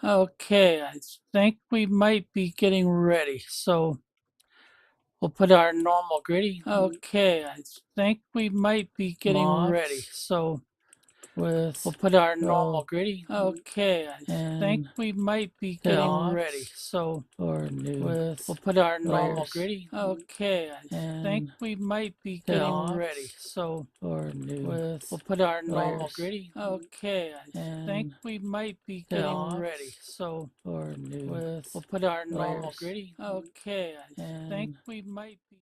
Okay, I think we might be getting ready. So we'll put our normal gritty. Okay, I think we might be getting ready. So we'll put our normal gritty. Okay, I think we might be getting ready. So we'll put our normal gritty. Okay, I think we might be getting ready. So we'll put our normal gritty. Okay, I think we might be getting ready. So we'll put our normal gritty. Okay, I think we might be.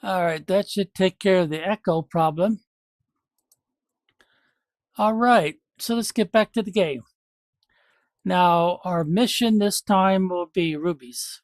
All right, that should take care of the echo problem. All right, so let's get back to the game. Now, our mission this time will be rubies.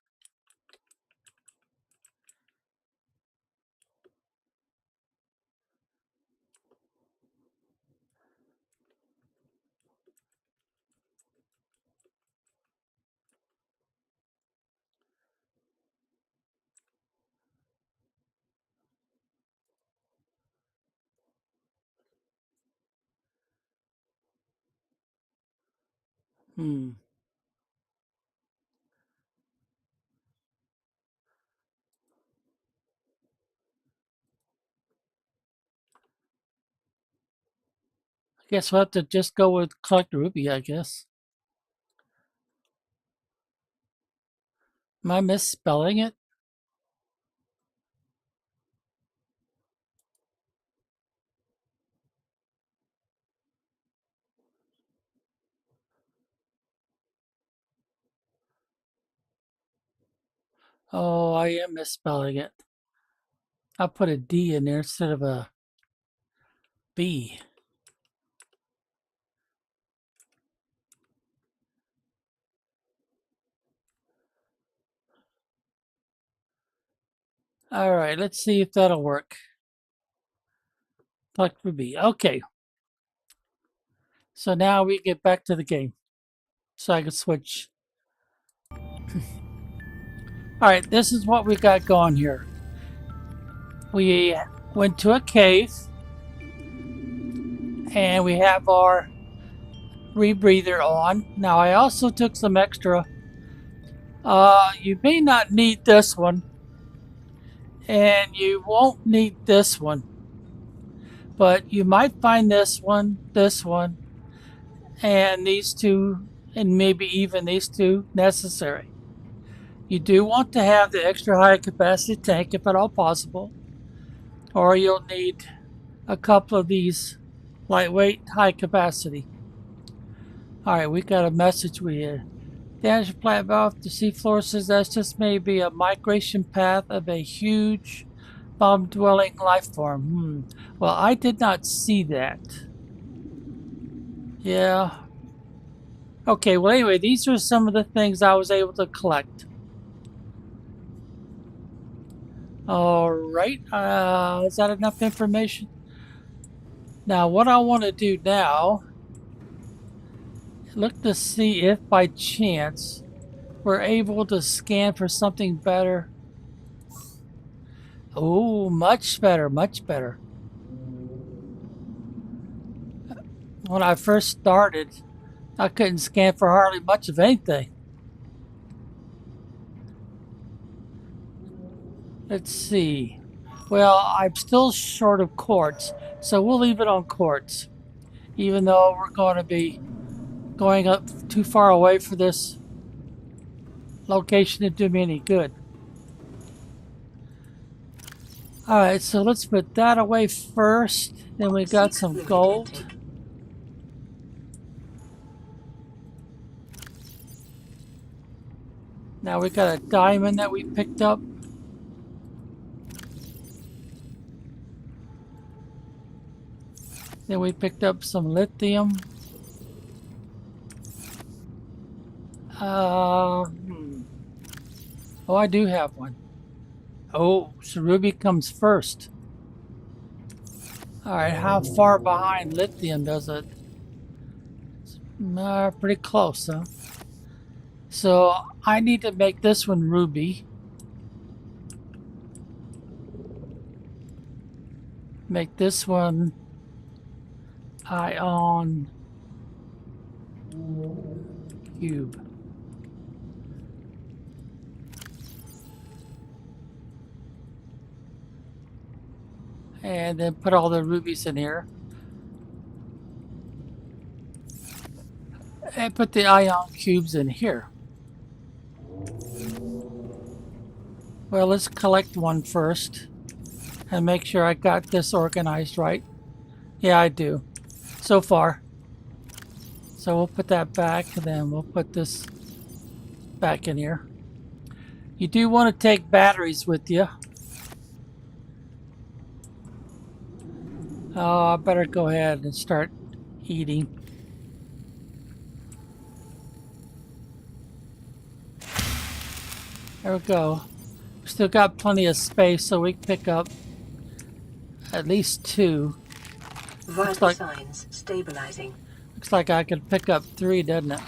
I guess we'll have to just go with collect ruby, I guess. Am I misspelling it? Oh, I am misspelling it. I put a D in there instead of a B. All right, let's see if that'll work. Collect ruby. Okay. So now we get back to the game. So I can switch. All right, this is what we got going here. We went to a cave and we have our rebreather on. Now I also took some extra. You may not need this one and you won't need this one, but you might find this one, and these two, and maybe even these two necessary. You do want to have the extra high capacity tank if at all possible, or you'll need a couple of these lightweight high capacity. All right, we got a message we hear. Damage plant valve. The seafloor says that just may be a migration path of a huge bomb-dwelling life form. Well, I did not see that. Yeah. Okay, well, anyway, these are some of the things I was able to collect. All right. Is that enough information? Now, what I want to do now, look to see if by chance we're able to scan for something better. Oh, much better, much better. When I first started, I couldn't scan for hardly much of anything. Let's see. Well, I'm still short of quartz, so we'll leave it on quartz, even though we're going to be going up too far away for this location to do me any good. All right, so let's put that away first. Then we got some gold. Now we got a diamond that we picked up. Then we picked up some lithium. Oh, I do have one. Oh, so ruby comes first. All right, how far behind lithium does it? Pretty close, huh? So I need to make this one ruby. Make this one ion. cube. And then put all the rubies in here. And put the ion cubes in here. Well, let's collect one first and make sure I got this organized right. Yeah, I do. So far. So we'll put that back, and then we'll put this back in here. You do want to take batteries with you. Oh, I better go ahead and start eating. There we go. We still got plenty of space, so we can pick up at least 2. Vital signs stabilizing. Looks like I could pick up 3, doesn't it?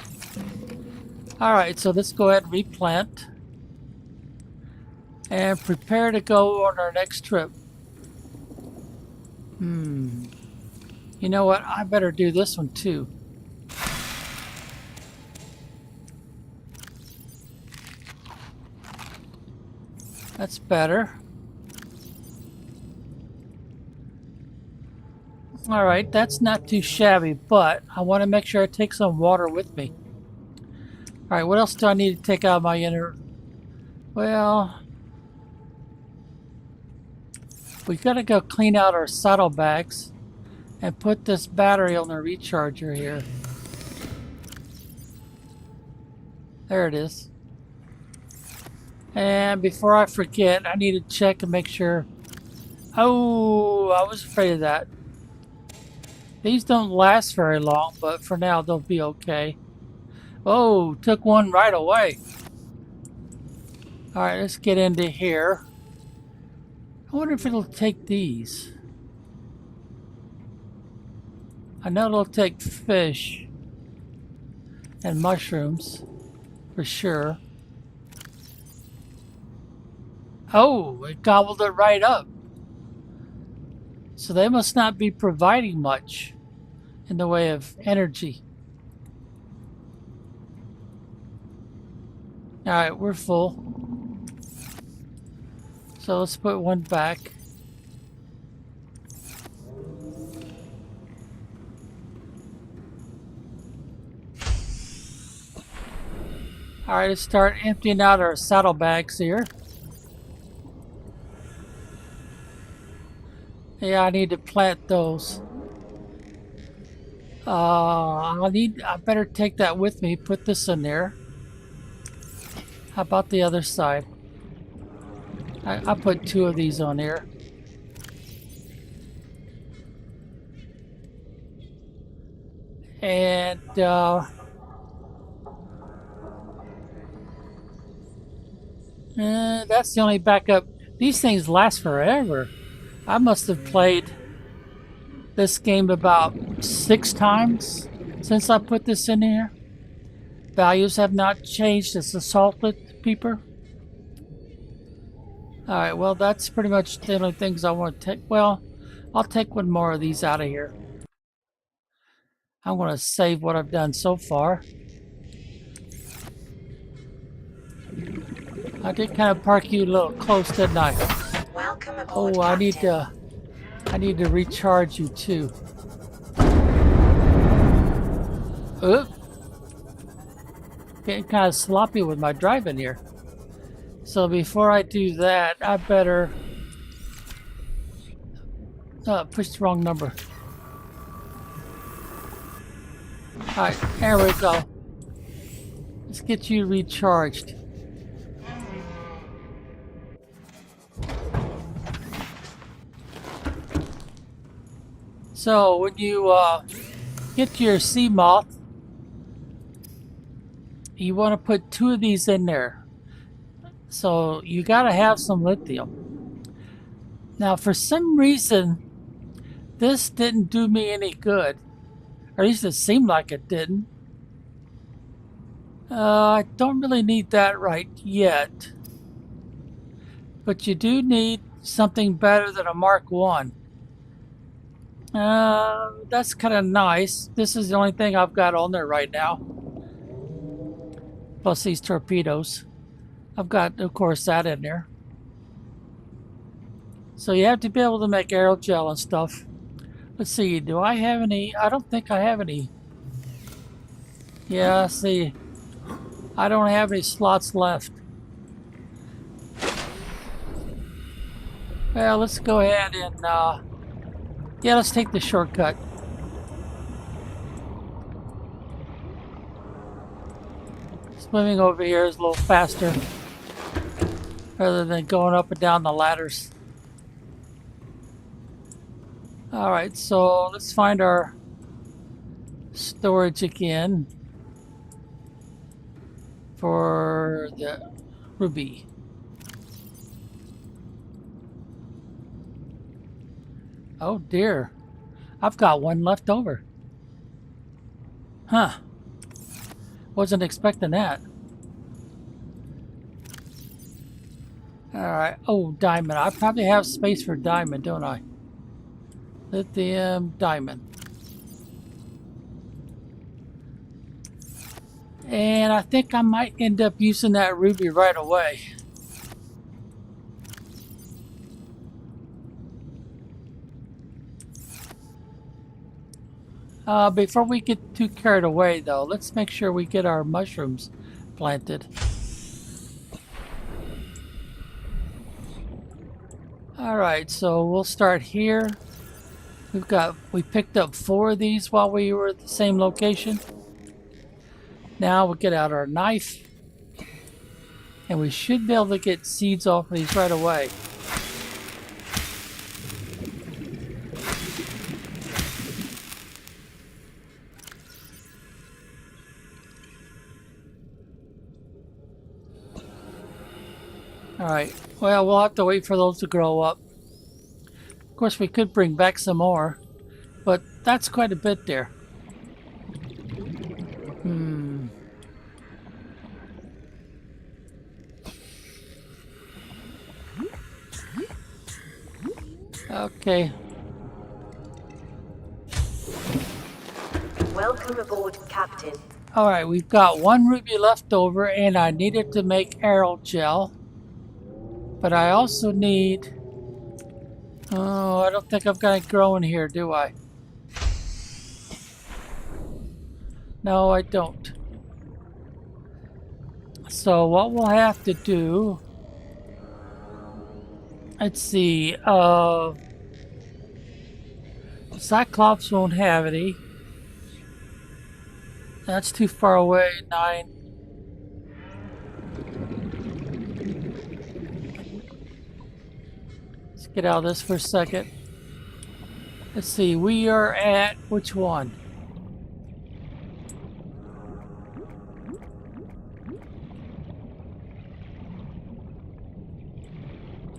Alright, so let's go ahead and replant. And prepare to go on our next trip. You know what? I better do this one too. That's better. Alright, that's not too shabby, but I want to make sure I take some water with me. Alright, what else do I need to take out of my inner... Well... we gotta go clean out our saddlebags and put this battery on the recharger here. There it is. And before I forget, I need to check and make sure... Oh, I was afraid of that. These don't last very long, but for now they'll be okay. Oh, took one right away. Alright, let's get into here. I wonder if it'll take these. I know it'll take fish and mushrooms for sure. Oh, it gobbled it right up. So they must not be providing much in the way of energy. Alright, we're full. So let's put one back. Alright, let's start emptying out our saddlebags here. Yeah, I need to plant those. I better take that with me, put this in there. How about the other side? I put 2 of these on here. And that's the only backup. These things last forever. I must have played this game about 6 times since I put this in here. Values have not changed. It's a salted peeper. Alright, well, that's pretty much the only things I want to take. Well, I'll take one more of these out of here. I'm going to save what I've done so far. I did kind of park you a little close, didn't I? Welcome aboard, Oh, I need to recharge you too. Oop. Getting kind of sloppy with my driving here. So before I do that, I better push the wrong number. Alright, there we go. Let's get you recharged. So when you get to your sea moth, you want to put 2 of these in there. So you got to have some lithium. Now for some reason this didn't do me any good, or at least it seemed like it didn't. I don't really need that right yet, but you do need something better than a Mark 1. That's kind of nice. This is the only thing I've got on there right now. plus these torpedoes. I've got, of course, that in there. So you have to be able to make aerogel and stuff. Let's see, do I have any? I don't think I have any. Yeah, see, I don't have any slots left. Well, let's go ahead and, yeah, let's take the shortcut. Swimming over here is a little faster rather than going up and down the ladders. Alright, so let's find our storage again for the ruby. Oh dear, I've got one left over. Huh, wasn't expecting that. Alright, oh, diamond. I probably have space for diamond, don't I? Lithium, diamond. And I think I might end up using that ruby right away. Before we get too carried away, though, let's make sure we get our mushrooms planted. Alright, so we'll start here. We picked up 4 of these while we were at the same location. Now we'll get out our knife. And we should be able to get seeds off of these right away. Alright, well, we'll have to wait for those to grow up. Of course, we could bring back some more, but that's quite a bit there. Okay. Welcome aboard, Captain. Alright, we've got 1 ruby left over, and I needed to make aerogel. But I also need... Oh, I don't think I've got it growing here, do I? No, I don't. So what we'll have to do... Let's see, Cyclops won't have any. That's too far away, 9. Let's get out of this for a second. Let's see, we are at which one?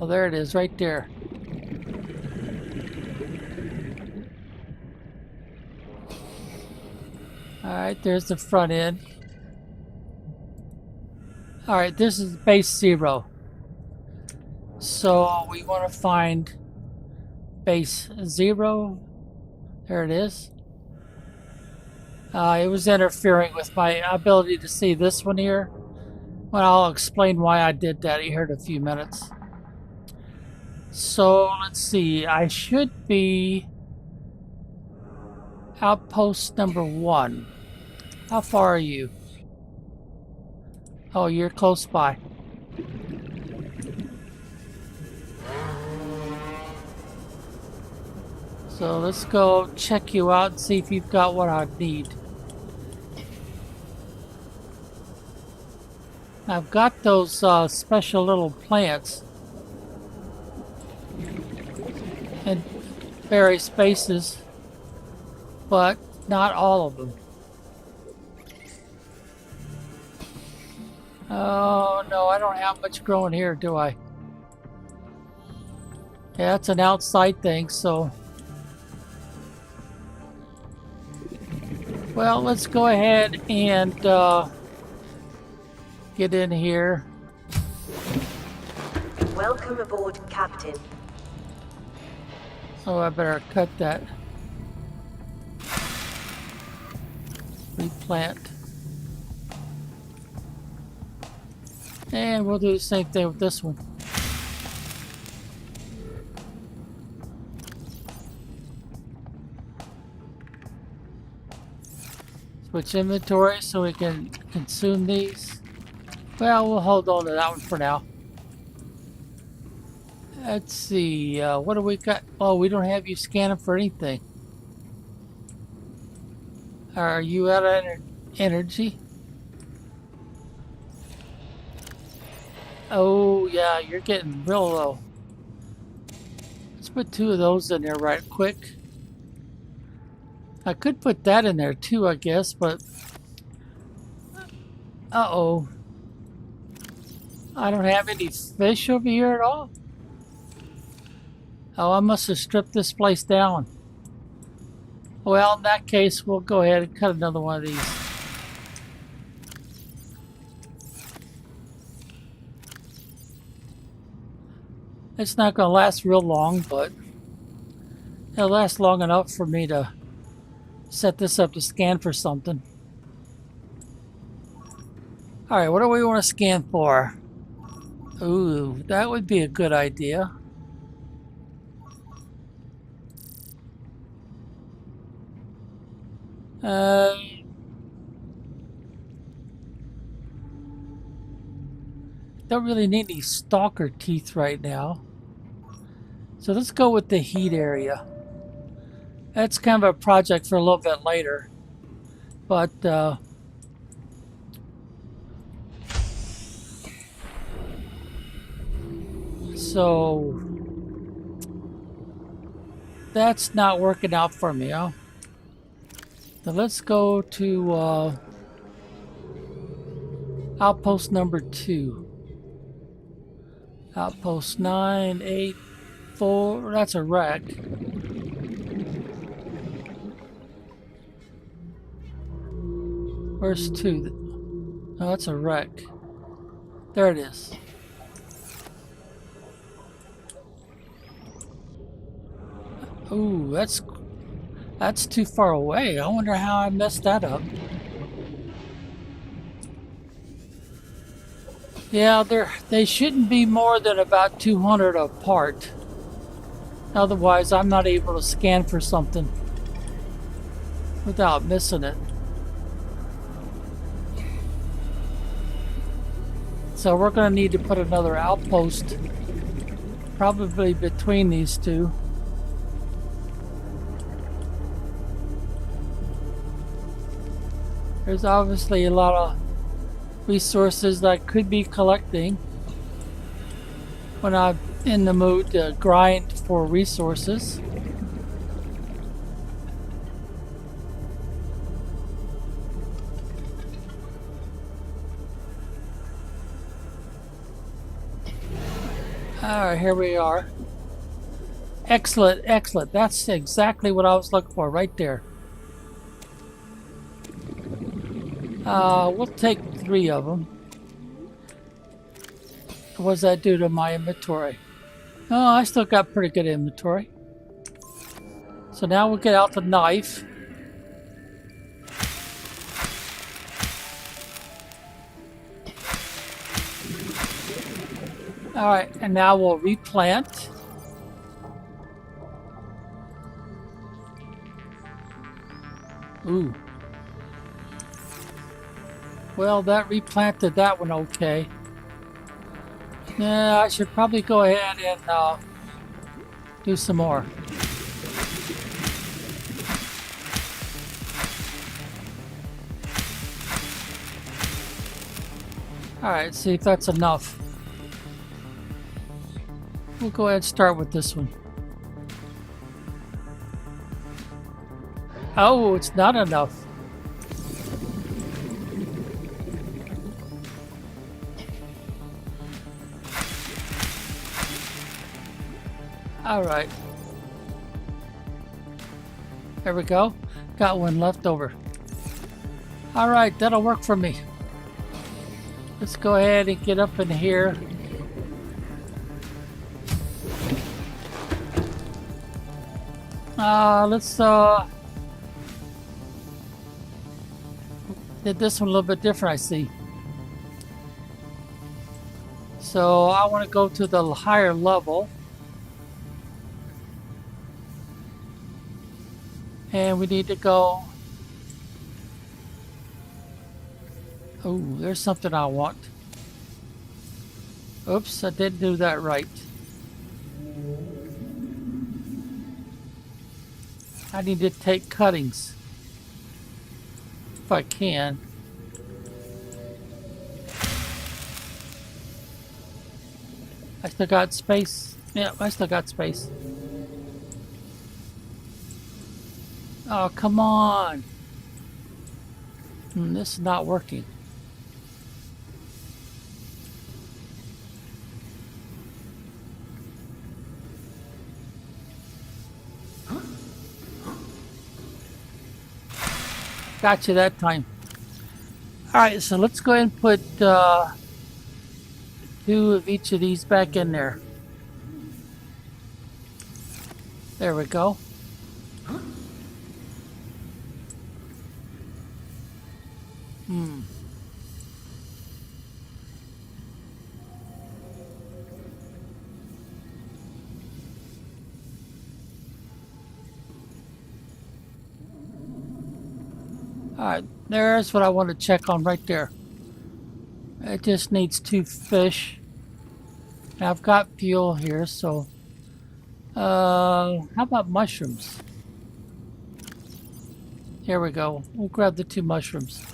Oh, there it is, right there. Alright, there's the front end. Alright, this is base 0. So we want to find base 0. There it is. It was interfering with my ability to see this one here. Well, I'll explain why I did that here in a few minutes. So let's see, I should be outpost number 1. How far are you? Oh, you're close by. So let's go check you out and see if you've got what I need. I've got those special little plants in various spaces, but not all of them. Oh no, I don't have much growing here, do I? Yeah, it's an outside thing, so... Well, let's go ahead and get in here. Welcome aboard, Captain. Oh, I better cut that. Replant. And we'll do the same thing with this one. Switch inventory so we can consume these. Well, we'll hold on to that one for now. Let's see, what do we got? Oh, we don't have you scanning for anything. Are you out of energy? Oh, yeah, you're getting real low. Let's put 2 of those in there right quick. I could put that in there too, I guess, but... Uh-oh. I don't have any fish over here at all. Oh, I must have stripped this place down. Well, in that case, we'll go ahead and cut another one of these. It's not going to last real long, but it'll last long enough for me to set this up to scan for something. Alright, what do we want to scan for? Ooh, that would be a good idea. Don't really need any stalker teeth right now. So let's go with the heat area. That's kind of a project for a little bit later. But, so that's not working out for me, huh? Now let's go to outpost number 2. Outpost 984. That's a wreck. Where's 2? Oh, that's a wreck. There it is. Ooh, that's too far away. I wonder how I messed that up. Yeah, they shouldn't be more than about 200 apart. Otherwise, I'm not able to scan for something without missing it. So we're going to need to put another outpost probably between these two. There's obviously a lot of resources that I could be collecting when I'm in the mood to grind for resources. Alright, here we are. Excellent, excellent. That's exactly what I was looking for right there. We'll take 3 of them. What does that do to my inventory? Oh, I still got pretty good inventory. So now we'll get out the knife. Alright, and now we'll replant. Ooh. Well, that replanted that one okay. Yeah, I should probably go ahead and do some more. Alright, see if that's enough. We'll go ahead and start with this one. Oh, it's not enough. All right. There we go. Got one left over. All right, that'll work for me. Let's go ahead and get up in here. Let's did this one a little bit different, I see. So I want to go to the higher level. And we need to go... Oh, there's something I want. Oops, I didn't do that right. I need to take cuttings. If I can. I still got space. Yeah, I still got space. Oh, come on. This is not working. Got you that time. Alright, so let's go ahead and put 2 of each of these back in there. There we go. Alright, there's what I want to check on right there. It just needs 2 fish. Now I've got fuel here, so... how about mushrooms? Here we go. We'll grab the 2 mushrooms.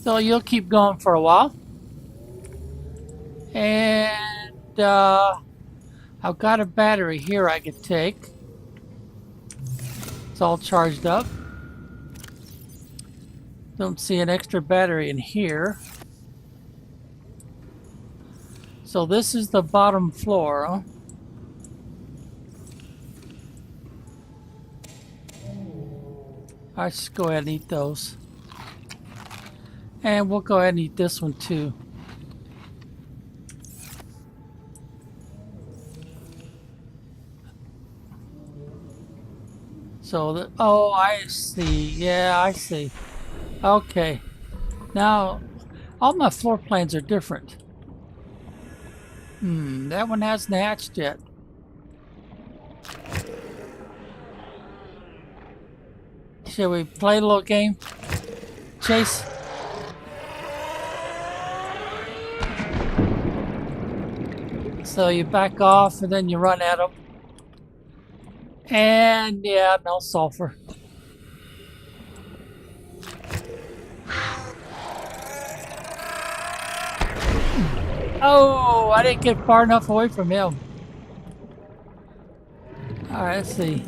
So you'll keep going for a while. And I've got a battery here I could take. It's all charged up. Don't see an extra battery in here. So this is the bottom floor, huh? Let's go ahead and eat those. And we'll go ahead and eat this one too. So, oh, I see. Yeah, I see. Okay. Now, all my floor plans are different. That one hasn't hatched yet. Shall we play a little game? Chase? So you back off and then you run at them. And yeah, no sulfur. Oh, I didn't get far enough away from him. Alright, let's see.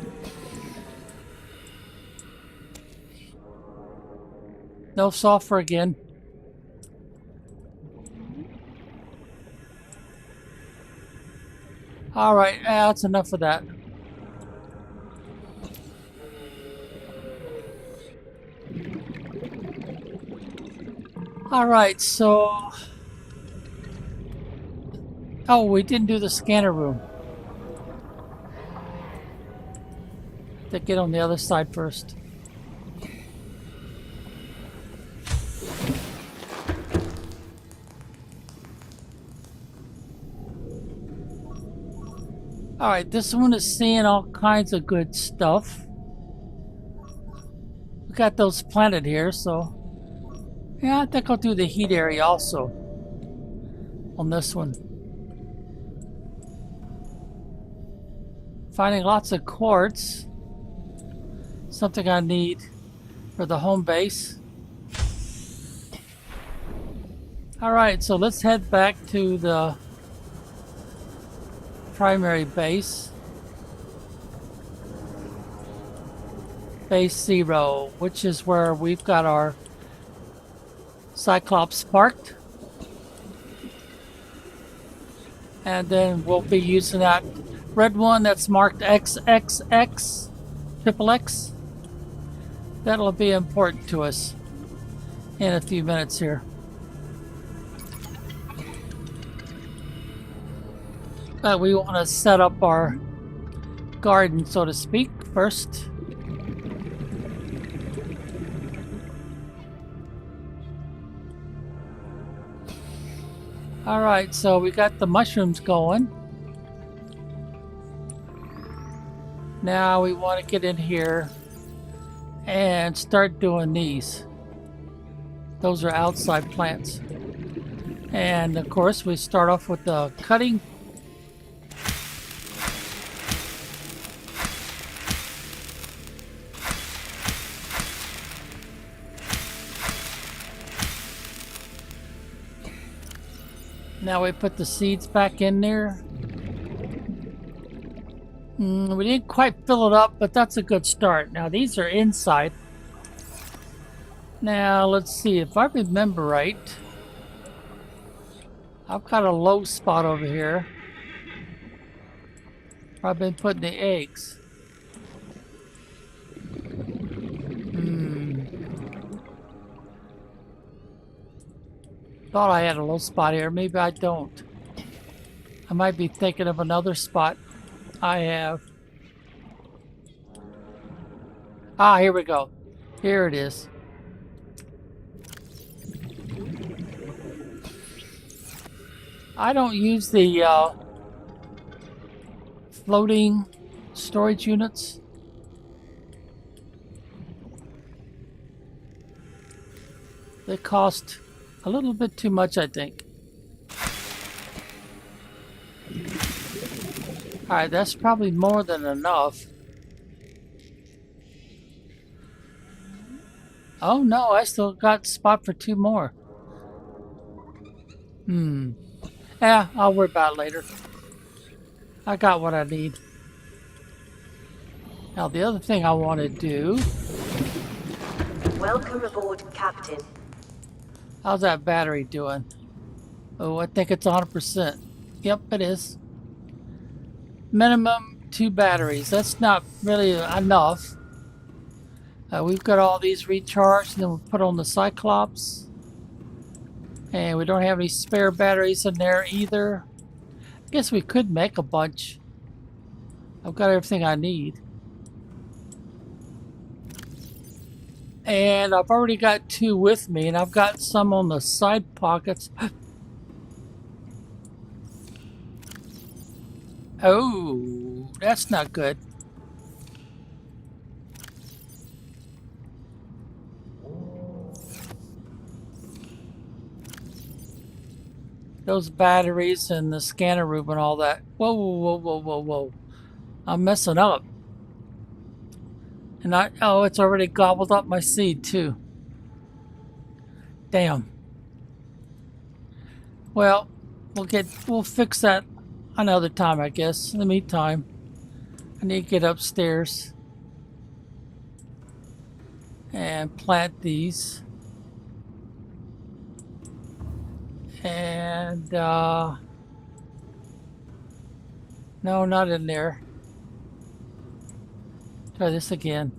No sulfur again. Alright, that's enough of that. Alright, so... Oh, we didn't do the scanner room. To get on the other side first. Alright, this one is seeing all kinds of good stuff. We got those planted here, so... Yeah, I think I'll do the heat area also. On this one. Finding lots of quartz. Something I need for the home base. Alright, so let's head back to the primary base. Base 0, which is where we've got our Cyclops parked. And then we'll be using that red one that's marked XXX, triple X. That'll be important to us in a few minutes here. But we want to set up our garden, so to speak, first. Alright, so we got the mushrooms going. Now we want to get in here and start doing these. Those are outside plants. And of course we start off with the cutting. Now we put the seeds back in there. We didn't quite fill it up, but that's a good start. Now these are inside. Now let's see, if I remember right, I've got a low spot over here where I've been putting the eggs. Thought I had a low spot here. Maybe I don't. I might be thinking of another spot I have. Ah, here we go. Here it is. I don't use the floating storage units. They cost a little bit too much, I think. Alright, that's probably more than enough. Oh no, I still got spot for 2 more. Yeah, I'll worry about it later. I got what I need. Now the other thing I want to do... Welcome aboard, Captain. How's that battery doing? Oh, I think it's 100%. Yep, it is. Minimum 2 batteries. That's not really enough. We've got all these recharged, and then we'll put on the Cyclops. And we don't have any spare batteries in there either. I guess we could make a bunch. I've got everything I need. And I've already got 2 with me, and I've got some on the side pockets. Oh, that's not good. Those batteries and the scanner room and all that. Whoa, whoa, whoa, whoa, whoa. I'm messing up. And oh, it's already gobbled up my seed too. Damn. Well, we'll fix that another time, I guess. In the meantime, I need to get upstairs and plant these. And no, not in there. Try this again.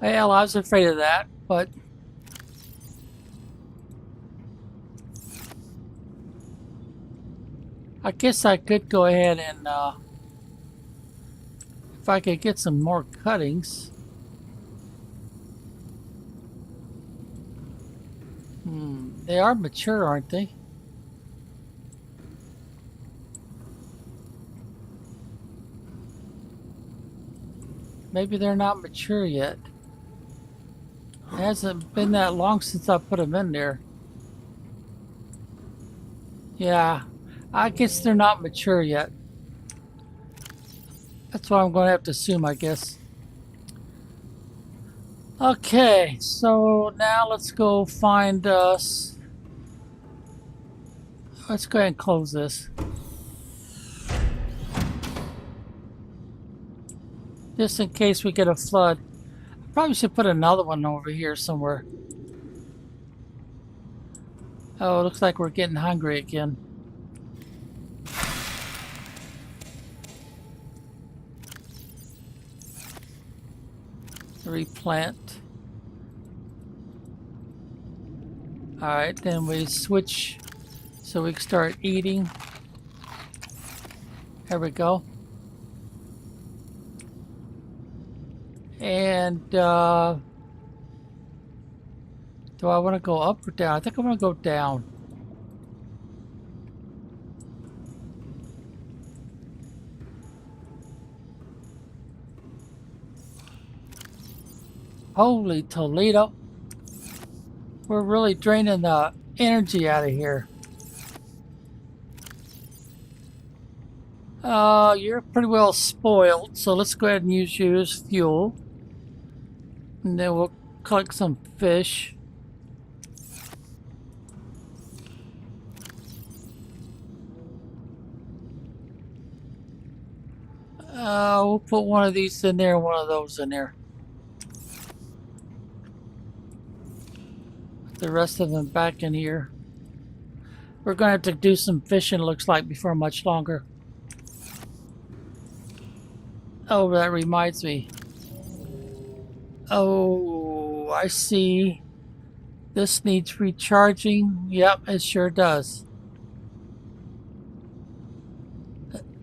Well, I was afraid of that, but I guess I could go ahead and if I could get some more cuttings. They are mature, aren't they? Maybe they're not mature yet. It hasn't been that long since I put them in there. Yeah, I guess they're not mature yet. That's what I'm going to have to assume, I guess. Okay, so now let's go find us. Let's go ahead and close this. Just in case we get a flood. I probably should put another one over here somewhere. Oh, it looks like we're getting hungry again. Replant. Alright, then we switch so we can start eating. There we go. And do I want to go up or down? I think I want to go down. Holy Toledo. We're really draining the energy out of here. You're pretty well spoiled, so let's go ahead and use you as fuel. And then we'll collect some fish. We'll put one of these in there and one of those in there. Put the rest of them back in here. We're going to have to do some fishing, looks like, before much longer. Oh, that reminds me. Oh, I see. This needs recharging. Yep, it sure does.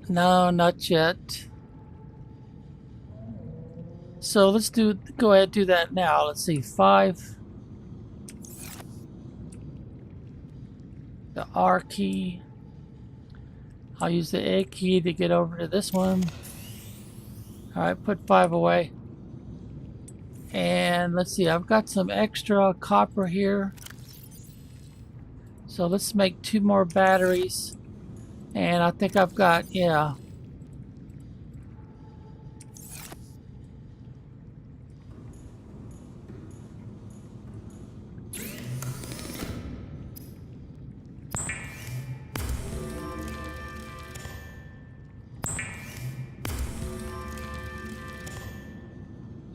No, not yet. So let's go ahead and do that now. Let's see, 5. The R key. I'll use the A key to get over to this one. Alright, put 5 away. And let's see, I've got some extra copper here. So let's make 2 more batteries. And I think I've got, yeah.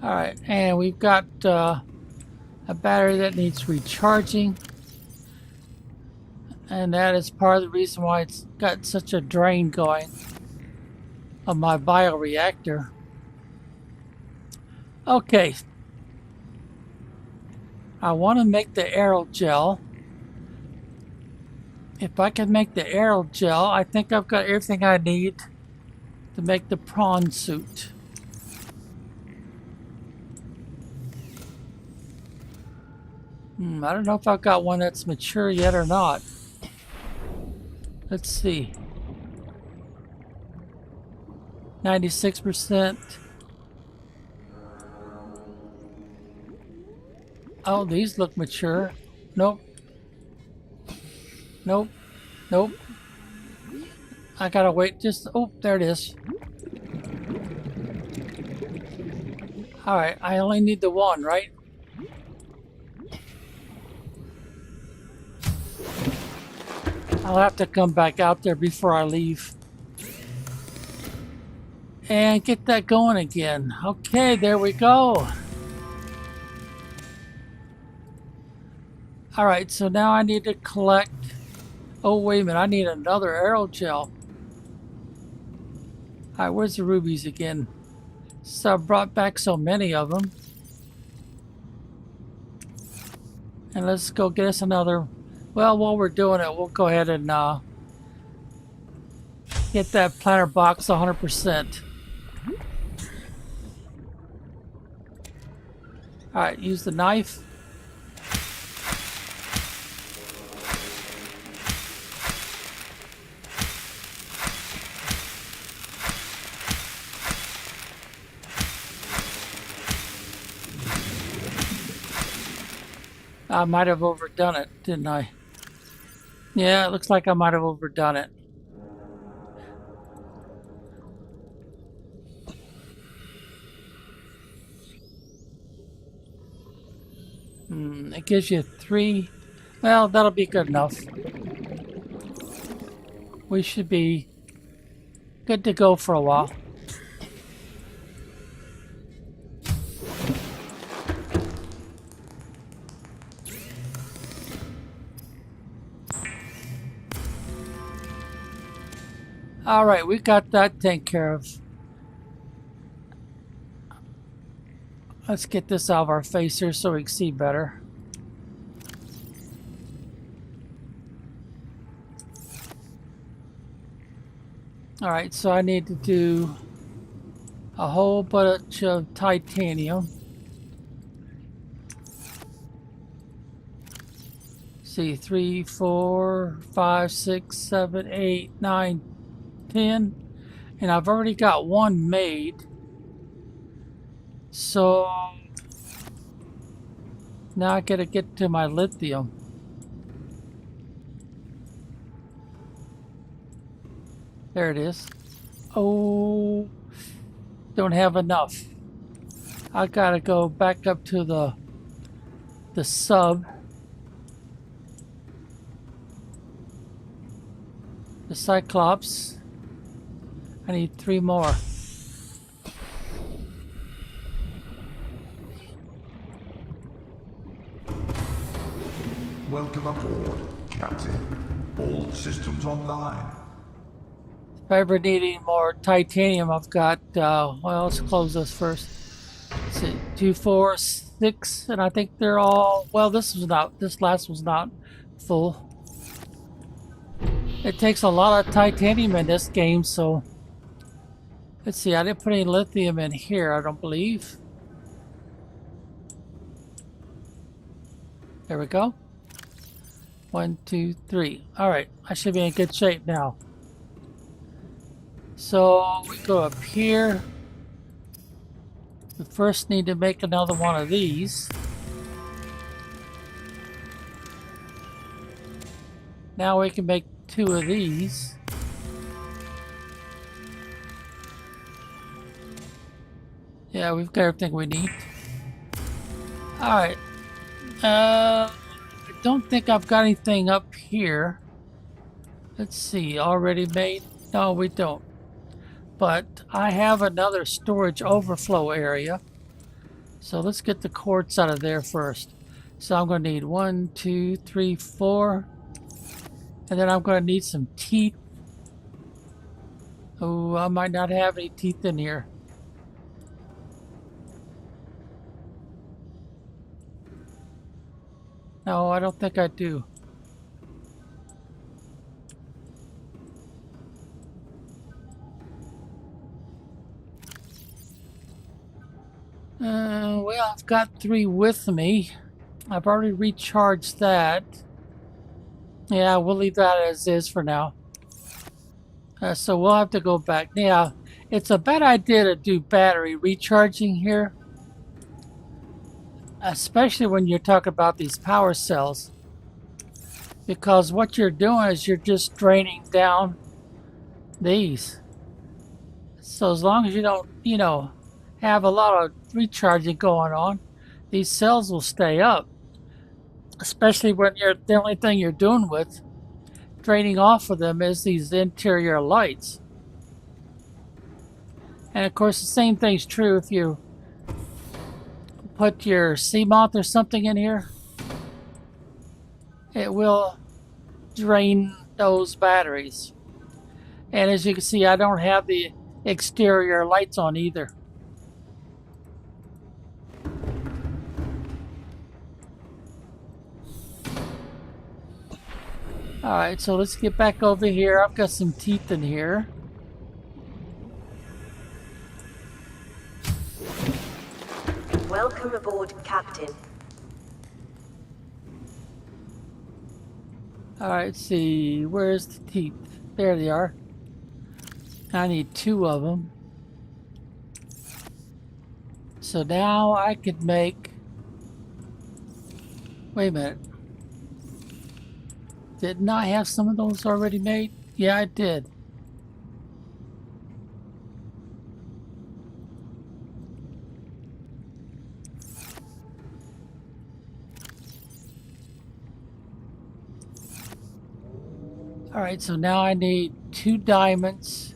Alright, and we've got a battery that needs recharging. And that is part of the reason why it's got such a drain going of my bioreactor. Okay. I want to make the aerogel. If I can make the aerogel, I think I've got everything I need to make the prawn suit. I don't know if I've got one that's mature yet or not. Let's see. 96%. Oh, these look mature. Nope. Nope. Nope. I gotta wait just... Oh, there it is. Alright, I only need the one, right? I'll have to come back out there before I leave. And get that going again. Okay, there we go. Alright, so now I need to collect... Oh, wait a minute, I need another aerogel. Alright, where's the rubies again? So I brought back so many of them. And let's go get us another... Well, while we're doing it, we'll go ahead and get that planter box 100%. Alright, use the knife. I might have overdone it, didn't I? Yeah, it looks like I might have overdone it. It gives you 3. Well, that'll be good enough. We should be good to go for a while. Alright, we got that taken care of. Let's get this out of our face here so we can see better. All right, so I need to do a whole bunch of titanium. See, 3, 4, 5, 6, 7, 8, 9, 10. And I've already got one made. So now I gotta get to my lithium. There it is. Oh, don't have enough. I gotta go back up to the sub. The Cyclops. I need 3 more. Welcome aboard, Captain. All systems online. If I ever need any more titanium, I've got, well, let's close this first. Let's see, 2, 4, 6, and I think they're all, well, this last one's not full. It takes a lot of titanium in this game, so let's see, I didn't put any lithium in here, I don't believe. There we go. 1, 2, 3. All right, I should be in good shape now. So we go up here. We first need to make another one of these. Now we can make 2 of these. Yeah, we've got everything we need. All right. I don't think I've got anything up here. Let's see, already made? No, we don't. But I have another storage overflow area. So let's get the quartz out of there first. So I'm going to need 1, 2, 3, 4. And then I'm going to need some teeth. Oh, I might not have any teeth in here. No, I don't think I do. Well, I've got 3 with me. I've already recharged that. Yeah, we'll leave that as is for now. So we'll have to go back. Yeah, it's a bad idea to do battery recharging here, especially when you're talking about these power cells. Because what you're doing is you're just draining down these. So as long as you don't, have a lot of recharging going on, these cells will stay up. Especially when the only thing you're doing with draining off of them is these interior lights. And of course, the same thing's true if you put your CMOS or something in here. It will drain those batteries. And as you can see, I don't have the exterior lights on either. Alright, so let's get back over here. I've got some teeth in here. Welcome aboard, Captain. Alright, let's see. Where's the teeth? There they are. I need 2 of them. So now I could make... Wait a minute. Didn't I have some of those already made? Yeah, I did. Alright, so now I need 2 diamonds.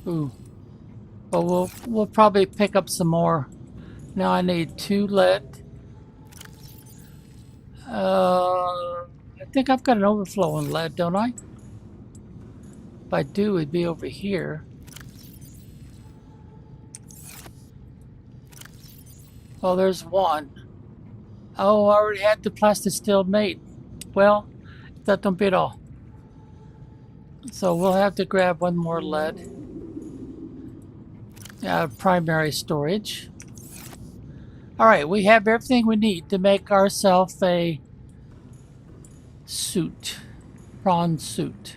Ooh. Well, we'll probably pick up some more. Now I need 2 lead. I think I've got an overflow in lead, don't I? If I do, it'd be over here. Oh, there's 1. Oh, I already had the plastic steel mate. Well, That don't be at all. So we'll have to grab one more lead. Primary storage. Alright, we have everything we need to make ourselves a suit. Prawn suit.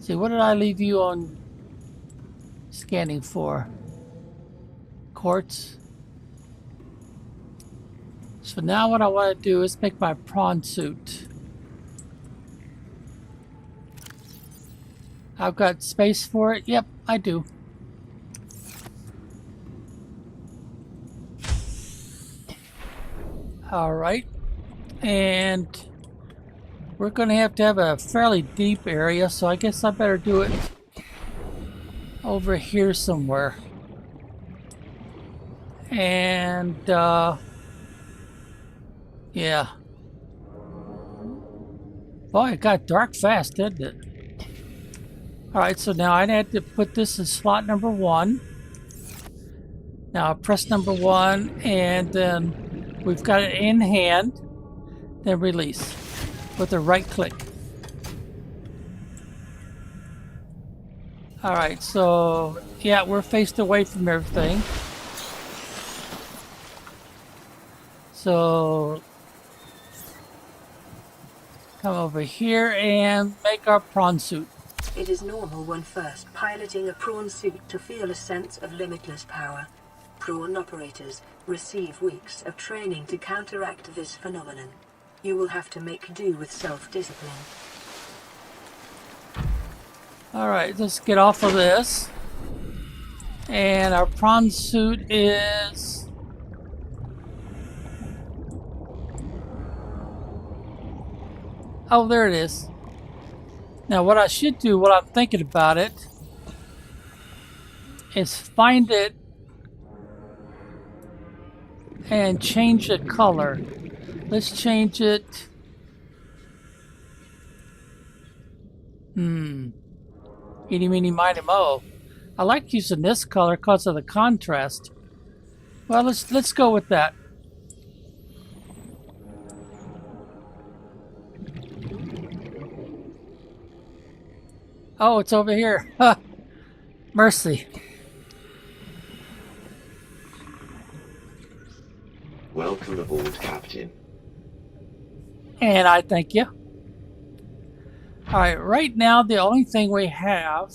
See, what did I leave you on scanning for? Quartz. So now what I want to do is make my prawn suit. I've got space for it. Yep, I do. Alright. And we're going to have a fairly deep area, so I guess I better do it over here somewhere. And, yeah. Boy, it got dark fast, didn't it? Alright, so now I had to put this in slot number 1. Now I press number 1, and then we've got it in hand, then release with a right click. Alright, so yeah, we're faced away from everything. So come over here and make our prawn suit. It is normal when first piloting a prawn suit to feel a sense of limitless power. Prawn operators receive weeks of training to counteract this phenomenon. You will have to make do with self-discipline. Alright, let's get off of this. And our prawn suit is... Oh, there it is. Now what I should do, what I'm thinking about it, is find it and change the color. Let's change it. Eeny, meeny, miny, mo. I like using this color because of the contrast. Well, let's go with that. Oh, it's over here. Mercy. Welcome aboard, Captain. And I thank you. Alright, right now the only thing we have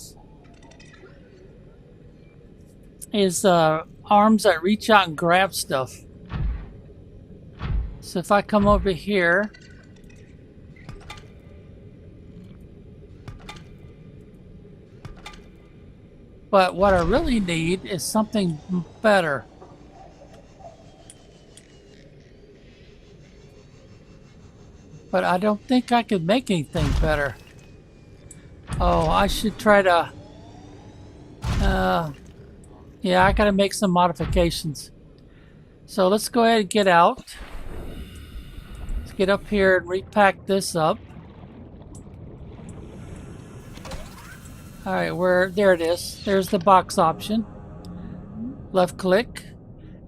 is arms that reach out and grab stuff. So if I come over here, but what I really need is something better. But I don't think I could make anything better. Oh, I should try to... yeah, I gotta make some modifications. So let's go ahead and get out. Let's get up here and repack this up. Alright, there it is. There's the box option. Left click.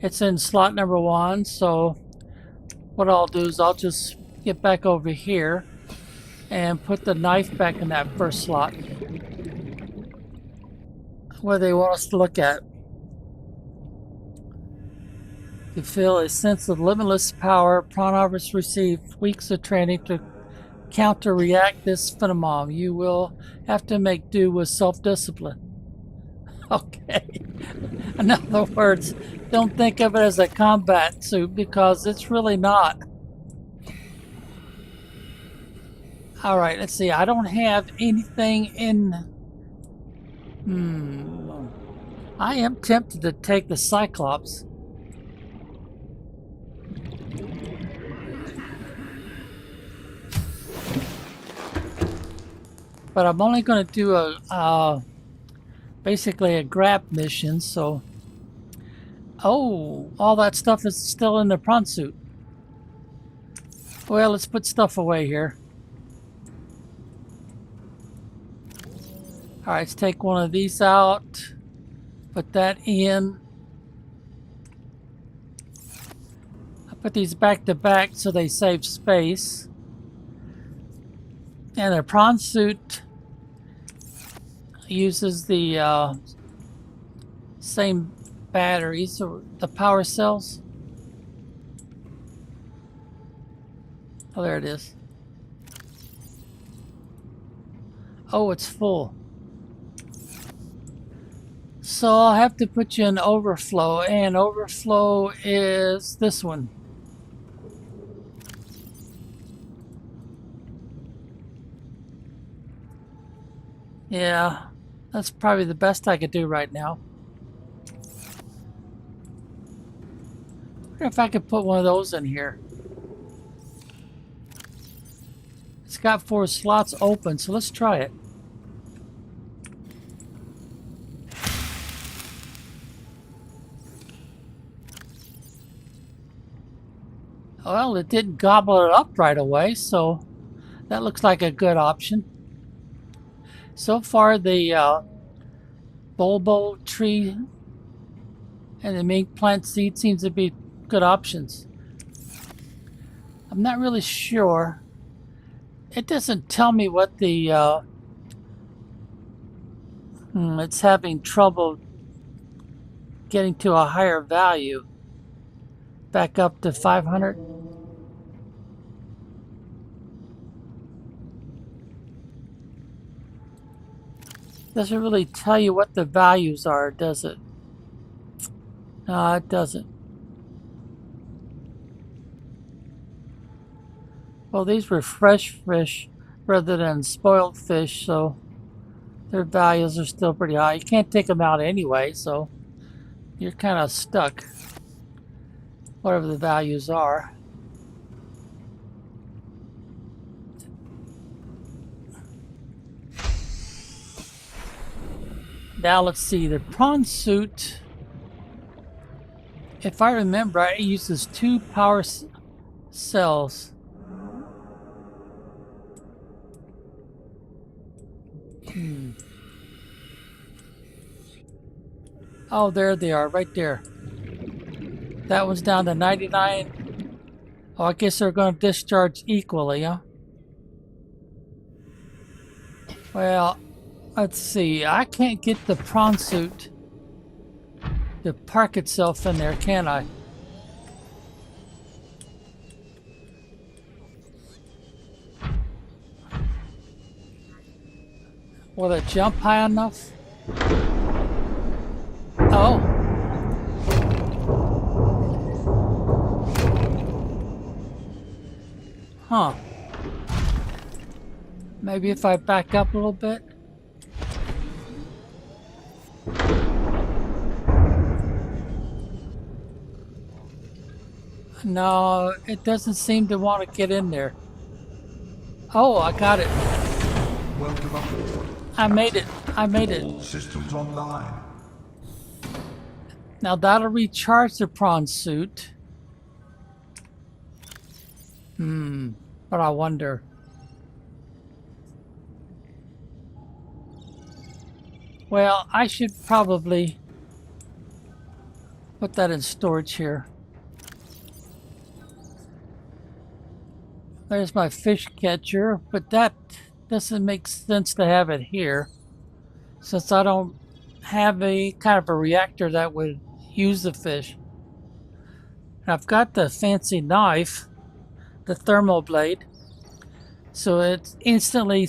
It's in slot number 1, so what I'll do is I'll just get back over here and put the knife back in that first slot where they want us to look at. To feel a sense of limitless power, prawn operators receive weeks of training to counter-react this phenomenon. You will have to make do with self-discipline. Okay. In other words, don't think of it as a combat suit because it's really not. Alright, let's see. I don't have anything in... I am tempted to take the Cyclops. But I'm only going to do a basically a grab mission, so... Oh, all that stuff is still in the prawn suit. Well, let's put stuff away here. Alright, let's take one of these out. Put that in. I put these back to back so they save space. And a prawn suit uses the same batteries, or the power cells. Oh, there it is. Oh, it's full. So I'll have to put you in overflow, and overflow is this one. Yeah, that's probably the best I could do right now. I wonder if I could put one of those in here. It's got 4 slots open, so let's try it. Well, it didn't gobble it up right away, so that looks like a good option. So far, the bulbo tree and the mink plant seed seems to be good options. I'm not really sure. It doesn't tell me what the it's having trouble getting to a higher value. Back up to 500. Doesn't really tell you what the values are, does it? No, it doesn't. Well, these were fresh fish rather than spoiled fish, so their values are still pretty high. You can't take them out anyway, so you're kind of stuck, whatever the values are. Now let's see, the prawn suit, if I remember, it uses 2 power cells. Oh, there they are, right there. That one's down to 99. Oh, I guess they're going to discharge equally, huh? Well, let's see. I can't get the prawn suit to park itself in there, can I? Will it jump high enough? Oh. Huh. Maybe if I back up a little bit. No, it doesn't seem to want to get in there. Oh, I got it. Welcome aboard. I made it. I made it. All systems online. Now that'll recharge the prawn suit. But I wonder. Well, I should probably put that in storage here. There's my fish catcher, but that doesn't make sense to have it here, since I don't have a kind of a reactor that would use the fish. I've got the fancy knife, the thermal blade, so it instantly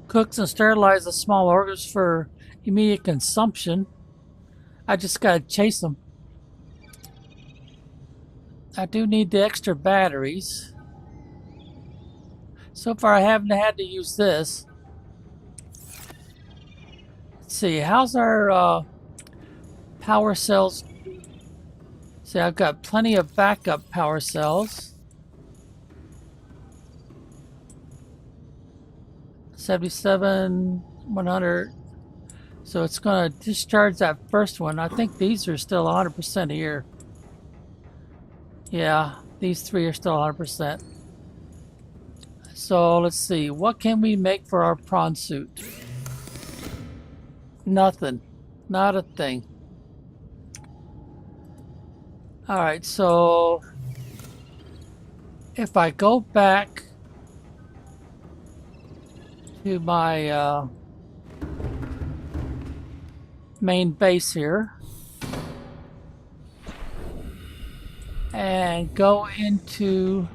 cooks and sterilizes small organs for immediate consumption. I just gotta chase them. I do need the extra batteries. So far I haven't had to use this. Let's see, how's our power cells? See, I've got plenty of backup power cells. 77, 100. So it's going to discharge that first one. I think these are still 100% here. Yeah, these 3 are still 100%. So let's see, what can we make for our prawn suit? Nothing. Not a thing. Alright, so if I go back to my main base here and go into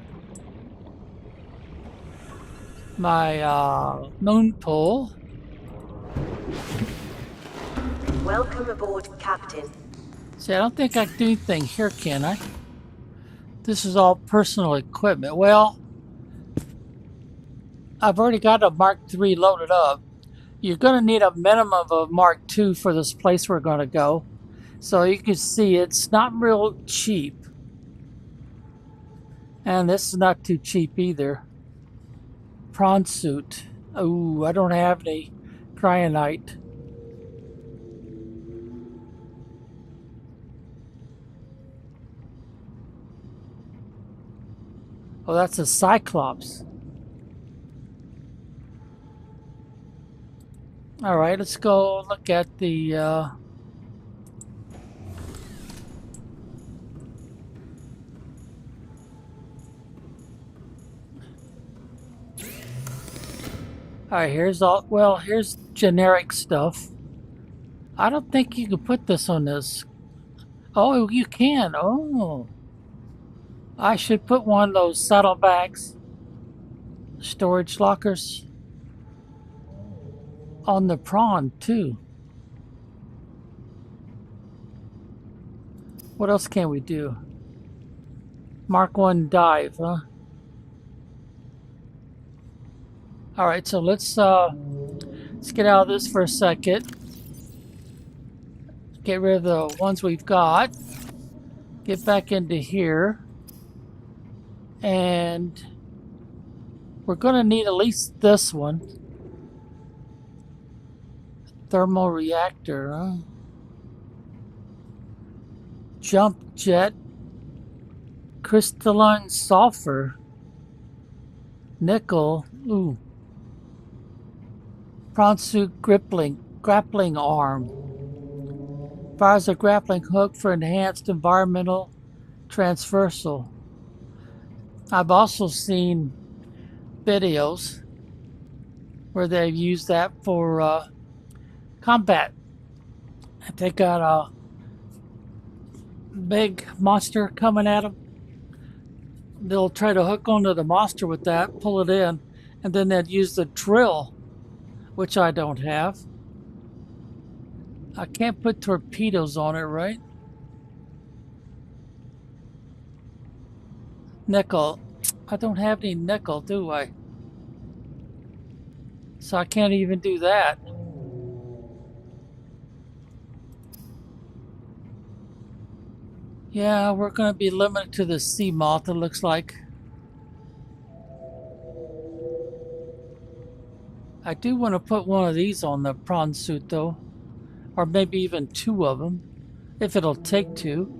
my moon pool. Welcome aboard, Captain. See, I don't think I can do anything here, can I? This is all personal equipment. Well, I've already got a Mark III loaded up. You're going to need a minimum of Mark II for this place we're going to go. So you can see it's not real cheap. And this is not too cheap either. Prawn suit. Oh, I don't have any cryonite. Oh, that's a Cyclops. All right, let's go look at the all right, here's generic stuff. I don't think you can put this on this. Oh, you can. Oh. I should put one of those saddlebags, storage lockers, on the prawn too. What else can we do? Mark 1 dive, huh? All right, so let's get out of this for a second. Get rid of the ones we've got. Get back into here. And we're going to need at least this one. Thermal reactor, huh? Jump jet. Crystalline sulfur. Nickel. Ooh. Prawn suit grappling arm. Fires a grappling hook for enhanced environmental transversal. I've also seen videos where they've used that for combat. If they got a big monster coming at them, they'll try to hook onto the monster with that, pull it in, and then they'd use the drill, which I don't have. I can't put torpedoes on it, right? Nickel. I don't have any nickel, do I? So I can't even do that. Yeah, we're going to be limited to the sea moth, it looks like. I do want to put one of these on the prawn suit, though. Or maybe even two of them, if it'll take two.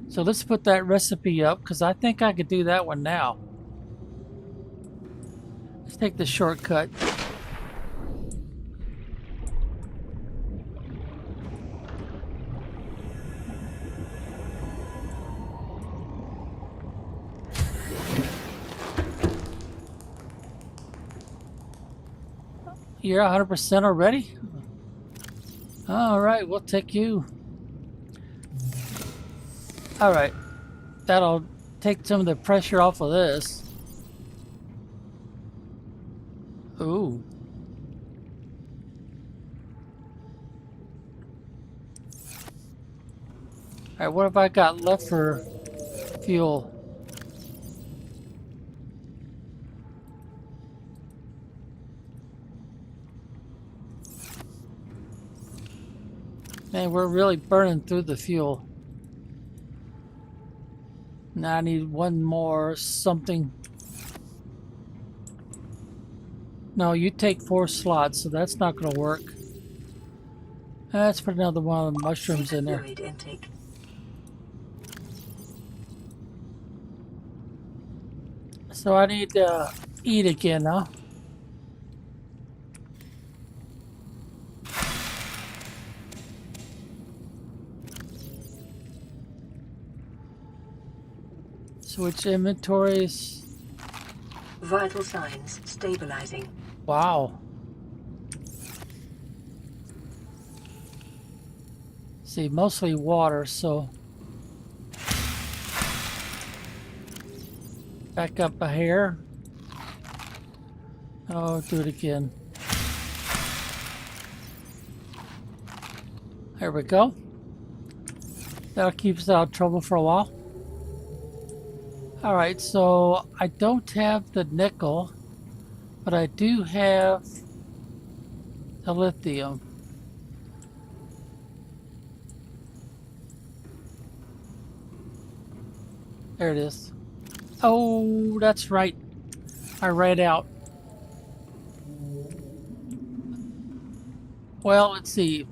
So let's put that recipe up, because I think I could do that one now. Let's take the shortcut. You're 100% already? All right, we'll take you. All right, that'll take some of the pressure off of this. Ooh. All right, what have I got left for fuel? Man, we're really burning through the fuel. Now I need one more something. No, you take 4 slots, so that's not going to work. Let's put another one of the mushrooms in there. Intake. So I need to eat again, huh? Switch inventories. Vital signs stabilizing. Wow. See, mostly water, so back up a hair. Oh, do it again. There we go. That'll keep us out of trouble for a while. Alright, so I don't have the nickel, but I do have the lithium. There it is. Oh, that's right. I ran out. Well, let's see.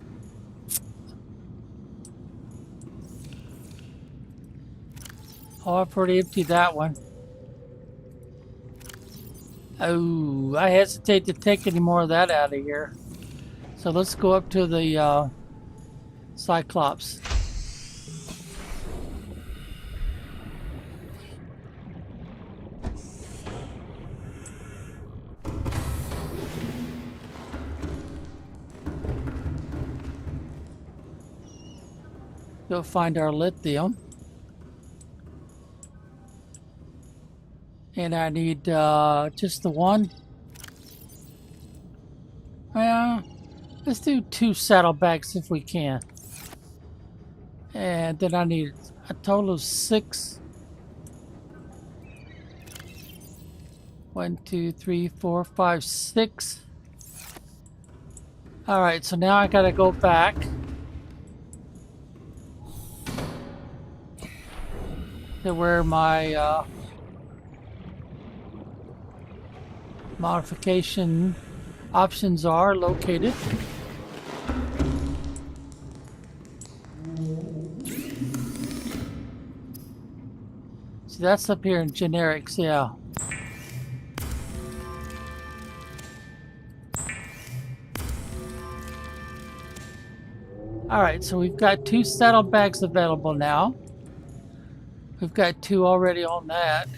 Oh, I've already emptied that one. Oh, I hesitate to take any more of that out of here. So let's go up to the Cyclops. Go find our lithium. And I need just the one. Well, let's do 2 saddlebags if we can. And then I need a total of 6. 1, 2, 3, 4, 5, 6. Alright, so now I gotta go back. To where my modification options are located. So that's up here in generics, yeah. Alright, so we've got 2 saddlebags available now. We've got 2 already on that.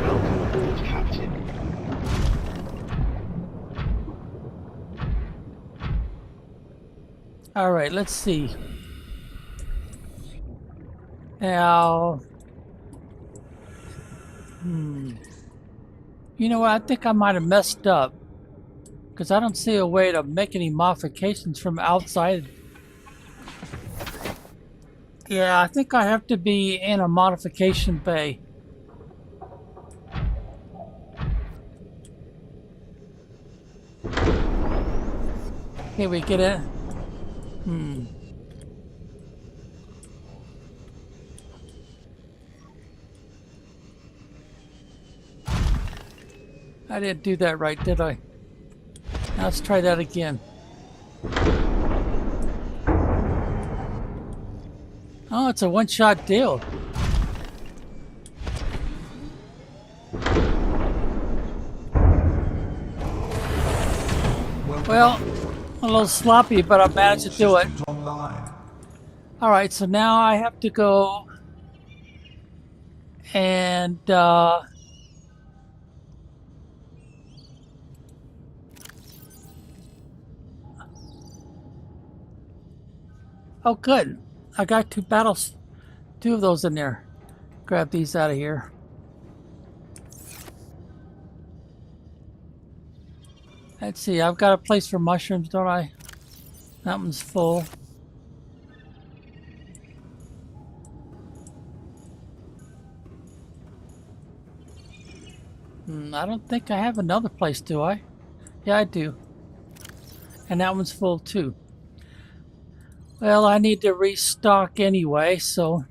Welcome aboard, Captain. All right, let's see. Now, you know what? I think I might have messed up because I don't see a way to make any modifications from outside. Yeah, I think I have to be in a modification bay. Can we get it? I didn't do that right, did I? Now let's try that again. Oh, it's a one-shot deal. Well, a little sloppy, but I managed to do it. Systems online. All right, so now I have to go and oh, good. I got 2 battles, 2 of those in there. Grab these out of here. Let's see, I've got a place for mushrooms, don't I? That one's full. I don't think I have another place, do I? Yeah, I do. And that one's full too. Well, I need to restock anyway, so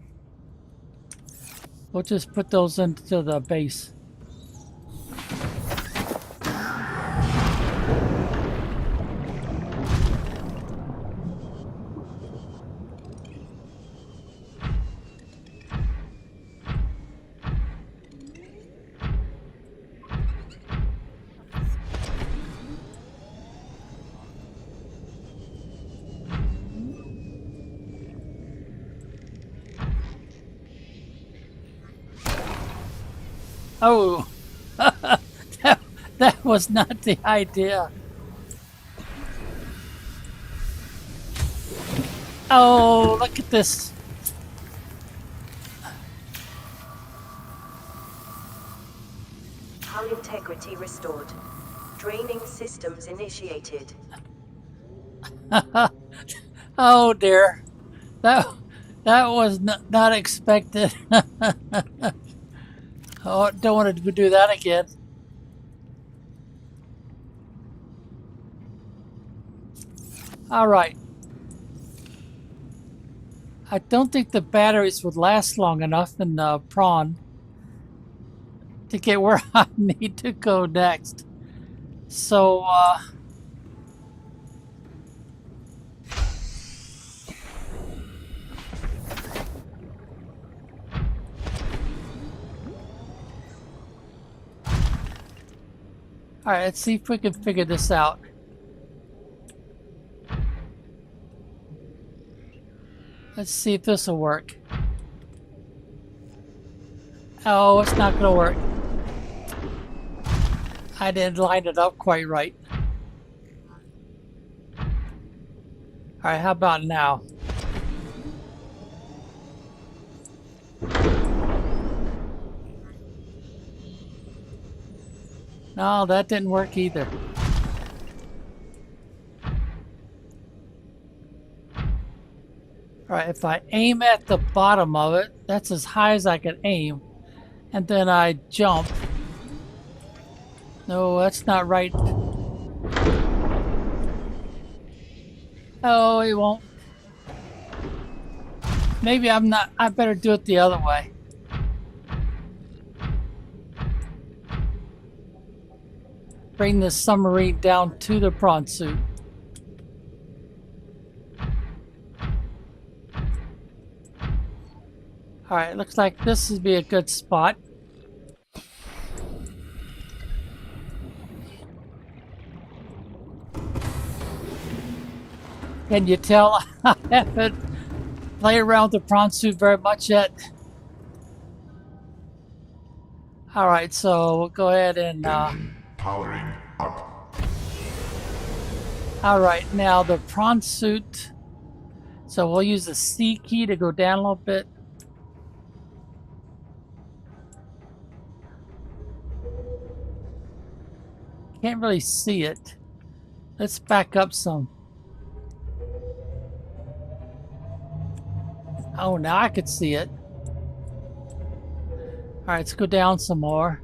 we'll just put those into the base. Oh, that, that was not the idea. Oh, look at this. Hull integrity restored. Draining systems initiated. Oh dear. That that was not expected. Oh, don't want to do that again. All right. I don't think the batteries would last long enough in prawn to get where I need to go next. So, all right, let's see if we can figure this out. Let's see if this will work. Oh, it's not going to work. I didn't line it up quite right. All right, how about now? No, that didn't work either. All right, if I aim at the bottom of it, that's as high as I can aim. And then I jump. No, that's not right. Oh, it won't. Maybe I'm not. I better do it the other way. Bring the submarine down to the prawn suit. All right, looks like this would be a good spot. Can you tell I haven't played around with the prawn suit very much yet? All right, so we'll go ahead and... Engine powering up. all right, now the prawn suit. So we'll use the C key to go down a little bit. Can't really see it. Let's back up some. Oh, now I could see it. All right, let's go down some more.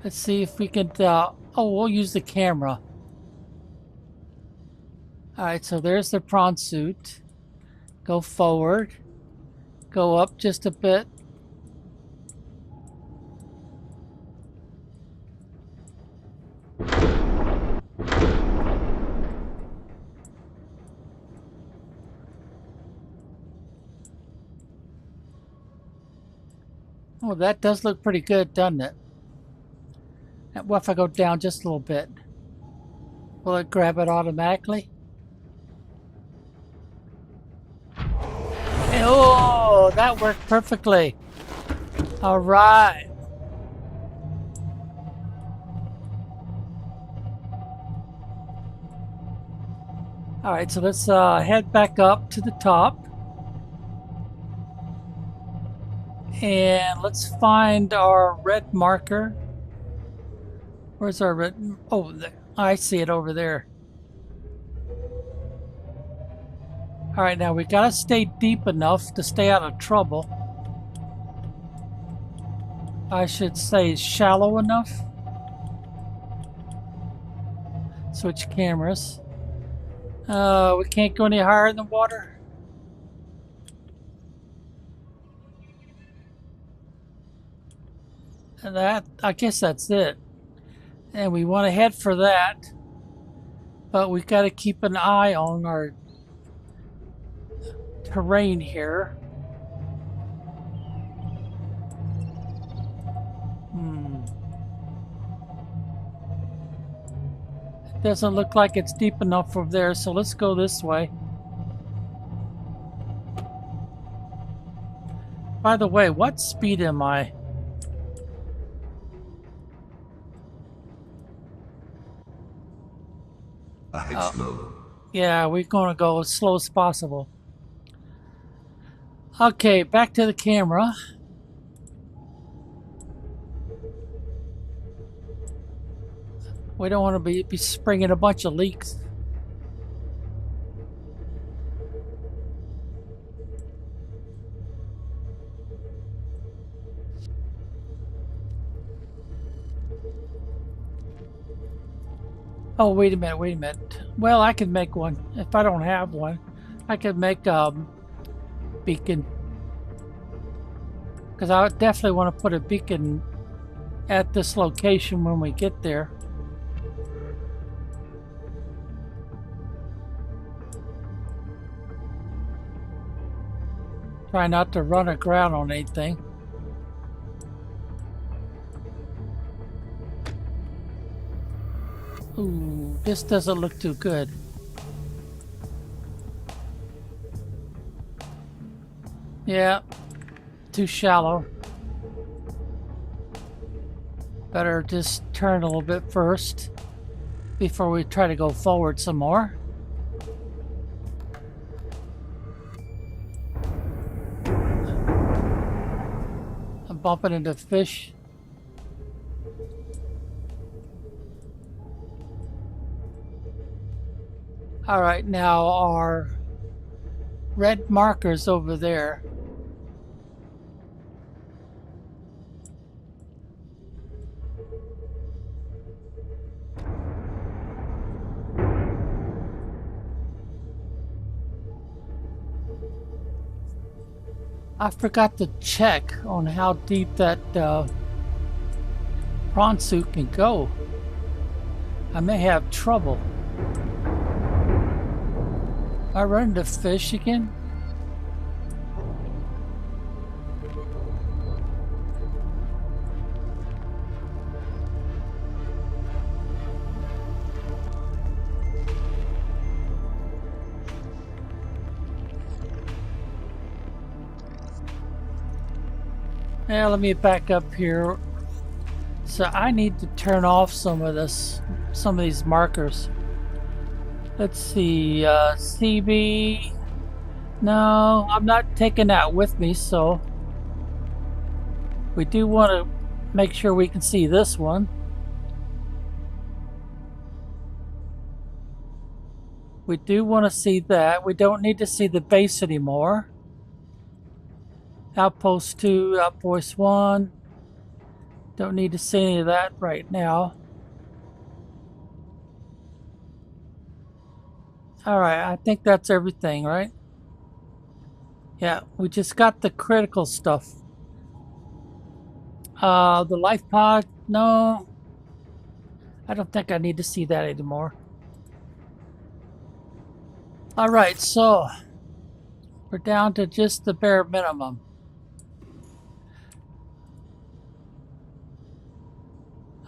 Let's see if we can... oh, we'll use the camera. All right, so there's the prawn suit. Go forward. Go up just a bit. Oh, that does look pretty good, doesn't it? And what if I go down just a little bit? Will it grab it automatically? Oh, that worked perfectly. All right. All right, so let's head back up to the top. And let's find our red marker. Where's our red? Oh, there. I see it over there. All right, now we gotta stay deep enough to stay out of trouble. I should say shallow enough. Switch cameras. We can't go any higher in the water. And that, I guess that's it. And we want to head for that. But we got to keep an eye on our terrain here. It doesn't look like it's deep enough over there, so let's go this way. By the way, what speed am I? Ahead slow. Yeah, we're going to go as slow as possible. Okay, back to the camera. We don't want to be springing a bunch of leaks. Oh, wait a minute, wait a minute. Well, I could make one. If I don't have one, I could make a beacon. Because I would definitely want to put a beacon at this location when we get there. Try not to run aground on anything. Ooh, this doesn't look too good. Yeah, too shallow. Better just turn a little bit first before we try to go forward some more. I'm bumping into fish. All right, now our red markers over there. I forgot to check on how deep that prawn suit can go. I may have trouble. I run into fish again. Yeah, let me back up here. So I need to turn off some of these markers. Let's see, CB. No, I'm not taking that with me, so we do want to make sure we can see this one. We do want to see that. We don't need to see the base anymore. Outpost 2, Outpost 1. Don't need to see any of that right now. Alright, I think that's everything, right? Yeah, we just got the critical stuff. The life pod, no. I don't think I need to see that anymore. Alright, so we're down to just the bare minimum.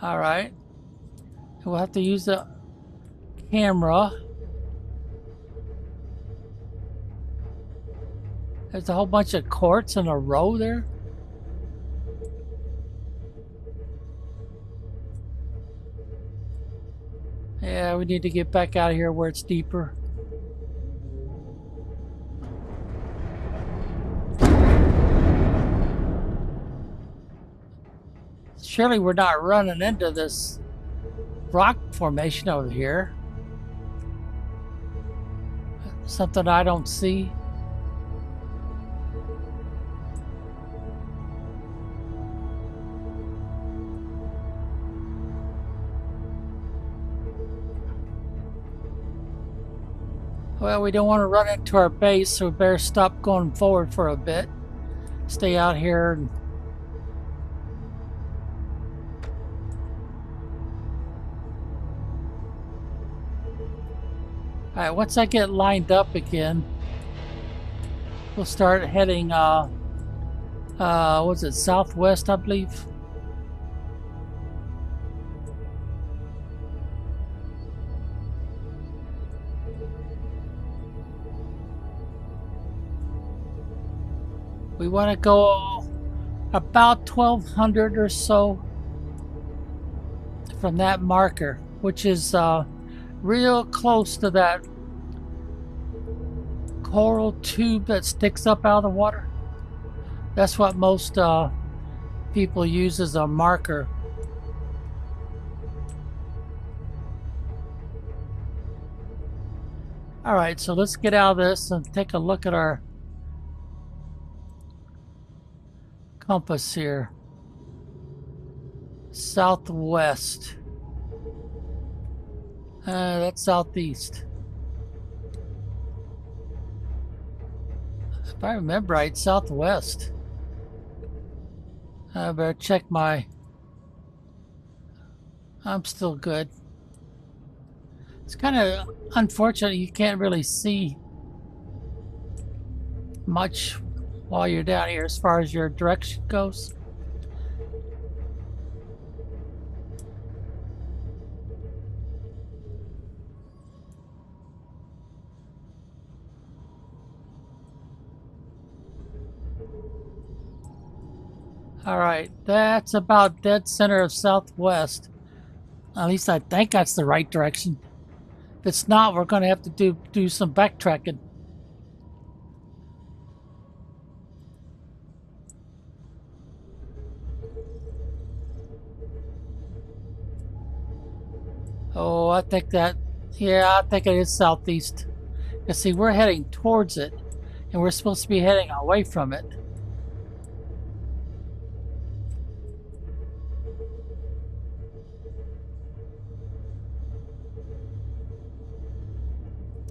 Alright. We'll have to use the camera. There's a whole bunch of quartz in a row there. Yeah, we need to get back out of here where it's deeper. Surely we're not running into this rock formation over here. Something I don't see. Well, we don't want to run into our base, so we better stop going forward for a bit. Stay out here. And alright, once I get lined up again, we'll start heading, what's it, southwest, I believe? We want to go about 1200 or so from that marker, which is real close to that coral tube that sticks up out of the water. That's what most people use as a marker. All right, so let's get out of this and take a look at our compass here. Southwest. That's southeast. If I remember right, southwest. I better check my... I'm still good. It's kind of unfortunate you can't really see much while you're down here as far as your direction goes. All right, that's about dead center of southwest. At least I think that's the right direction. If it's not, we're going to have to do some backtracking. Oh, I think that, yeah, I think it is southeast. You see, we're heading towards it, and we're supposed to be heading away from it.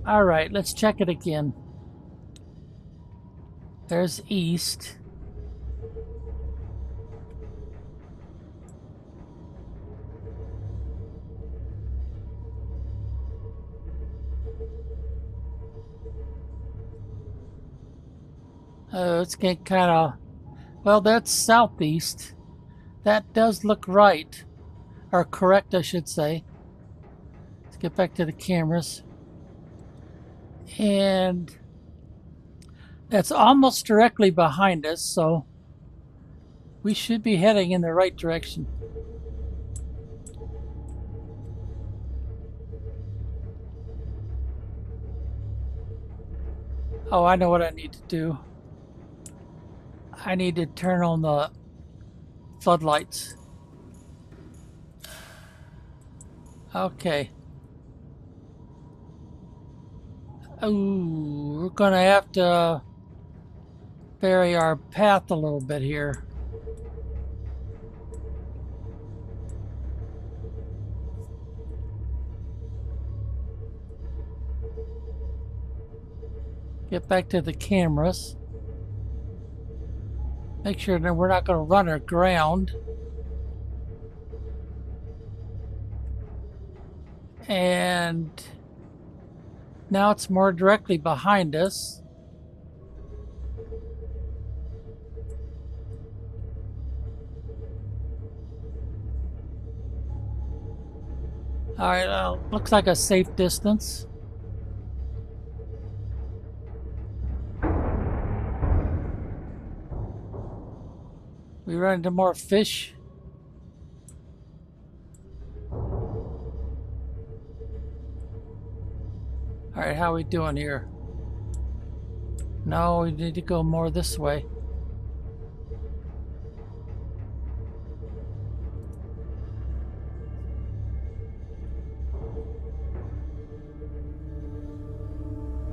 All right, let's check it again. There's east. It's getting kind of, well, that's southeast. That does look right, or correct, I should say. Let's get back to the cameras. And that's almost directly behind us, so we should be heading in the right direction. Oh, I know what I need to do. I need to turn on the floodlights. Okay. Ooh, we're gonna have to vary our path a little bit here. Get back to the cameras. Make sure that we're not going to run aground. And now it's more directly behind us. All right, looks like a safe distance. We run into more fish. All right, how are we doing here? No, we need to go more this way.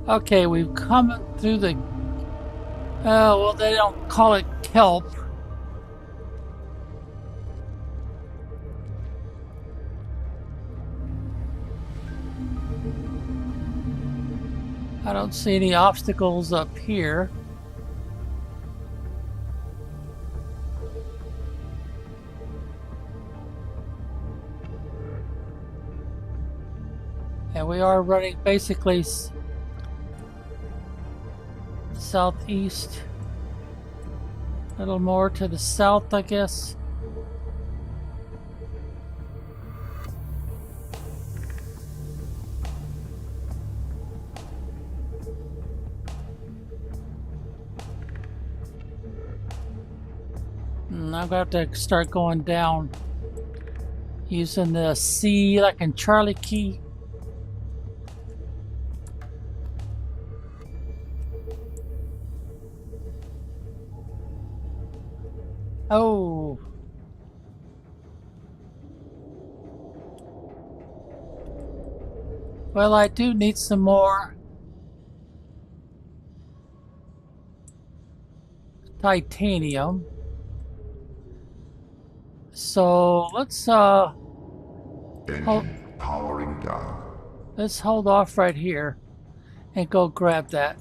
Okay, we've come through the... well, they don't call it kelp. I don't see any obstacles up here. And we are running basically southeast. A little more to the south, I guess. I'm gonna have to start going down. Using the C like in Charlie key. Oh. Well, I do need some more titanium. So let's Engine powering down. let's hold off right here and go grab that.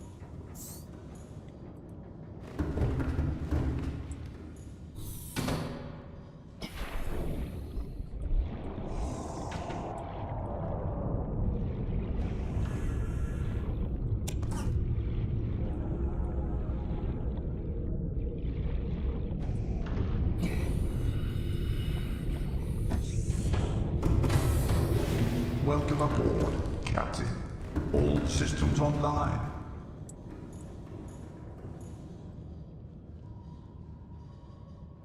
Welcome aboard, Captain. All systems online.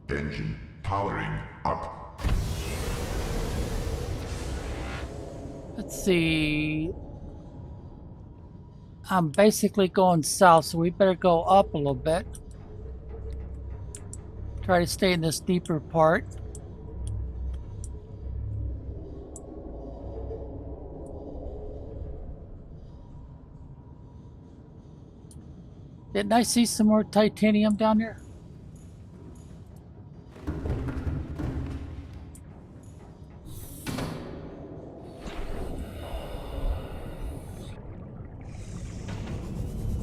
Engine powering up. Let's see. I'm basically going south, so we better go up a little bit. Try to stay in this deeper part. Didn't I see some more titanium down there?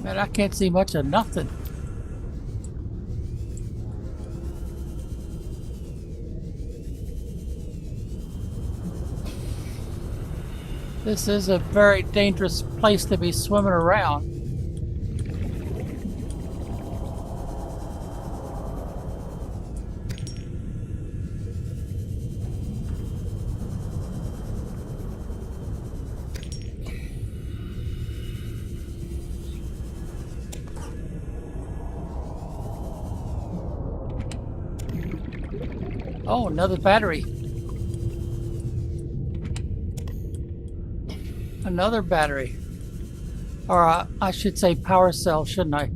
Man, I can't see much of nothing. This is a very dangerous place to be swimming around. Oh, another battery. Another battery. Or I should say power cell, shouldn't I?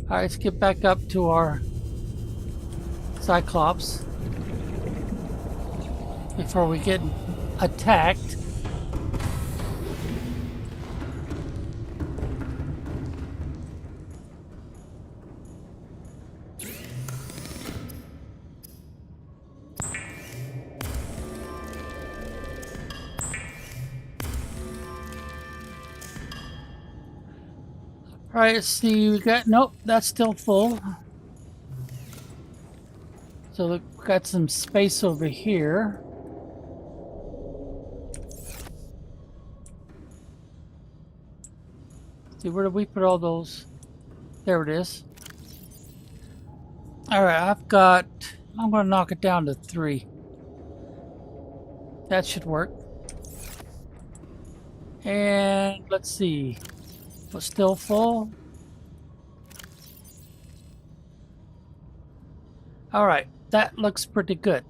Alright, let's get back up to our Cyclops before we get attacked. Alright, let's see, we got, nope, that's still full. So we've got some space over here. See, where did we put all those? There it is. Alright, I'm gonna knock it down to 3. That should work. And let's see. We're still full. Alright, that looks pretty good.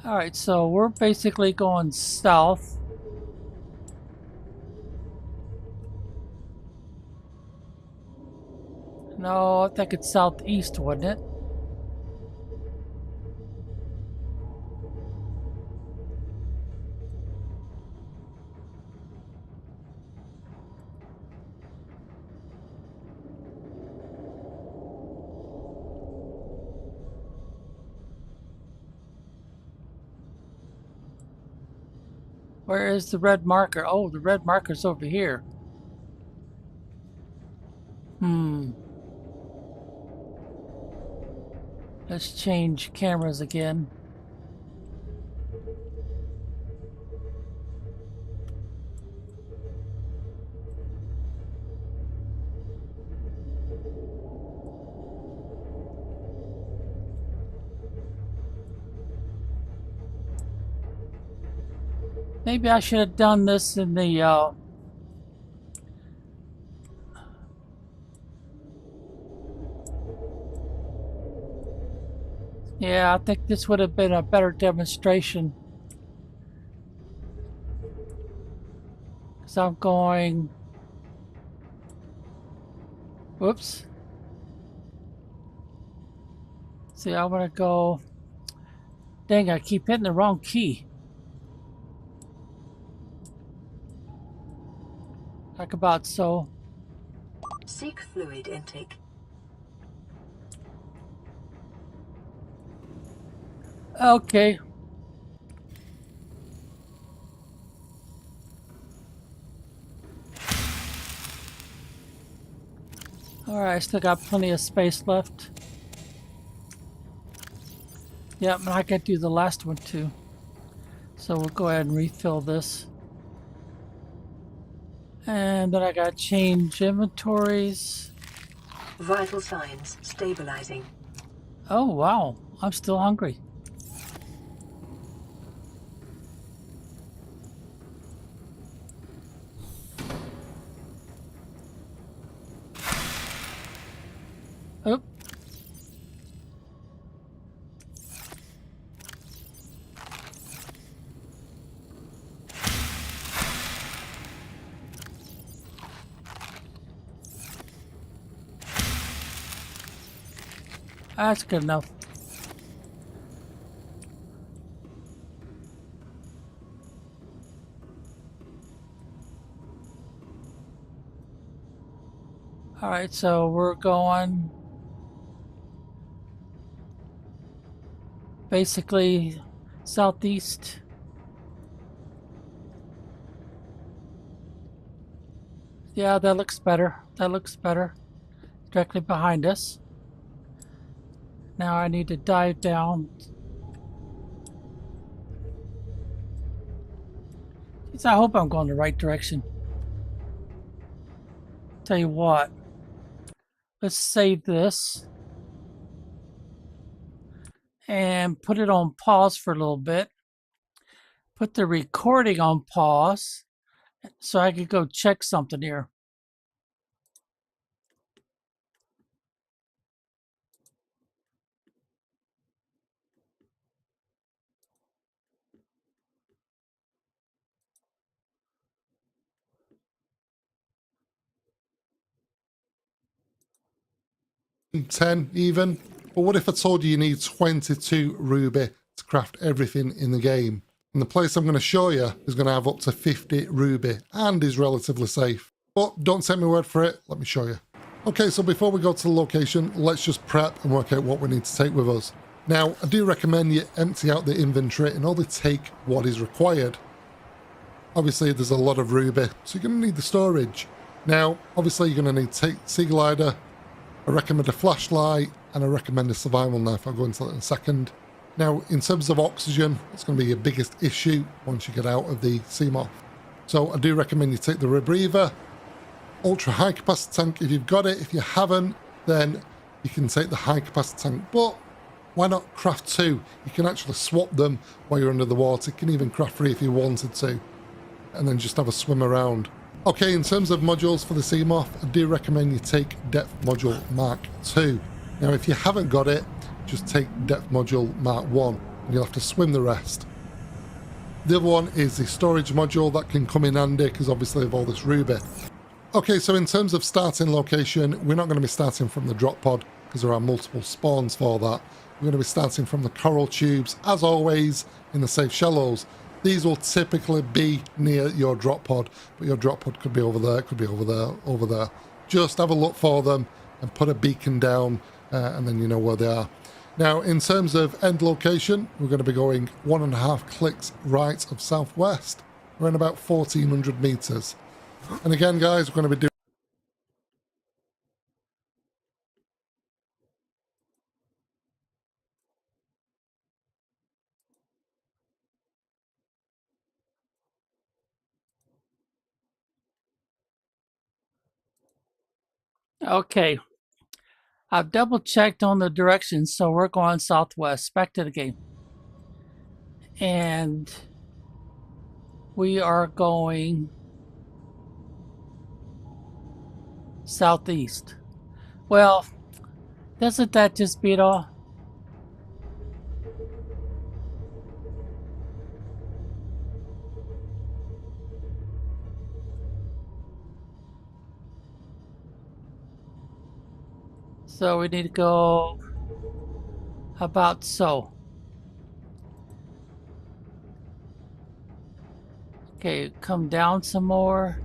Alright, so we're basically going south. No, I think it's southeast, wasn't it? Where is the red marker? Oh, the red marker's over here. Let's change cameras again. Maybe I should have done this in the yeah, I think this would have been a better demonstration. Because I'm going... Whoops. See, I want to go... Dang, I keep hitting the wrong key. Like about so. Seek fluid intake. Okay. Alright, I still got plenty of space left. Yep, and I could do the last one too. So we'll go ahead and refill this. And then I got change inventories. Vital signs stabilizing. Oh, wow. I'm still hungry. Oop. That's good enough. Alright, so we're going basically southeast. Yeah, that looks better. That looks better. Directly behind us. Now I need to dive down. Jeez, I hope I'm going the right direction. Tell you what. Let's save this. And put it on pause for a little bit. Put the recording on pause. So I could go check something here. And 10 even. But what if I told you you need 22 ruby to craft everything in the game? And the place I'm going to show you is going to have up to 50 ruby and is relatively safe. But don't take my word for it, let me show you. Okay, so before we go to the location, let's just prep and work out what we need to take with us. Now, I do recommend you empty out the inventory and only take what is required. Obviously, there's a lot of ruby, so you're going to need the storage. Now, obviously, you're going to need to take sea glider. I recommend a flashlight and I recommend a survival knife. I'll go into that in a second. Now, in terms of oxygen, it's going to be your biggest issue once you get out of the Seamoth. So I do recommend you take the rebreather, ultra high capacity tank if you've got it. If you haven't, then you can take the high capacity tank. But why not craft 2? You can actually swap them while you're under the water. You can even craft 3 if you wanted to, and then just have a swim around. Okay, in terms of modules for the Seamoth, I do recommend you take Depth Module Mark II. Now, if you haven't got it, just take Depth Module Mark 1, and you'll have to swim the rest. The other one is the storage module that can come in handy, because obviously of all this ruby. Okay, so in terms of starting location, we're not going to be starting from the drop pod, because there are multiple spawns for that. We're going to be starting from the coral tubes, as always, in the safe shallows. These will typically be near your drop pod, but your drop pod could be over there, could be over there, over there. Just have a look for them and put a beacon down, and then you know where they are. Now, in terms of end location, we're going to be going 1.5 clicks right of southwest. We're in about 1,400 meters. And again, guys, we're going to be doing... Okay. I've double checked on the directions, so we're going southwest. Back to the game. And We are going southeast. Well, doesn't that just beat all? So we need to go about so. Okay, come down some more.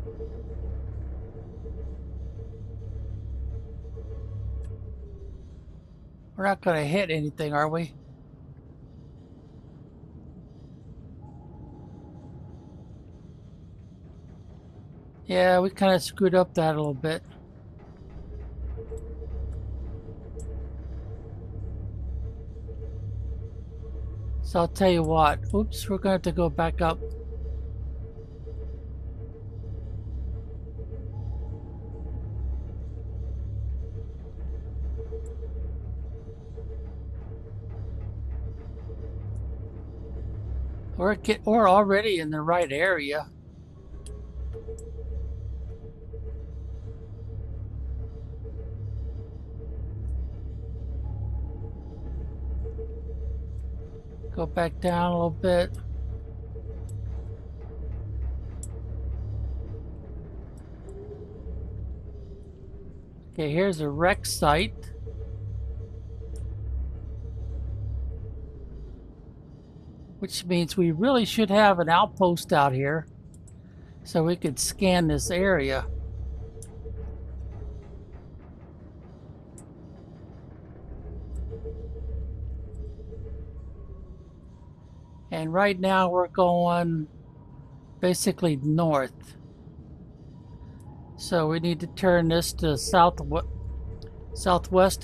We're not going to hit anything, are we? Yeah, we kind of screwed up that a little bit. So I'll tell you what. Oops, we're going to have to go back up. We're already in the right area. Go back down a little bit. Okay, here's a wreck site. Which means we really should have an outpost out here so we could scan this area. And right now we're going basically north. So we need to turn this to southwest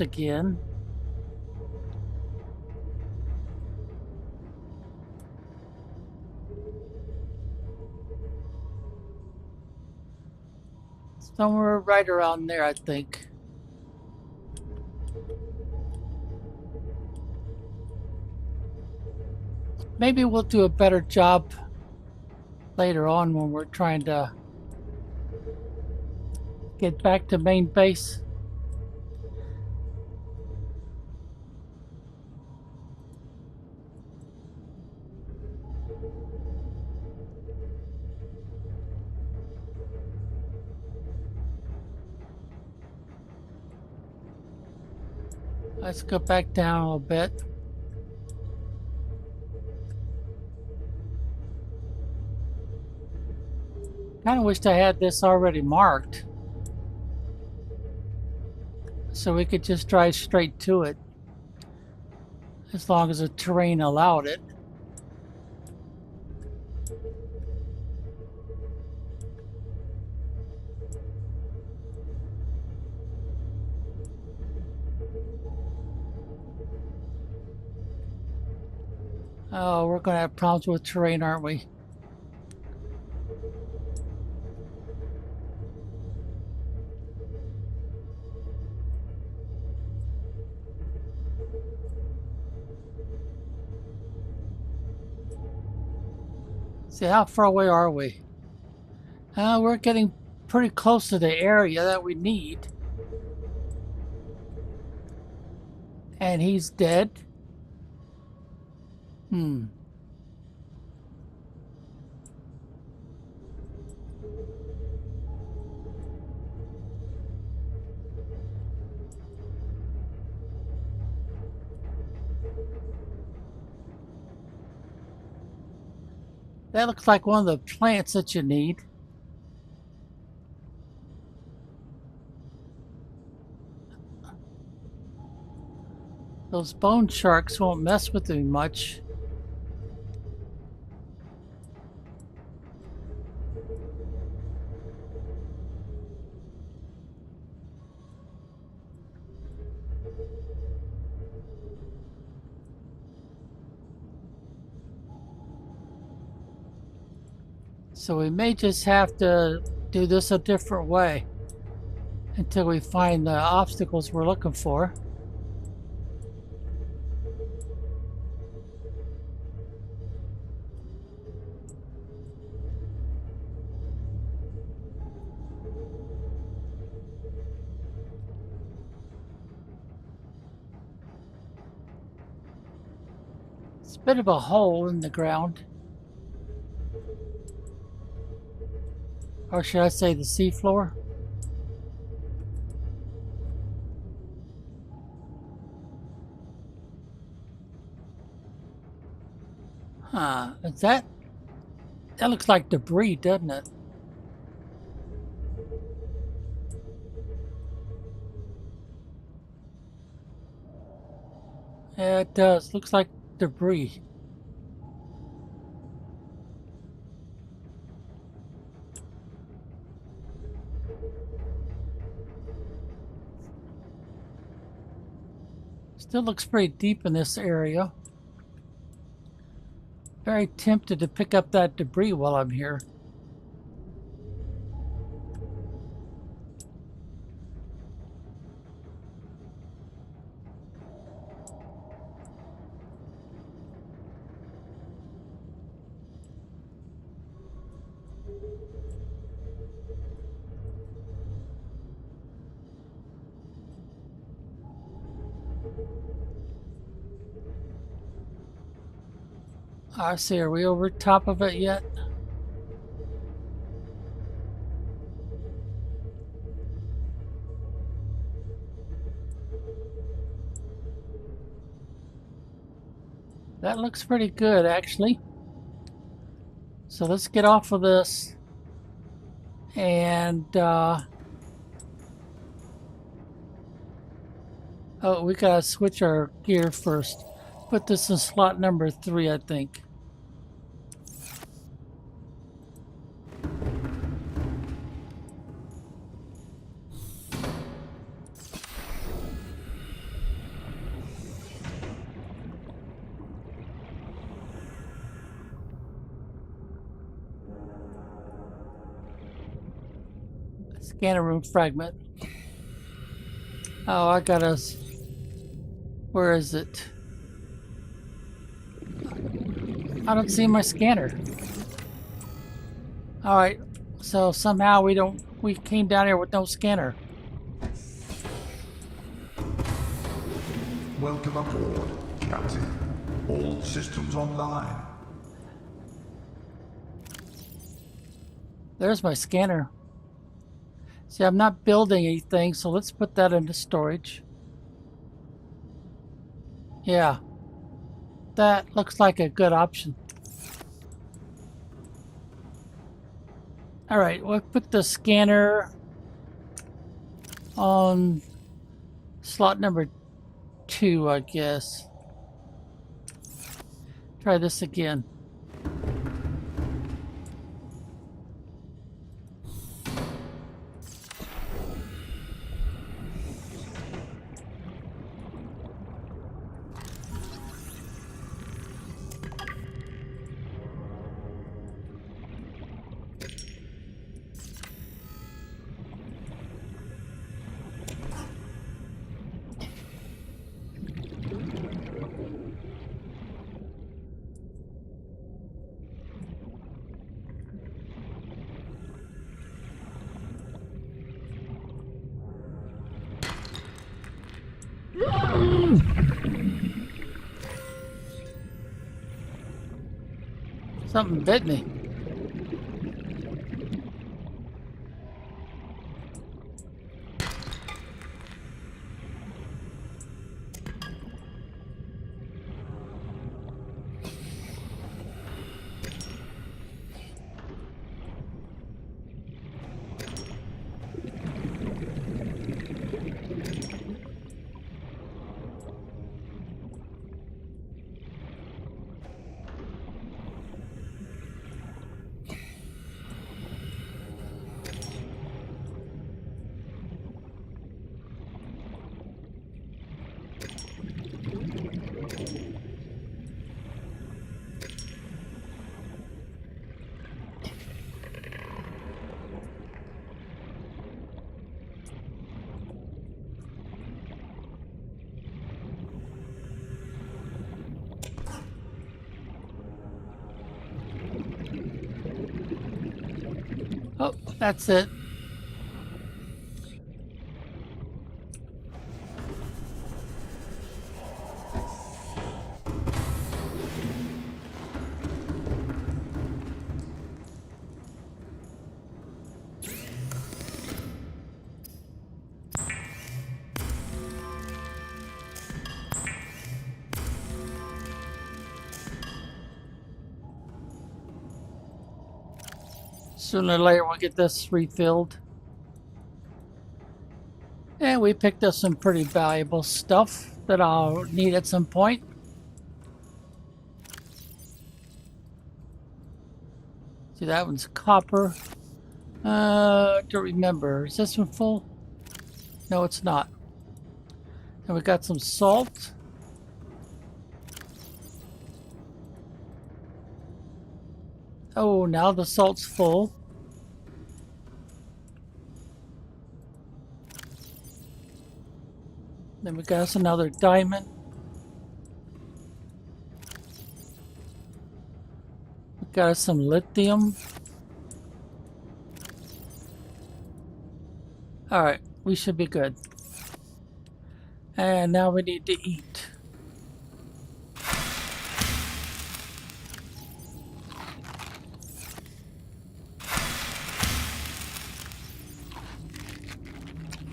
again. Somewhere right around there, I think. Maybe we'll do a better job later on when we're trying to get back to main base. Let's go back down a little bit. Kind of wished I had this already marked, so we could just drive straight to it, as long as the terrain allowed it. Oh, we're going to have problems with terrain, aren't we? See, how far away are we? We're getting pretty close to the area that we need. And he's dead. That looks like one of the plants that you need. Those bone sharks won't mess with me much. So we may just have to do this a different way until we find the obstacles we're looking for. It's a bit of a hole in the ground. Or should I say the seafloor? Huh, is that looks like debris, doesn't it? Yeah, it does. Looks like debris. Still looks pretty deep in this area. Very tempted to pick up that debris while I'm here. I see. Are we over top of it yet? That looks pretty good, actually. So let's get off of this. And, oh, we gotta switch our gear first. Put this in slot number 3, I think. Scanner room fragment. Oh, I got us. Where is it? I don't see my scanner. Alright, so somehow we came down here with no scanner. Welcome aboard, Captain. All systems online. There's my scanner. See, I'm not building anything, so let's put that into storage. Yeah, that looks like a good option. All right, we'll put the scanner on slot number 2, I guess. Try this again. Something bit me. Oh, that's it. Sooner or later we'll get this refilled. And we picked up some pretty valuable stuff that I'll need at some point. See, that one's copper. Don't remember. Is this one full? No, it's not. And we got some salt. Oh, now the salt's full. Then we got us another diamond. We got us some lithium. Alright, we should be good. And now we need to eat.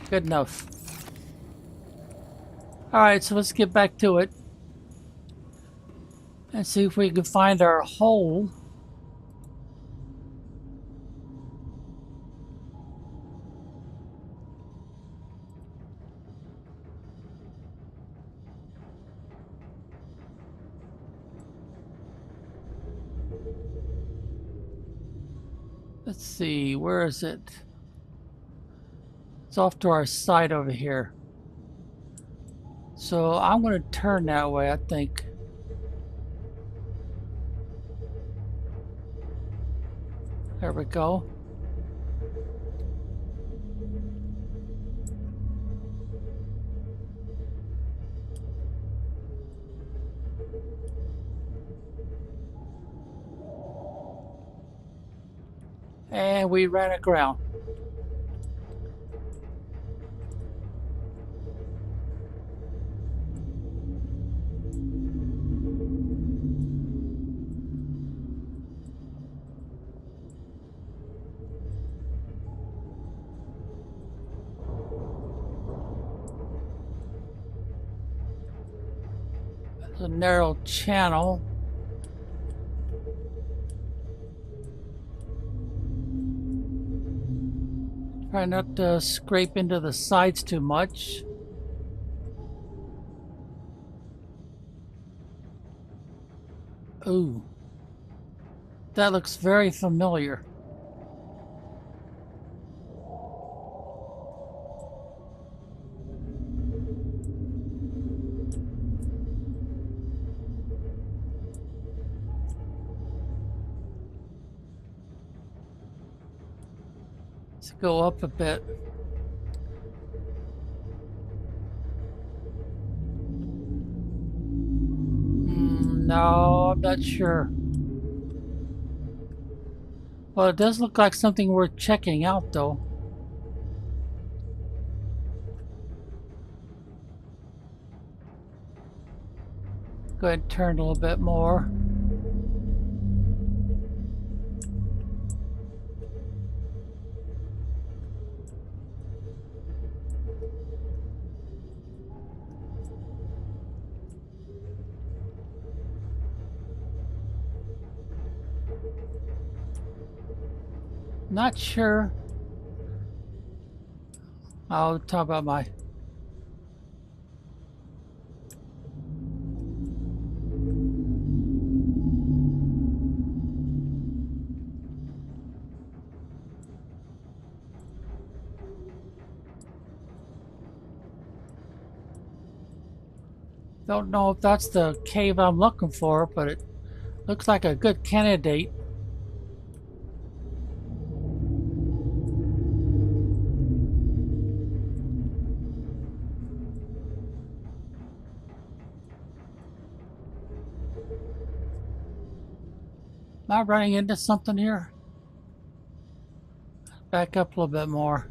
Good enough. Alright, so let's get back to it. And see if we can find our hole. Let's see, where is it? It's off to our side over here. So I'm going to turn that way, I think. There we go. And we ran aground. There's a narrow channel. Try not to scrape into the sides too much. Ooh. That looks very familiar. Let's go up a bit. No, I'm not sure. Well, it does look like something worth checking out, though. Go ahead and turn a little bit more. Not sure. I'll talk about my... Don't know if that's the cave I'm looking for, but it looks like a good candidate. Am I running into something here? Back up a little bit more.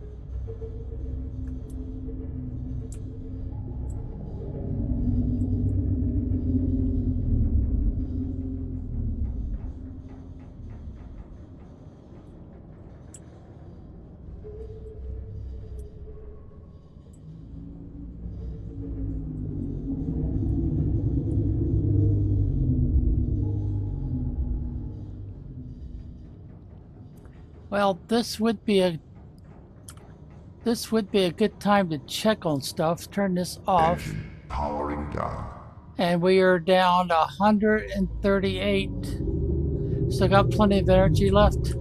Well, this would be a good time to check on stuff. Turn this off. Engine powering down. And we are down to 138. Still got plenty of energy left.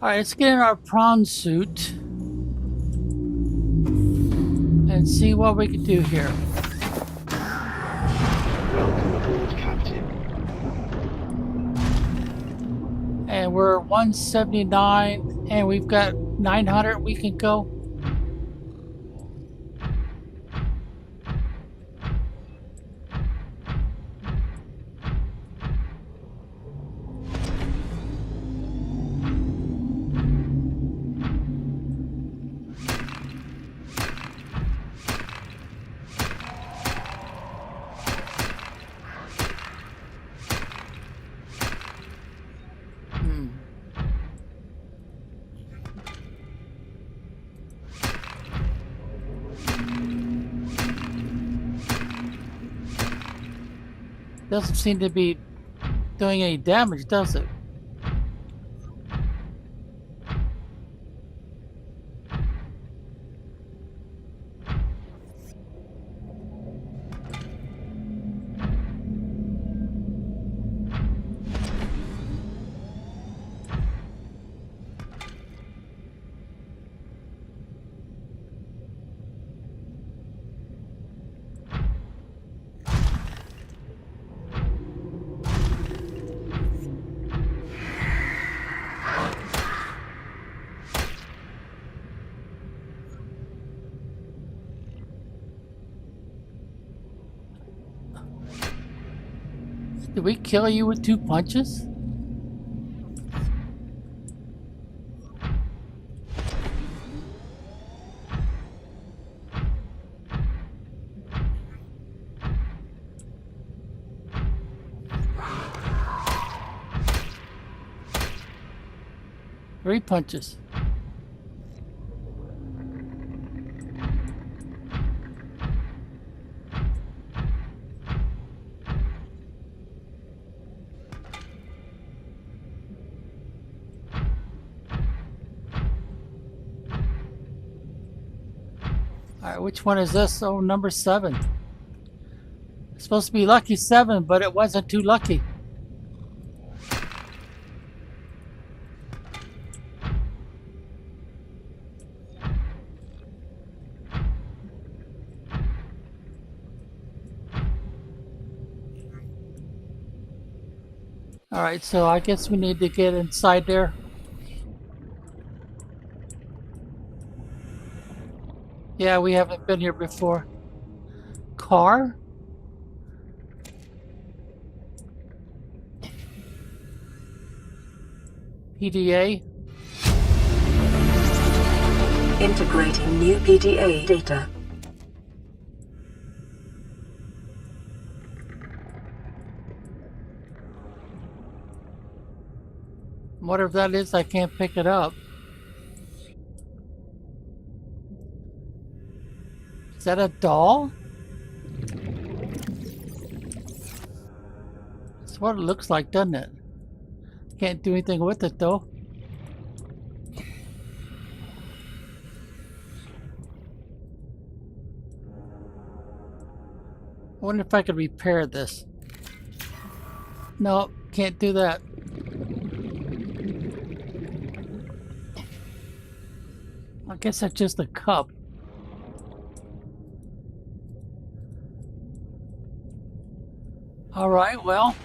Alright, let's get in our prawn suit and see what we can do here. Welcome aboard, Captain. And we're 179 and we've got 900 we can go. Doesn't seem to be doing any damage, does it? Did we kill you with 2 punches? Three punches. Alright, which one is this? Oh, number 7. It's supposed to be lucky 7, but it wasn't too lucky. Alright, so I guess we need to get inside there. Yeah, we haven't been here before. Car? PDA? Integrating new PDA data. Whatever that is, I can't pick it up. Is that a doll? That's what it looks like, doesn't it? Can't do anything with it, though. I wonder if I could repair this. No, can't do that. I guess that's just a cup. Alright, well,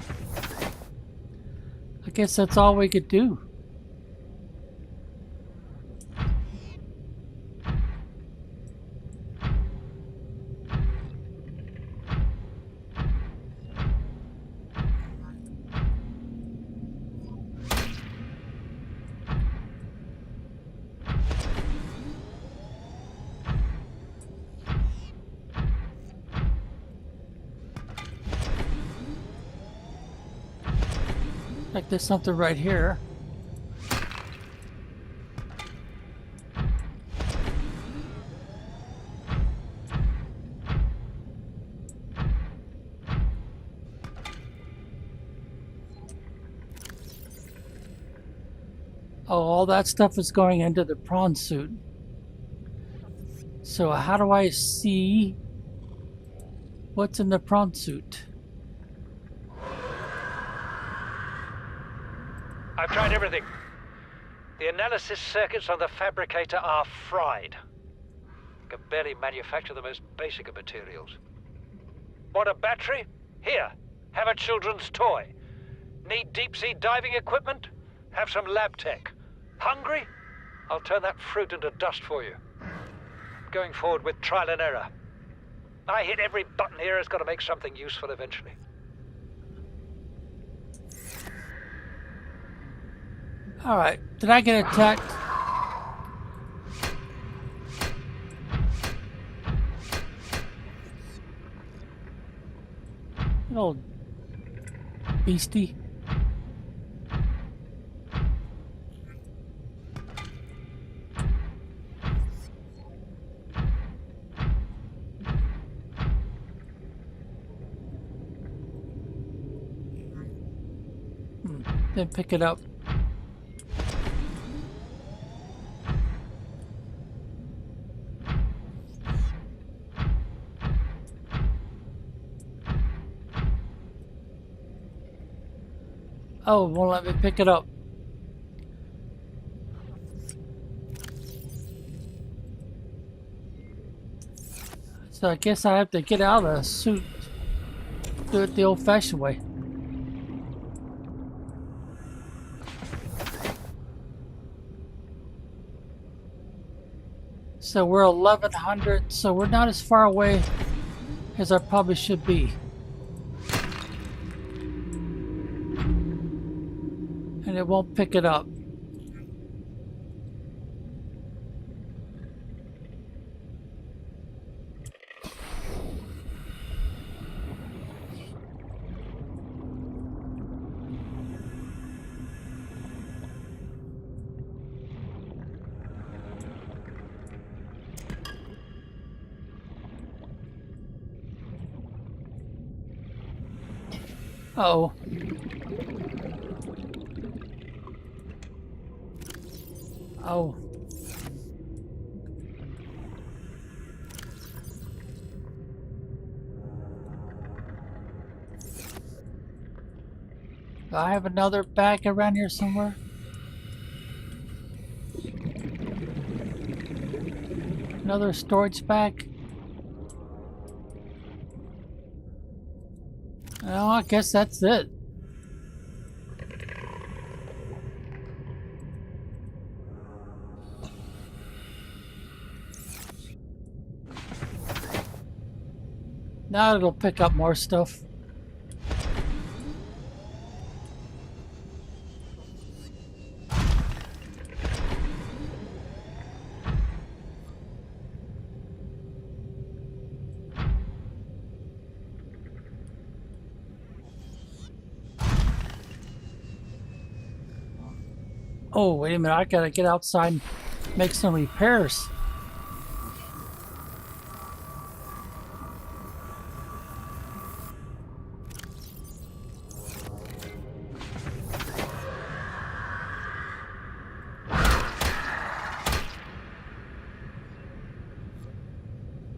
I guess that's all we could do. Like there's something right here. Oh, all that stuff is going into the prawn suit. So how do I see what's in the prawn suit? I've tried everything. The analysis circuits on the fabricator are fried. Can barely manufacture the most basic of materials. Want a battery? Here, have a children's toy. Need deep-sea diving equipment? Have some lab tech. Hungry? I'll turn that fruit into dust for you. Going forward with trial and error. I hit every button here has got to make something useful eventually. Alright, did I get attacked? Little beastie. Then pick it up. Oh, won't let me pick it up. So I guess I have to get out of the suit. Do it the old-fashioned way. So we're 1100, so we're not as far away as I probably should be. And it won't pick it up. Uh-oh. Oh. Do I have another bag around here somewhere? Another storage bag? Oh, I guess that's it. Now it'll pick up more stuff. Oh, wait a minute, I gotta get outside and make some repairs.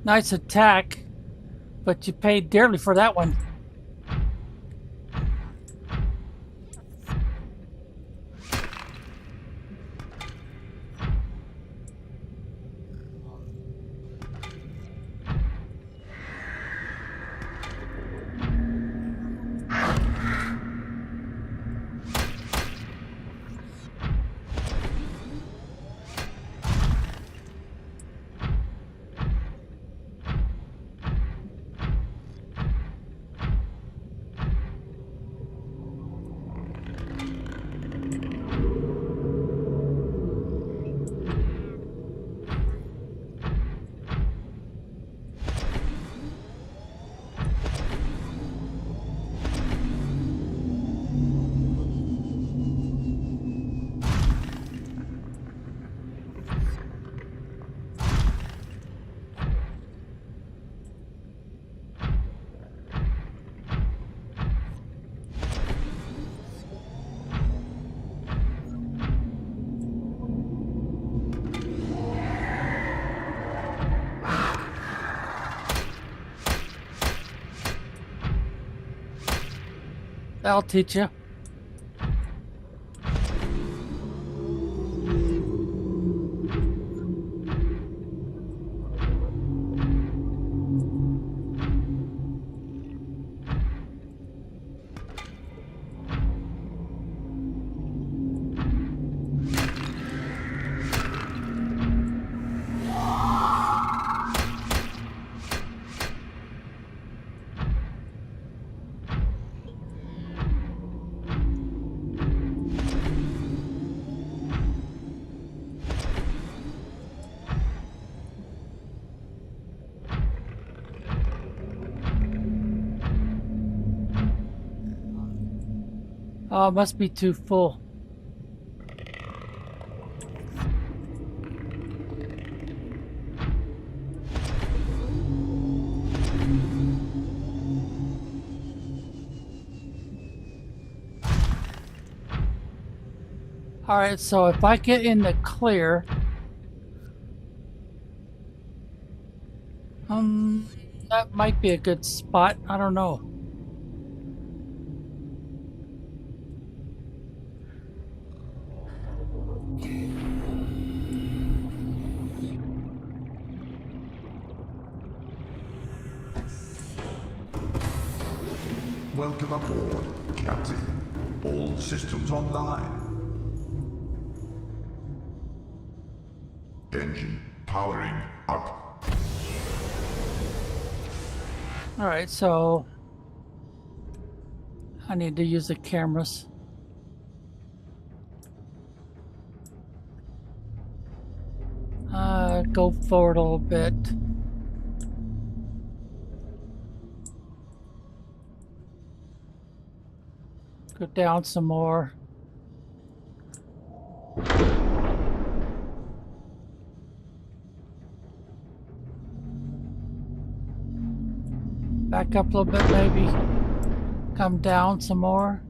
Nice attack, but you paid dearly for that one. That'll teach you. Oh, it must be too full. All right, so if I get in the clear, that might be a good spot. I don't know. Welcome aboard, Captain. All systems online. Engine powering up. All right, so I need to use the cameras. Go forward a little bit. Go down some more. Back up a little bit, maybe. Come down some more.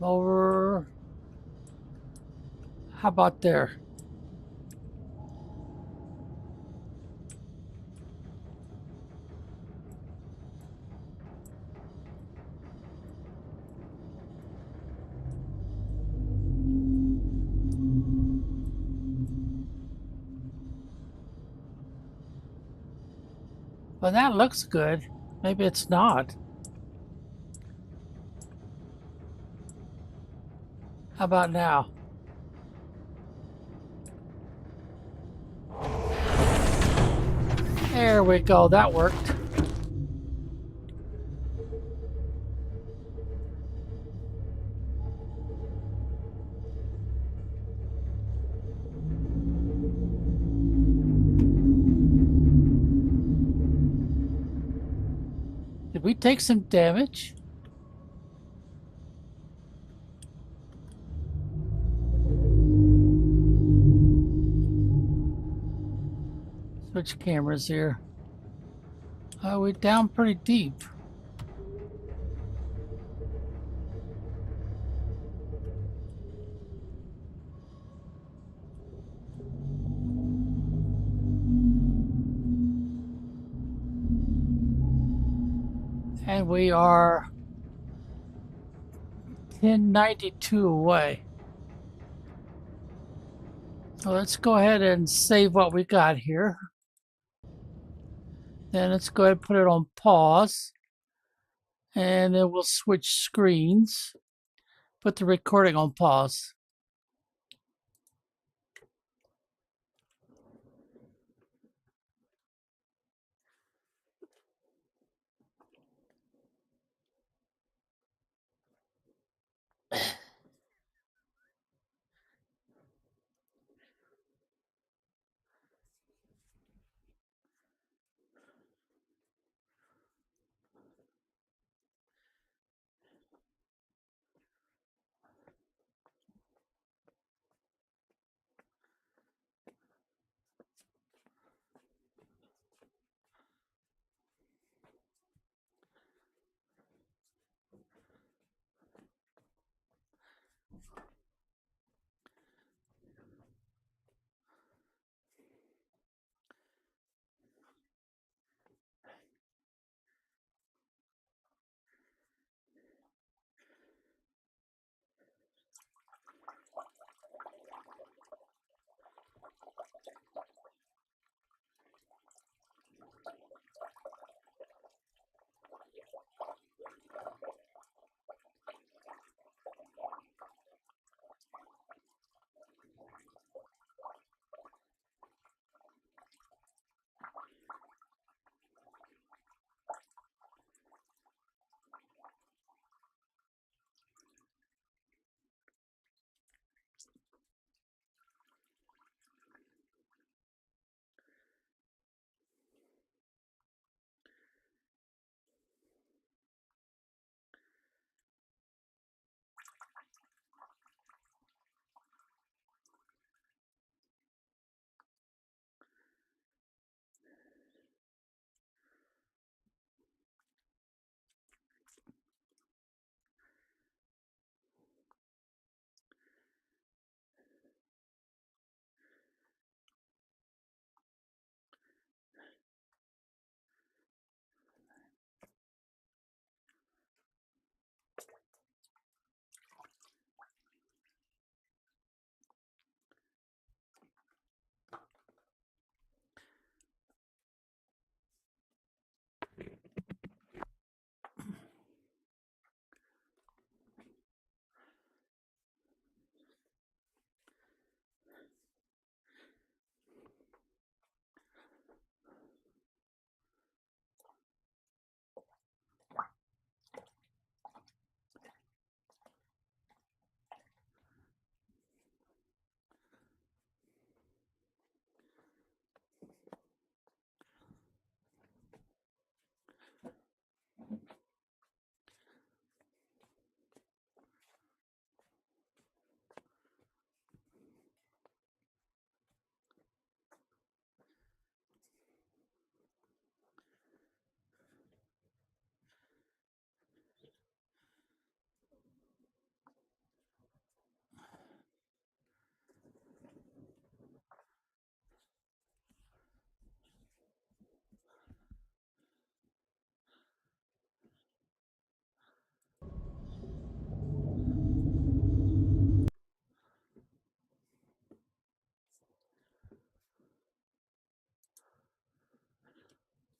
Over. How about there? Well, that looks good. Maybe it's not. How about now? There we go. That worked. Did we take some damage? Switch cameras here. We're down pretty deep. And we are 1092 away. So let's go ahead and save what we got here. Then let's go ahead and put it on pause. And then we'll switch screens. Put the recording on pause.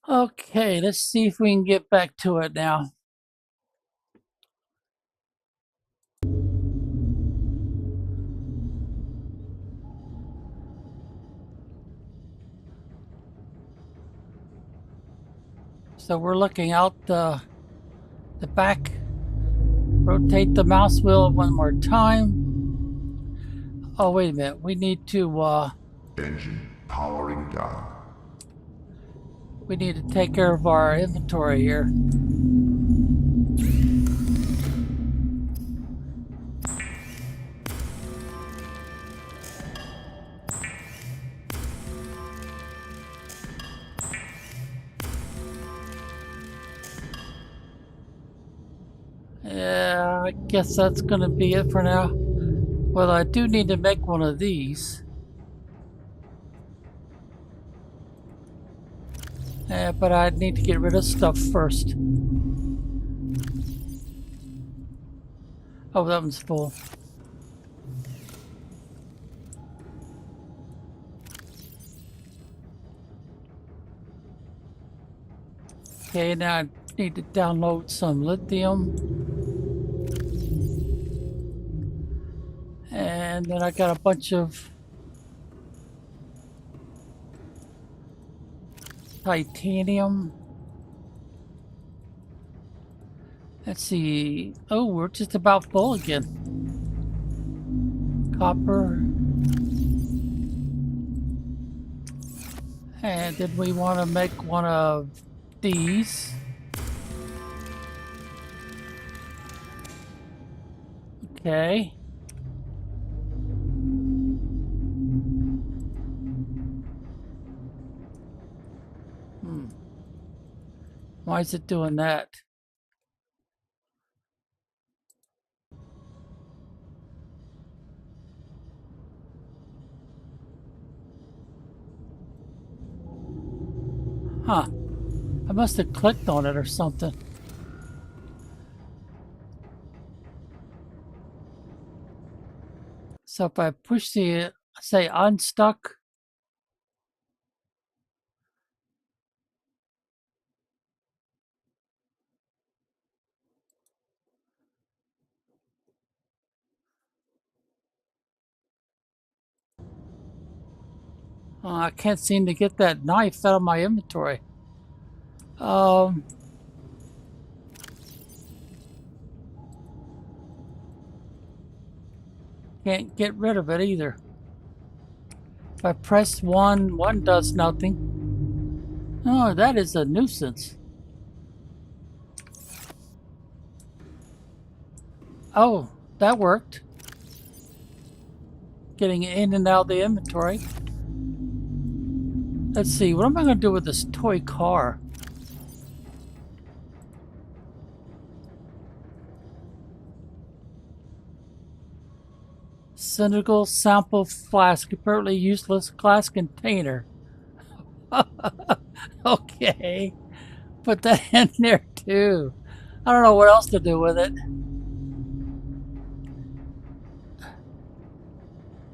Okay, let's see if we can get back to it now. So we're looking out the back. Rotate the mouse wheel one more time. Oh, wait a minute. We need to Engine powering down. take care of our inventory here. Yeah, I guess that's going to be it for now. Well, I do need to make one of these. But I need to get rid of stuff first. Oh, that one's full. Okay, now I need to download some lithium. And then I got a bunch of titanium. Let's see. Oh, we're just about full again. Copper. And then we want to make one of these. Okay. Why is it doing that? Huh. I must have clicked on it or something. So if I push the, say, unstuck. I can't seem to get that knife out of my inventory. Can't get rid of it either. If I press one does nothing. Oh, that is a nuisance. Oh, that worked. Getting in and out of the inventory. Let's see, what am I going to do with this toy car? Cylindrical sample flask, apparently useless glass container. Okay, put that in there too. I don't know what else to do with it.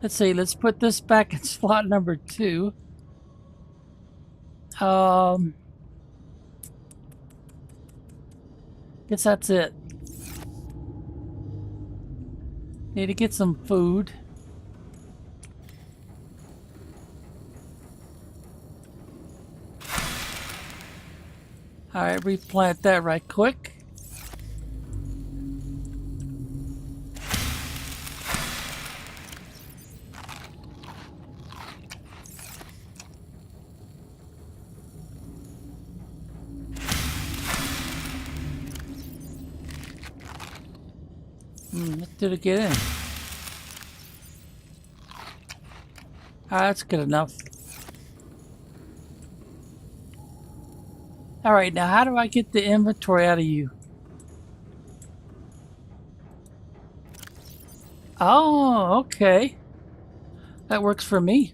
Let's see, let's put this back in slot number 2. Guess that's it. Need to get some food. Alright, replant that right quick. Let's do it again. That's good enough. Alright, now how do I get the inventory out of you? Oh, okay. That works for me.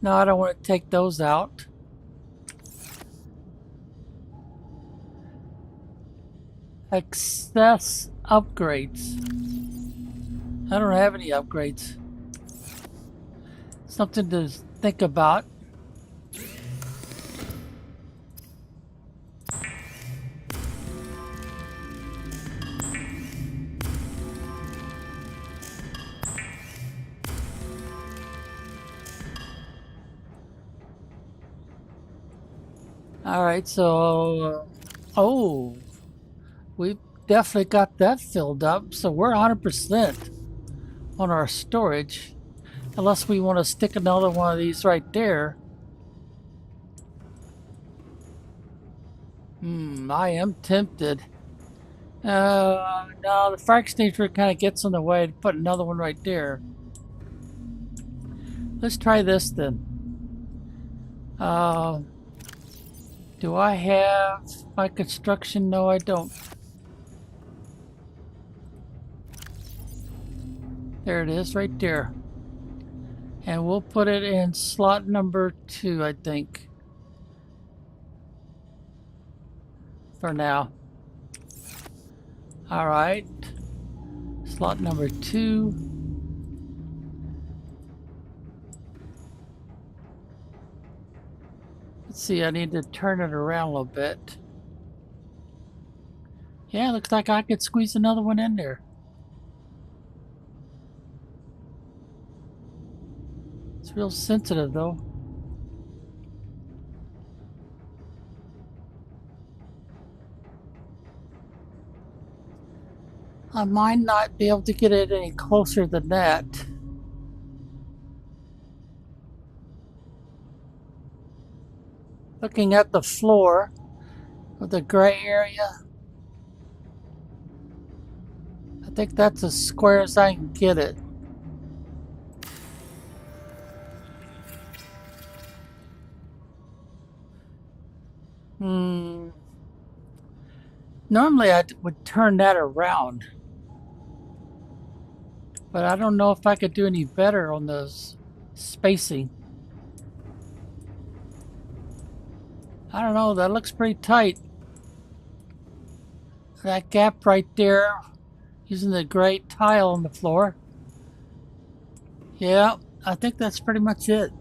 No, I don't want to take those out. Access upgrades. I don't have any upgrades. Something to think about. All right, so oh, we definitely got that filled up. So we're 100% on our storage, unless we want to stick another one of these right there. I am tempted. No, the fire extinguisher kind of gets in the way to put another one right there. Let's try this then. Do I have my construction? No, I don't. There it is, right there. And we'll put it in slot number 2, I think. For now. All right. Slot number 2. Let's see, I need to turn it around a little bit. Yeah, looks like I could squeeze another one in there. It's real sensitive though. I might not be able to get it any closer than that. Looking at the floor of the gray area, I think that's as square as I can get it. Normally I would turn that around, but I don't know if I could do any better on those spacing. I don't know, that looks pretty tight. That gap right there, using the gray tile on the floor. Yeah, I think that's pretty much it.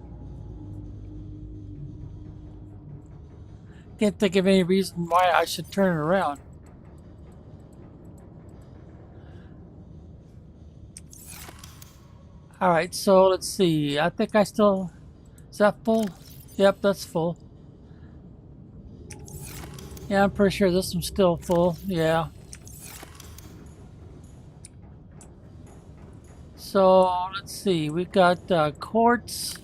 Can't think of any reason why I should turn it around. All right, so let's see. I think I still... Is that full? Yep, that's full. Yeah, I'm pretty sure this one's still full. Yeah. So, let's see. We've got quartz.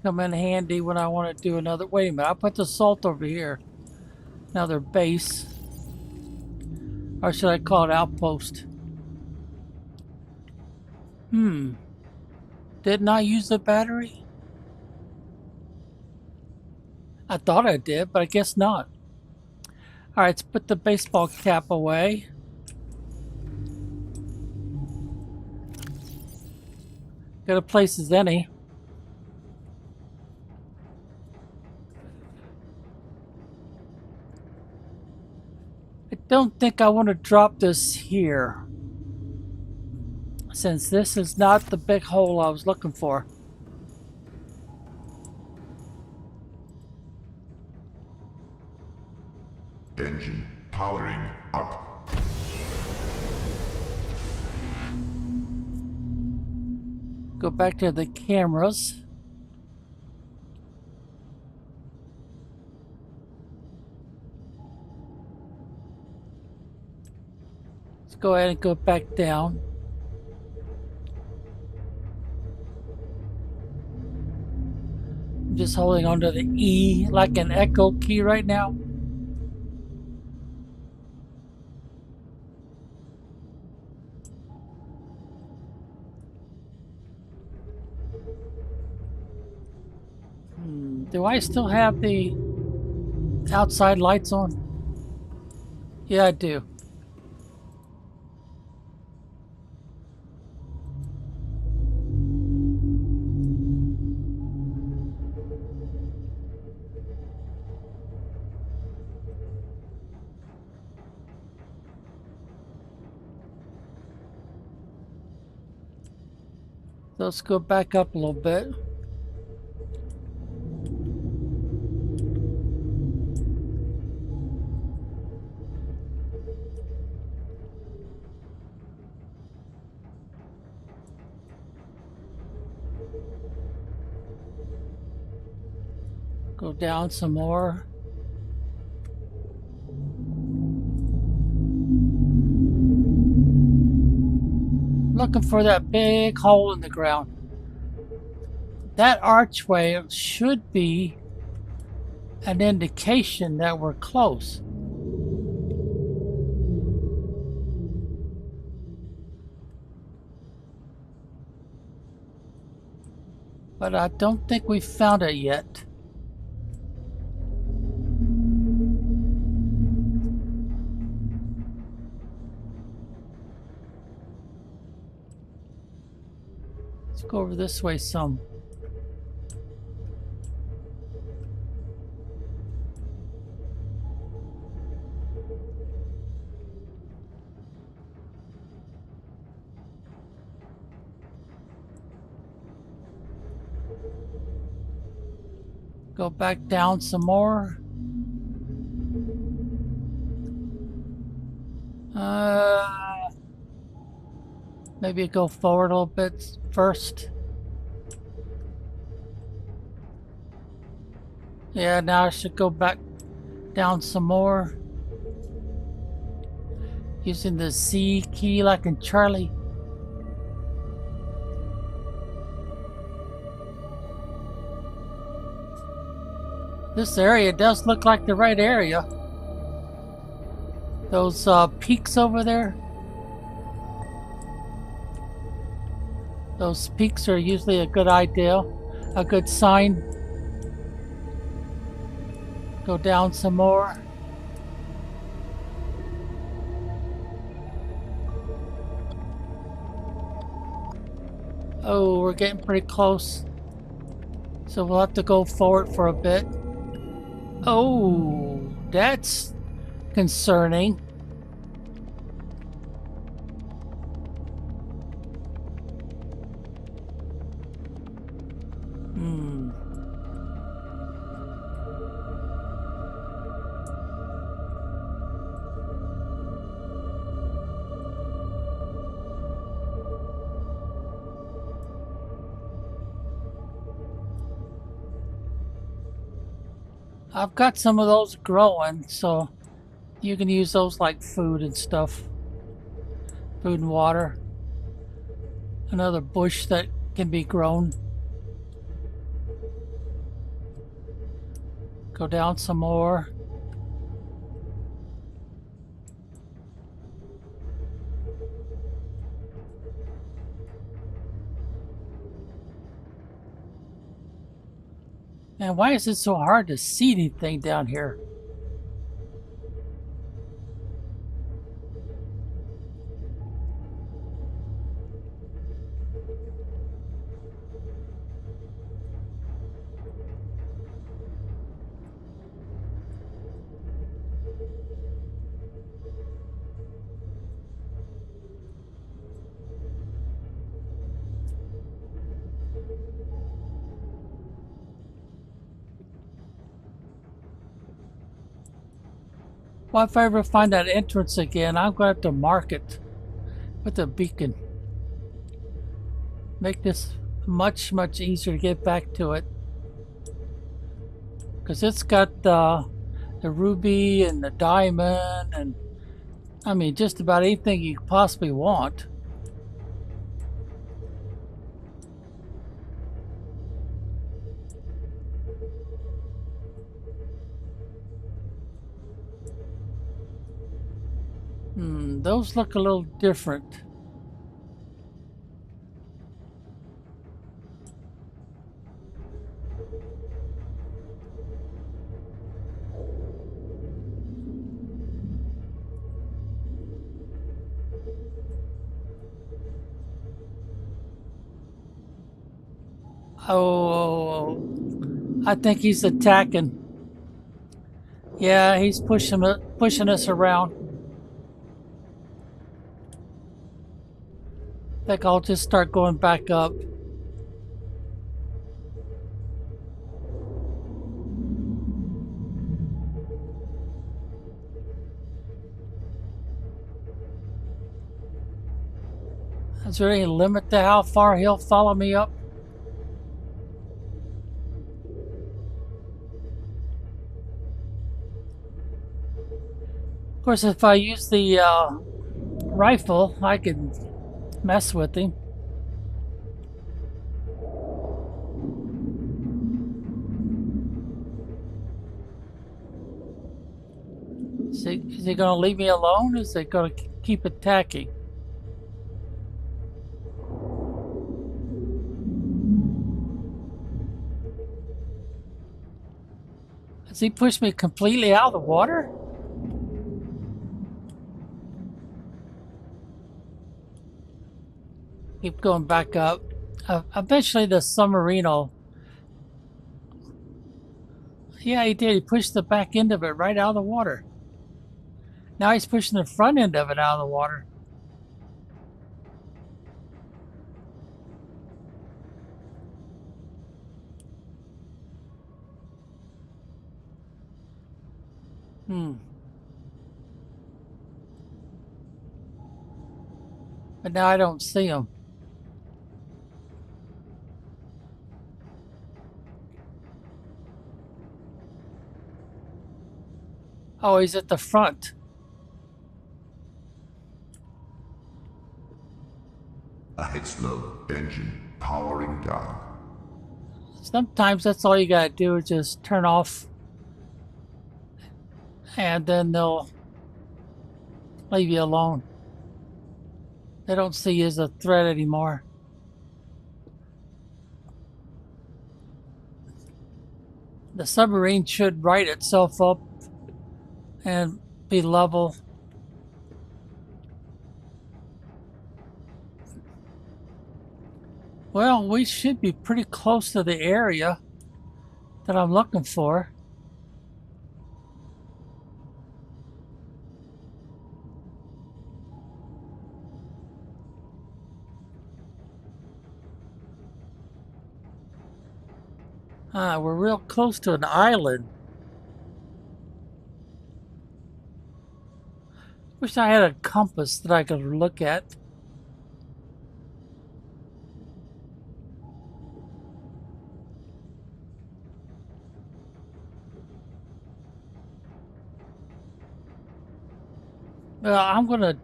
Come in handy when I want to do another... Wait a minute, I'll put the salt over here. Another base. Or should I call it outpost? Didn't I use the battery? I thought I did, but I guess not. Alright, let's put the baseball cap away. Good a place as any. I don't think I want to drop this here, since this is not the big hole I was looking for. Engine powering up. Go back to the cameras. Let's go ahead and go back down. I'm just holding onto the E like an echo key right now. Do I still have the outside lights on? Yeah, I do. Let's go back up a little bit. Go down some more. Looking for that big hole in the ground. That archway should be an indication that we're close. But I don't think we found it yet. Let's go over this way some. Go back down some more. Maybe go forward a little bit first. Yeah, now I should go back down some more. Using the Z key like in Charlie. This area does look like the right area. Those peaks over there. Those peaks are usually a good idea, a good sign. Go down some more. Oh, we're getting pretty close. So we'll have to go forward for a bit. Oh, that's concerning. I've got some of those growing, so you can use those like food and stuff. Food and water. Another bush that can be grown. Go down some more. Man, why is it so hard to see anything down here? Well, if I ever find that entrance again, I'm going to have to mark it with a beacon. Make this much, much easier to get back to it. Because it's got the ruby and the diamond and, I mean, just about anything you could possibly want. Those look a little different. Oh, I think he's attacking. Yeah, he's pushing us around. I think I'll just start going back up. Is there any limit to how far he'll follow me up? Of course, if I use the rifle, I can mess with him. Is he going to leave me alone? Is he going to keep attacking? Has he pushed me completely out of the water? Keep going back up. Eventually the submarine will... Yeah, he did. He pushed the back end of it right out of the water. Now he's pushing the front end of it out of the water. But now I don't see him. Oh, he's at the front. Slow engine powering down. Sometimes that's all you gotta do is just turn off, and then they'll leave you alone. They don't see you as a threat anymore. The submarine should right itself up and be level. Well, we should be pretty close to the area that I'm looking for. We're real close to an island. Wish I had a compass that I could look at. Well, I'm gonna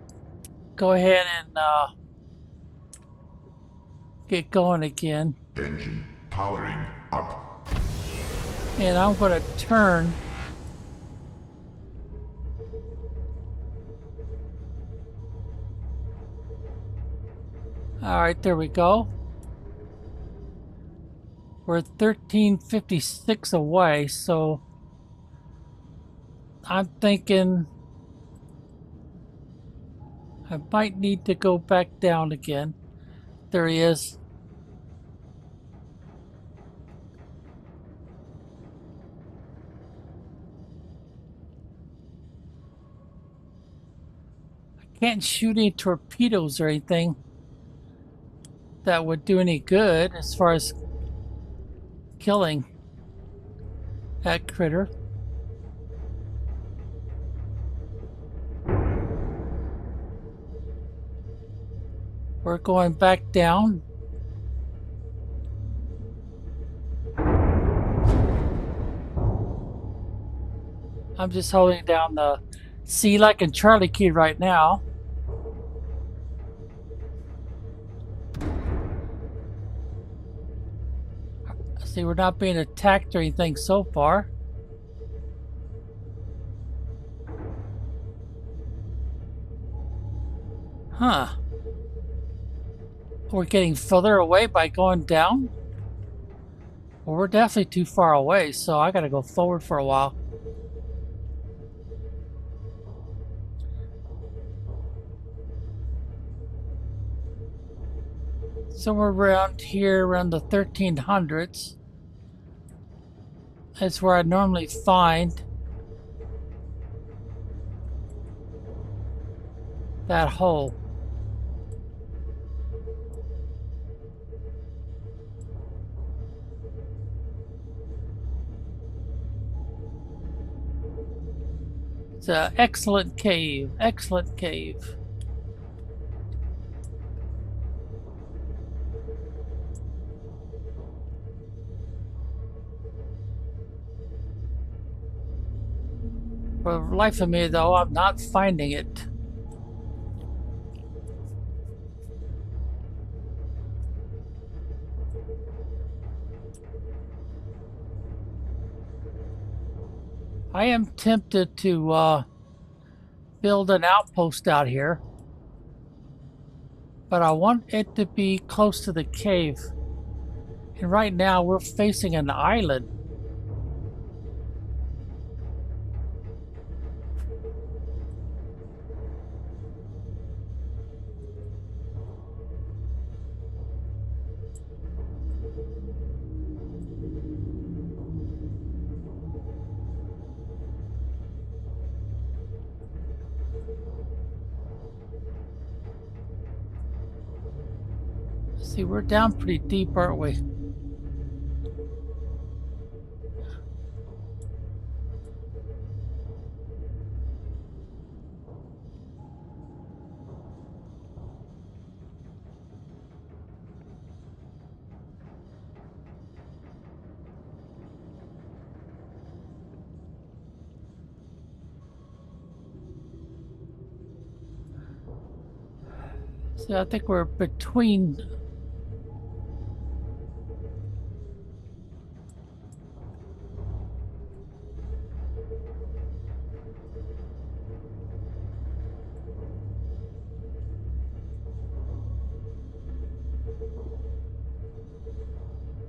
go ahead and get going again. Engine powering up. And I'm gonna turn. All right, there we go. We're 1356 away, so I'm thinking I might need to go back down again. There he is. I can't shoot any torpedoes or anything that would do any good as far as killing that critter. We're going back down. I'm just holding down the C like in Charlie key right now. See, we're not being attacked or anything so far. Huh. We're getting further away by going down? Well, we're definitely too far away, so I gotta go forward for a while. Somewhere around here, around the 1300s. That's where I normally find that hole. It's an excellent cave, excellent cave. For the life of me, though, I'm not finding it. I am tempted to build an outpost out here, but I want it to be close to the cave. And right now we're facing an island. See, we're down pretty deep, aren't we? See, I think we're between.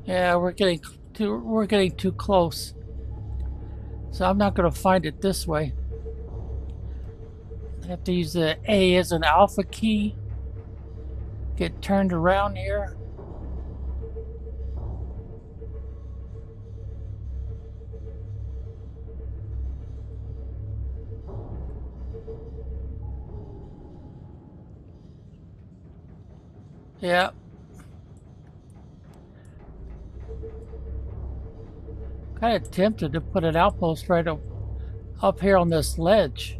Yeah, we're getting too close. So I'm not going to find it this way. I have to use the A as an alpha key. Get turned around here. Yeah. Kind of tempted to put an outpost right up here on this ledge.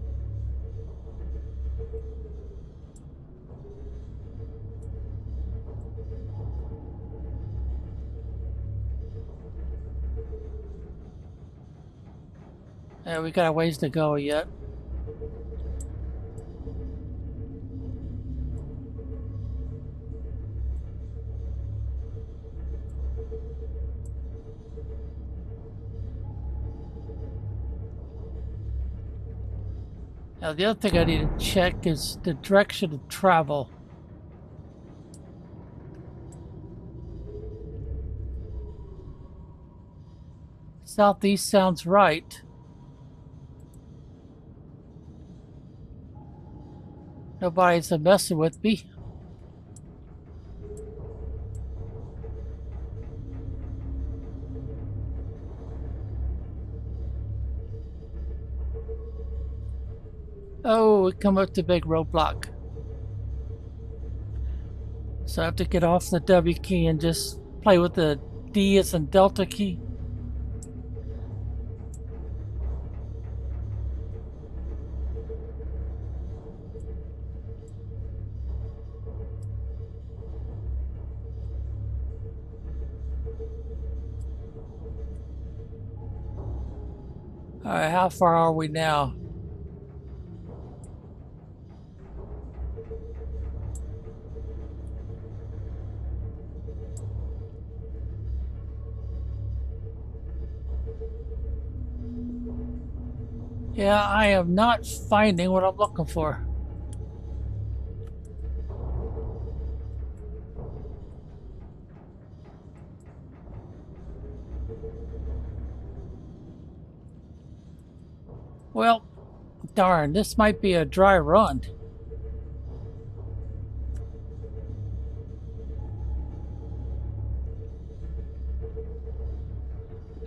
Yeah, we got a ways to go yet. Now the other thing I need to check is the direction of travel. Southeast sounds right. Nobody's messing with me. Oh, we come up to big roadblock. So I have to get off the W key and just play with the D as in Delta key. Alright, how far are we now? Yeah, I am not finding what I'm looking for. Well, darn, this might be a dry run.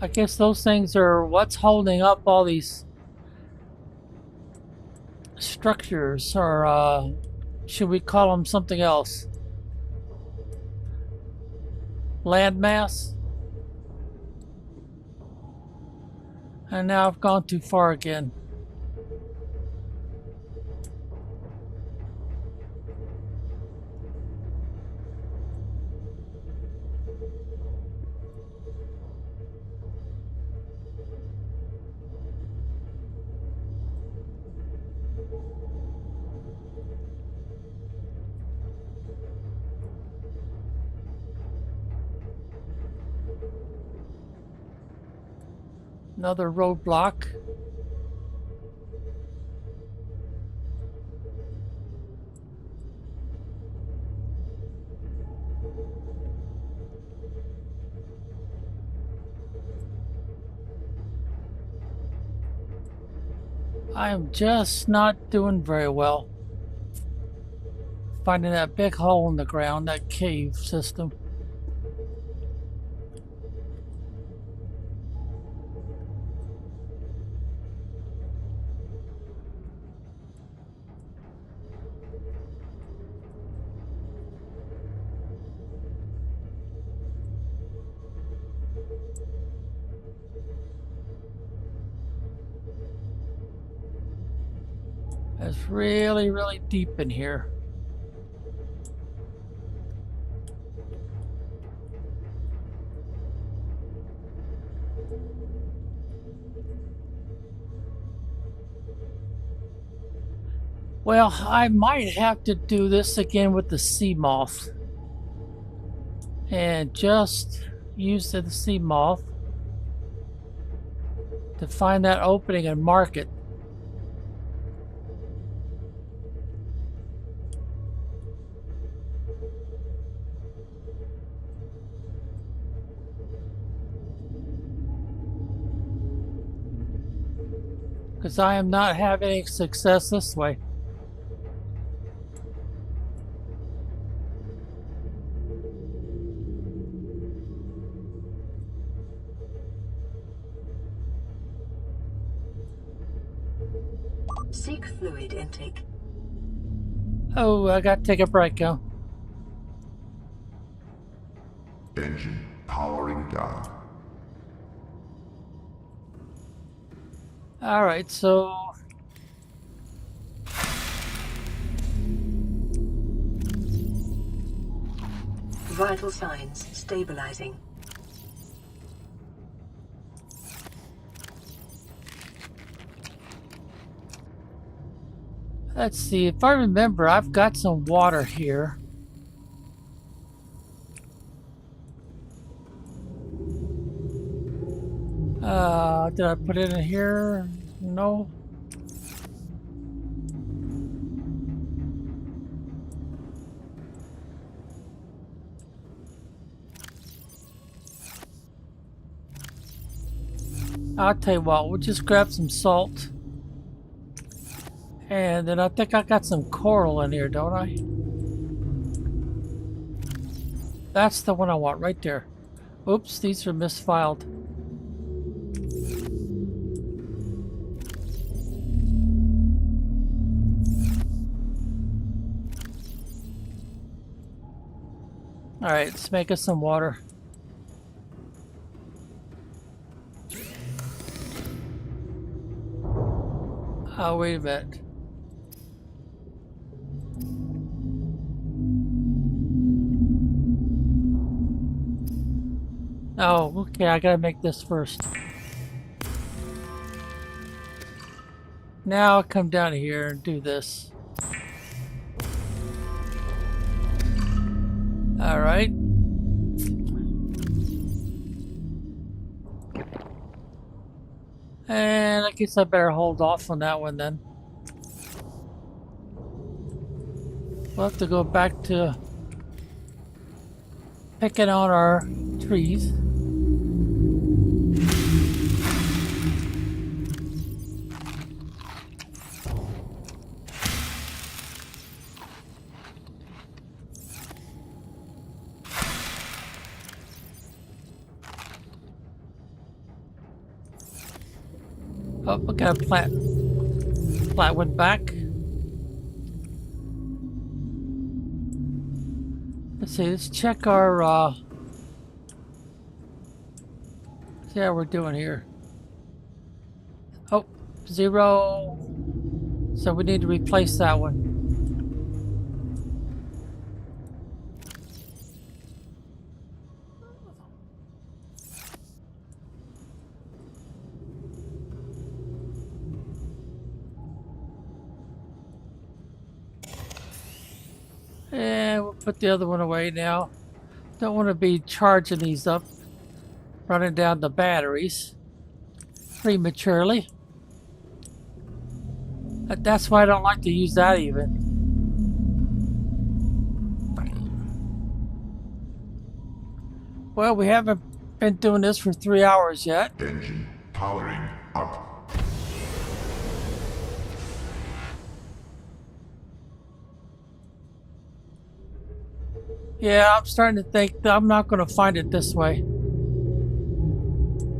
I guess those things are what's holding up all these structures, or should we call them something else? Landmass? And now I've gone too far again. Another roadblock. I am just not doing very well. Finding that big hole in the ground, that cave system. It's really, really deep in here. Well, I might have to do this again with the sea moth. And just use the sea moth to find that opening and mark it. Because I am not having any success this way. Seek fluid intake. Oh, I got to take a break, go. Engine powering down. Alright, so... Vital signs stabilizing. Let's see, if I remember, I've got some water here. Did I put it in here? No. I'll tell you what, we'll just grab some salt. And then I think I got some coral in here, don't I? That's the one I want right there. Oops, these are misfiled. Alright, let's make us some water. Oh, wait a minute. Oh, okay, I gotta make this first. Now I'll come down here and do this. Alright. And I guess I better hold off on that one then. We'll have to go back to picking on our trees. Oh, we got a plant. Plant went back. Let's see, let's check our, see how we're doing here. Oh, 0. So we need to replace that one. And we'll put the other one away now. Don't want to be charging these up. running down the batteries prematurely. That's why I don't like to use that even. Well, we haven't been doing this for 3 hours yet. Engine powering up. Yeah, I'm starting to think that I'm not going to find it this way.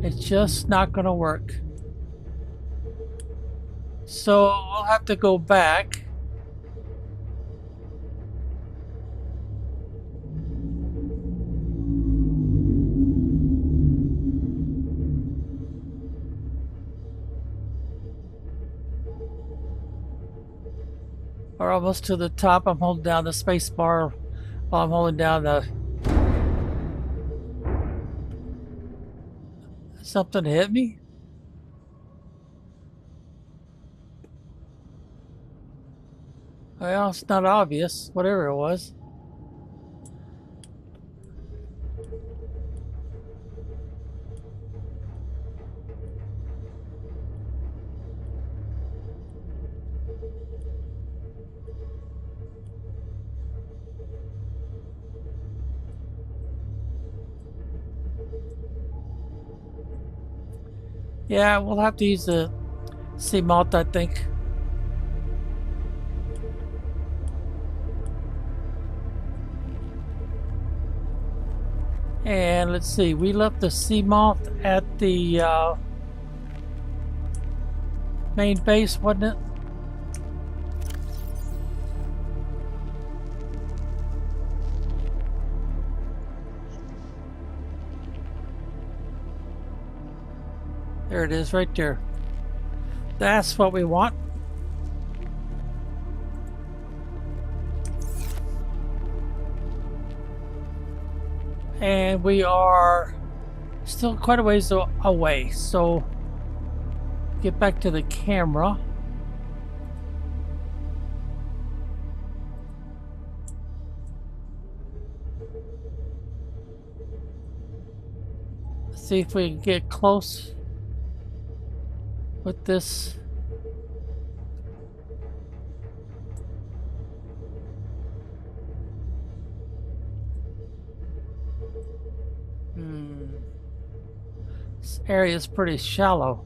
It's just not going to work. So we'll have to go back. We're almost to the top. I'm holding down the space bar while I'm holding down the... Something hit me? Well, it's not obvious, whatever it was. Yeah, we'll have to use the sea malt, I think. And let's see, we left the sea malt at the main base, wasn't it? There it is, right there. That's what we want. And we are still quite a ways away, so get back to the camera. See if we can get close with this. This area is pretty shallow.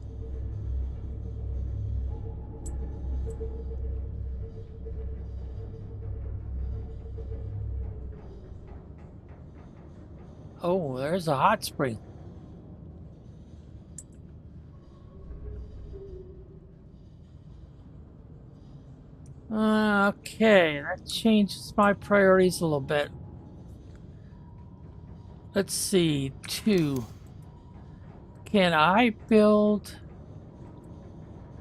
Oh, there's a hot spring. Okay, that changes my priorities a little bit. Let's see, 2. Can I build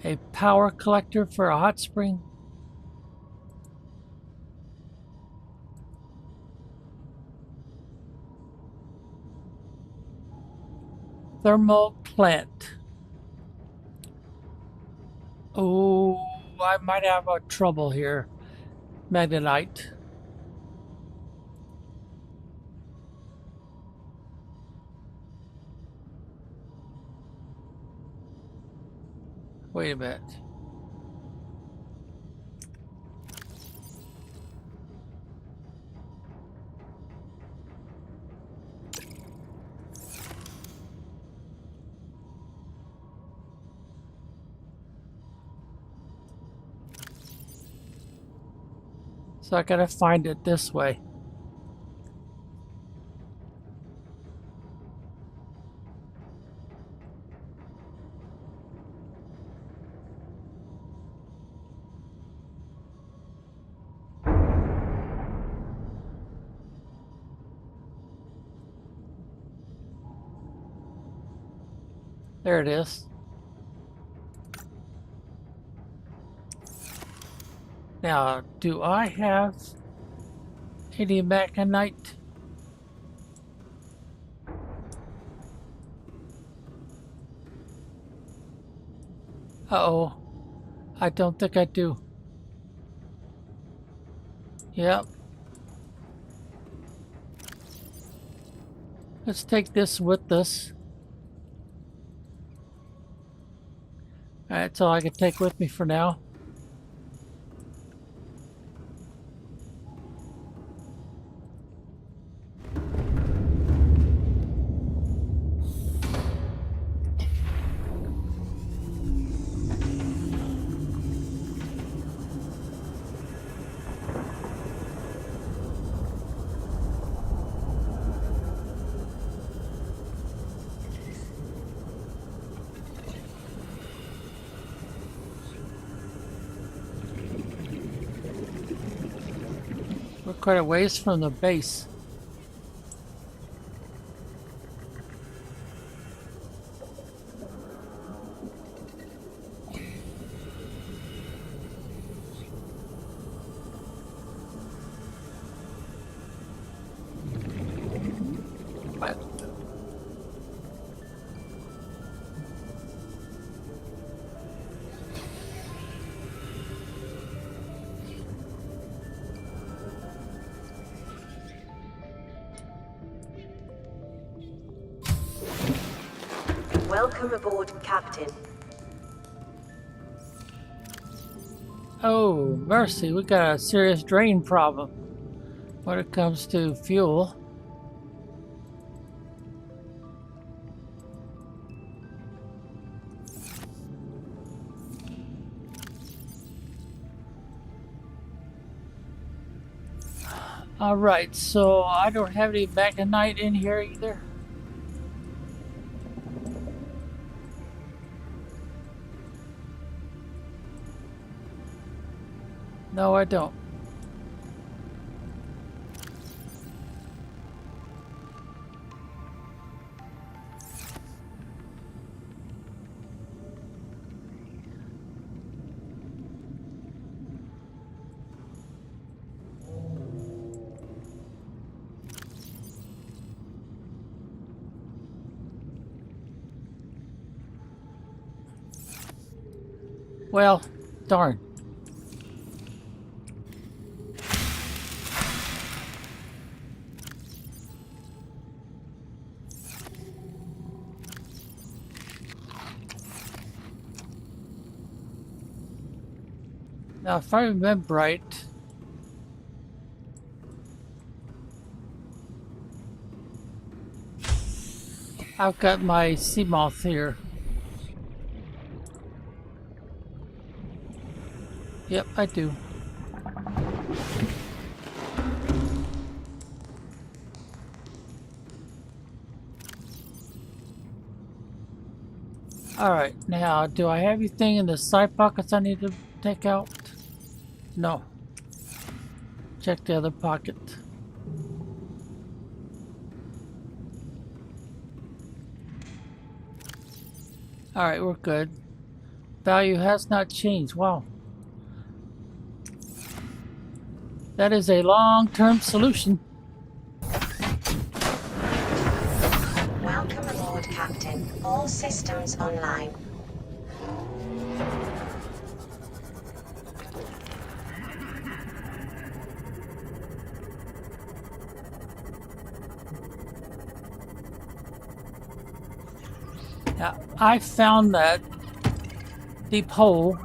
a power collector for a hot spring? Thermal plant. Oh, I might have a trouble here. Magnetite. Wait a minute. So I gotta find it this way. There it is. Now, do I have any magnetite? Uh-oh. I don't think I do. Yep. Let's take this with us. That's all I can take with me for now. We're quite a ways from the base. Welcome aboard, Captain. Oh, mercy, we got a serious drain problem when it comes to fuel. Alright, so I don't have any Magnite in here either. No, I don't. Well, darn. Now, if I remember right, I've got my sea moth here. Yep, I do. Alright, now, do I have anything in the side pockets I need to take out? No. Check the other pocket. Alright, we're good. Value has not changed. Wow. That is a long-term solution. Welcome aboard, Captain. All systems online. Now, I found that deep hole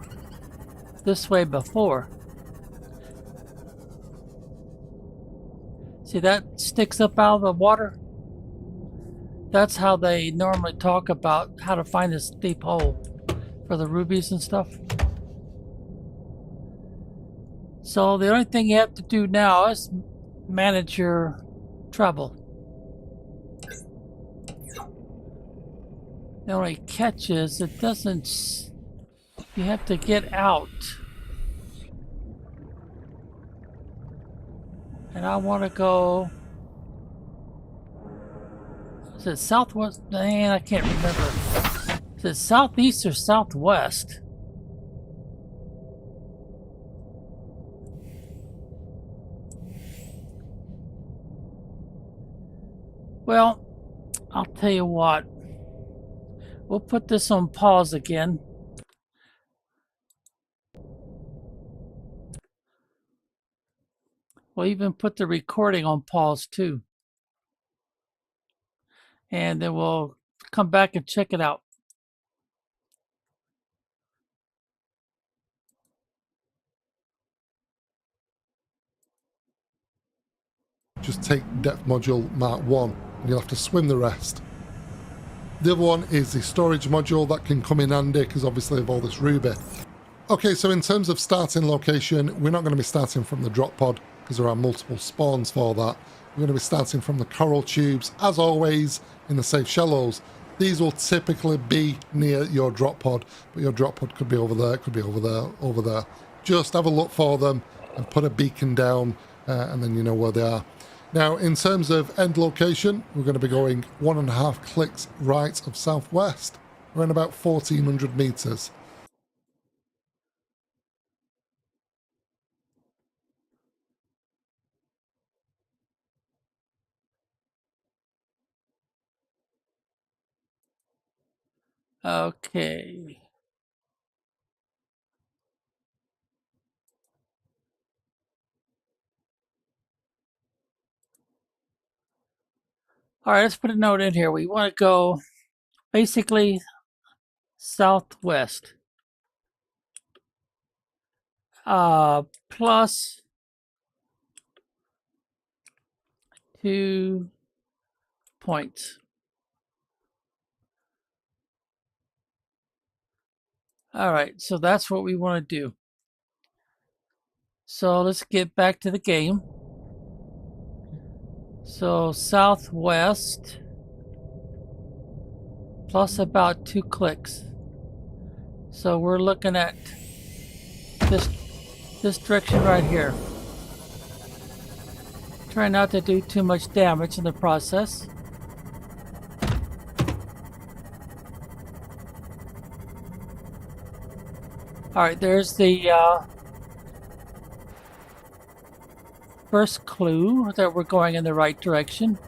this way before. See, that sticks up out of the water? That's how they normally talk about how to find this deep hole for the rubies and stuff. So the only thing you have to do now is manage your trouble. The only catch is it doesn't... You have to get out. And I want to go... Is it southwest? Man, I can't remember. Is it southeast or southwest? Well, I'll tell you what. We'll put this on pause again. We'll even put the recording on pause too. And then we'll come back and check it out. just take depth module Mark 1 and you'll have to swim the rest. The other one is the storage module that can come in handy because obviously of all this ruby. Okay, so in terms of starting location, we're not going to be starting from the drop pod because there are multiple spawns for that. We're going to be starting from the coral tubes, as always, in the safe shallows. These will typically be near your drop pod, but your drop pod could be over there, could be over there, over there. Just have a look for them and put a beacon down, and then you know where they are. Now, in terms of end location, we're going to be going 1.5 clicks right of southwest. We're in about 1,400 meters. Okay. All right, let's put a note in here. We want to go basically southwest. Plus 2 points. All right, so that's what we want to do. So let's get back to the game. So southwest plus about 2 clicks. So we're looking at this direction right here. Try not to do too much damage in the process. All right, there's the first clue that we're going in the right direction.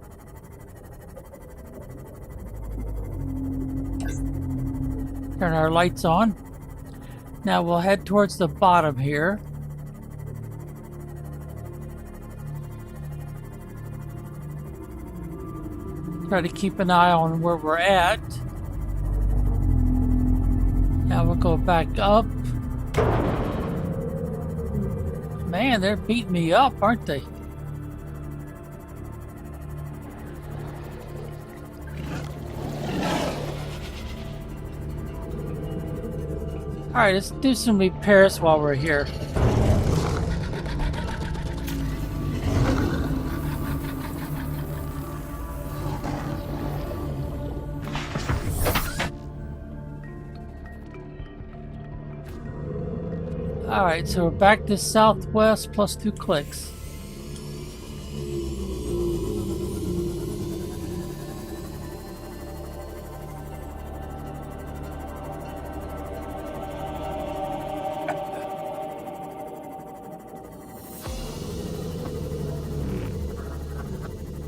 Turn our lights on. Now we'll head towards the bottom here. Try to keep an eye on where we're at. Now we'll go back up. Man, they're beating me up, aren't they? Alright, let's do some repairs while we're here. Alright, so we're back to southwest plus 2 clicks.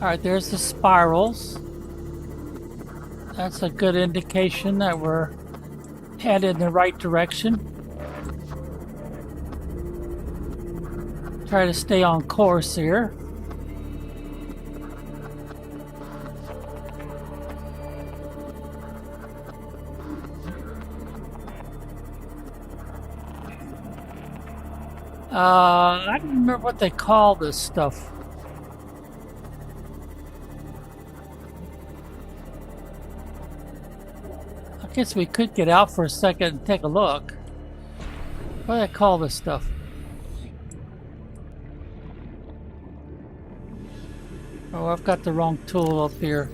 Alright, there's the spirals. That's a good indication that we're headed in the right direction. Try to stay on course here. I don't remember what they call this stuff. I guess we could get out for a second and take a look. What do they call this stuff? Oh, I've got the wrong tool up here.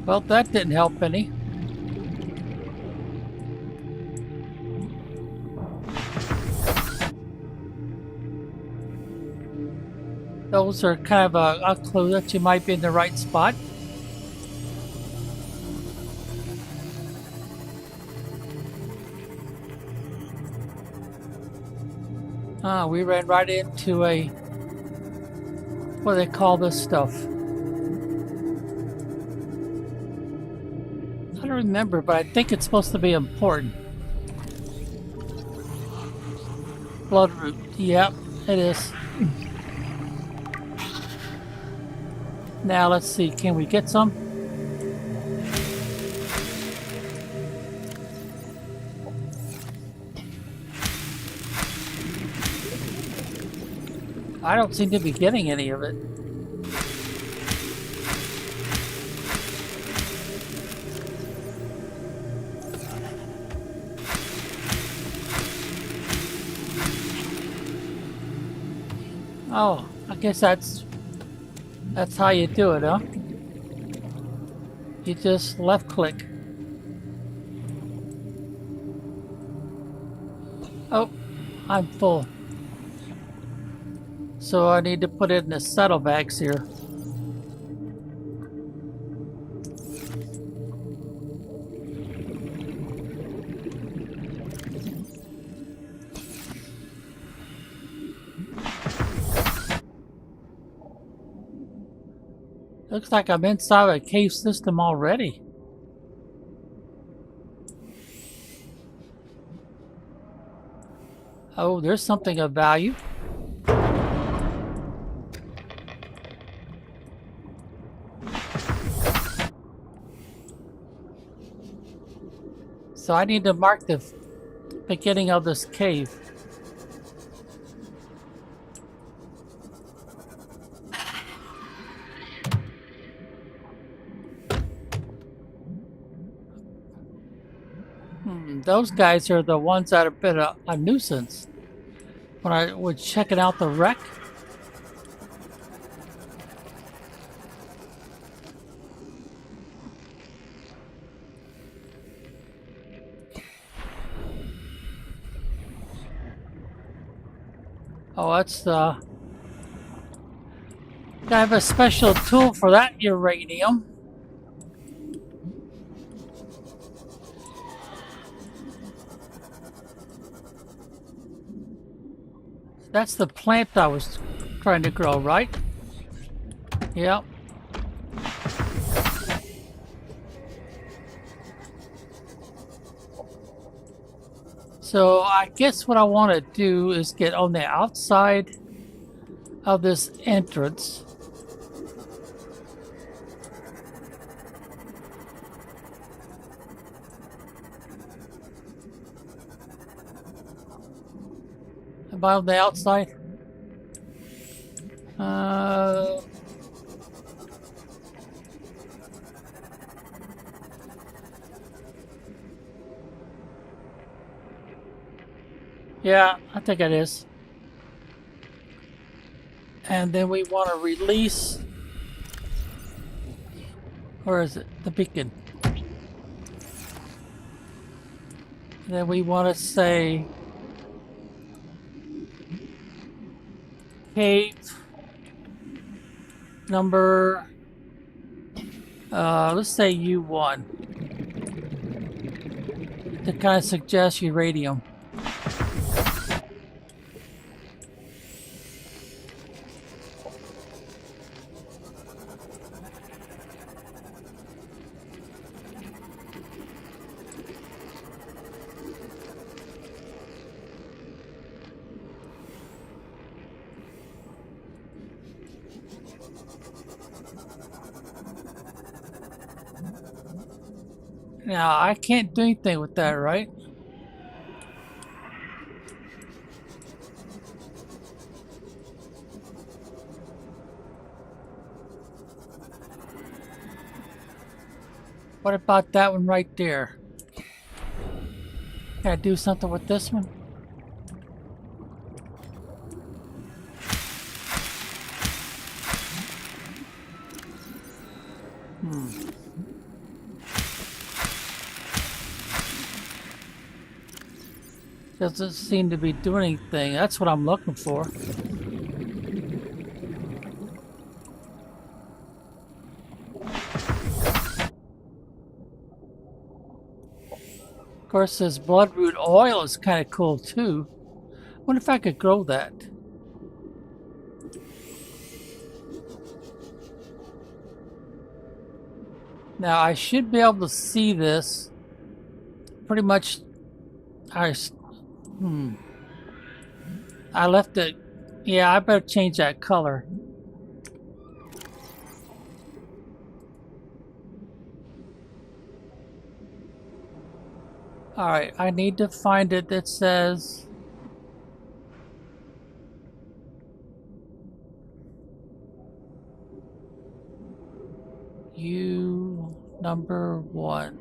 Well, that didn't help any. Those are kind of a clue that you might be in the right spot. We ran right into a, what do they call this stuff? I don't remember, but I think it's supposed to be important. Bloodroot, yep, it is. Now let's see, can we get some? I don't seem to be getting any of it. Oh, I guess that's how you do it, huh? You just left click. Oh, I'm full. So I need to put it in the saddlebags here. Looks like I'm inside a cave system already. Oh, there's something of value. So I need to mark the beginning of this cave. Those guys are the ones that have been a nuisance when I was checking out the wreck. Oh, that's gotta have a special tool for that uranium. That's the plant I was trying to grow, right? Yep. So I guess what I want to do is get on the outside of this entrance. Am I on the outside? Yeah, I think it is. And then we want to release. Where is it? The beacon. And then we want to say cave number, let's say U1 to kind of suggest uranium. Now, I can't do anything with that, right? What about that one right there? Can I do something with this one? Doesn't seem to be doing anything. That's what I'm looking for. Of course, this bloodroot oil is kind of cool too. Wonder if I could grow that. Now I should be able to see this pretty much. I left it. Yeah, I better change that color. Alright, I need to find it that says view number 1.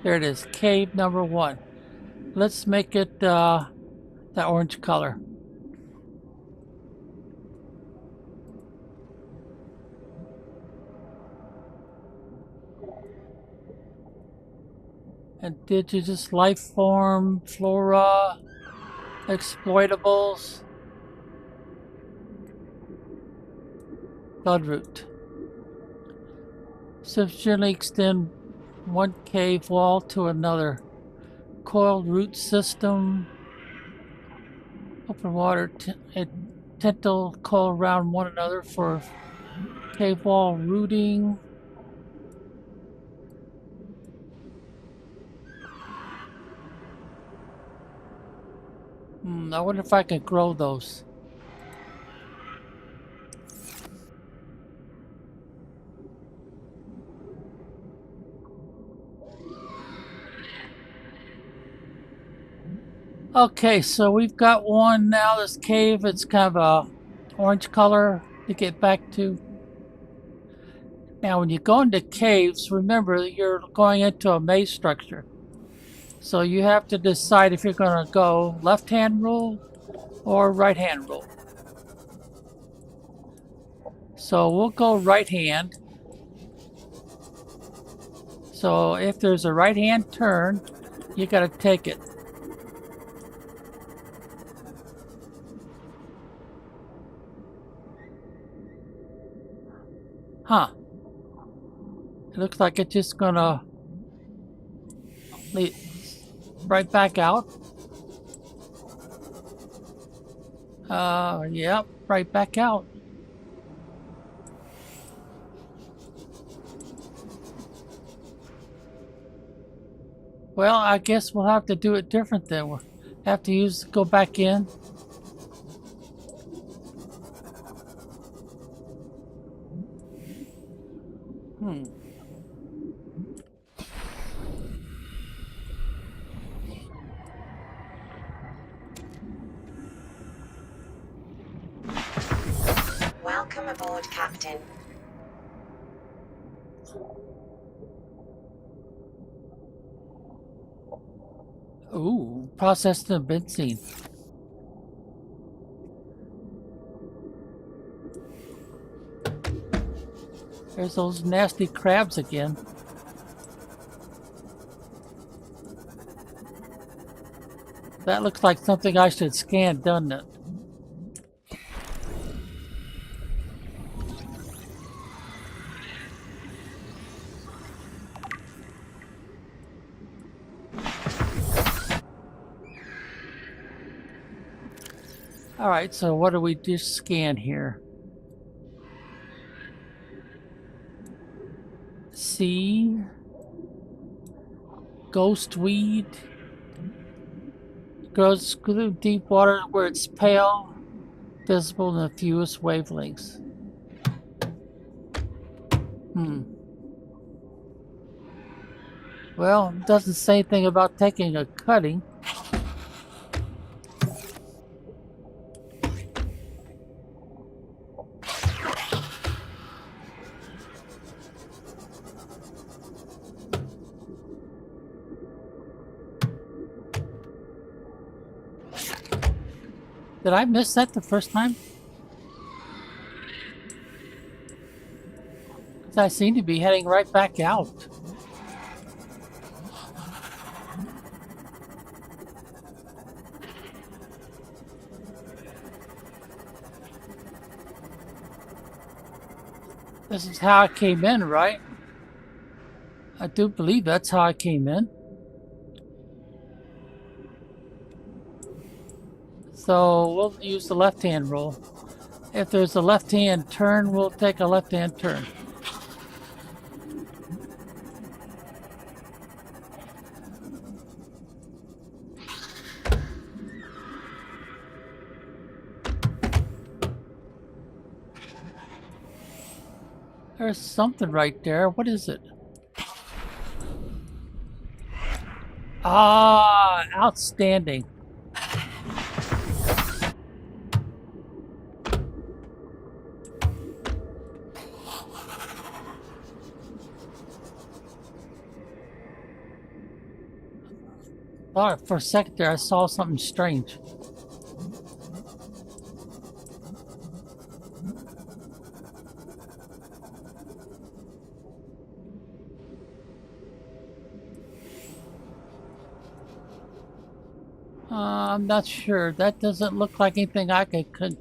There it is, cave number 1. Let's make it that orange color. Indigenous life form, flora, exploitables, bloodroot. Sufficiently extend one cave wall to another. Coiled root system, open water, tentacle coil around one another for cave wall rooting. I wonder if I can grow those. Okay, so we've got one now, this cave. It's kind of a orange color to get back to. Now, when you go into caves, remember that you're going into a maze structure. So you have to decide if you're going to go left-hand rule or right-hand rule. So we'll go right-hand. So if there's a right-hand turn, you got to take it. Huh. It looks like it's just going to lead right back out. Yep, right back out. Well, I guess we'll have to do it different then. We'll have to go back in. Welcome aboard, Captain. Ooh, processed the benzene. There's those nasty crabs again. That looks like something I should scan, doesn't it? Alright, so what do we just scan here? C. Ghostweed. Grows through deep water where it's pale, visible in the fewest wavelengths. Well, it doesn't say anything about taking a cutting. Did I miss that the first time? 'Cause I seem to be heading right back out. This is how I came in, right? I do believe that's how I came in. So we'll use the left-hand rule. If there's a left-hand turn, we'll take a left-hand turn. There's something right there. What is it? Ah, outstanding. Thought for a second there I saw something strange. I'm not sure. That doesn't look like anything I could.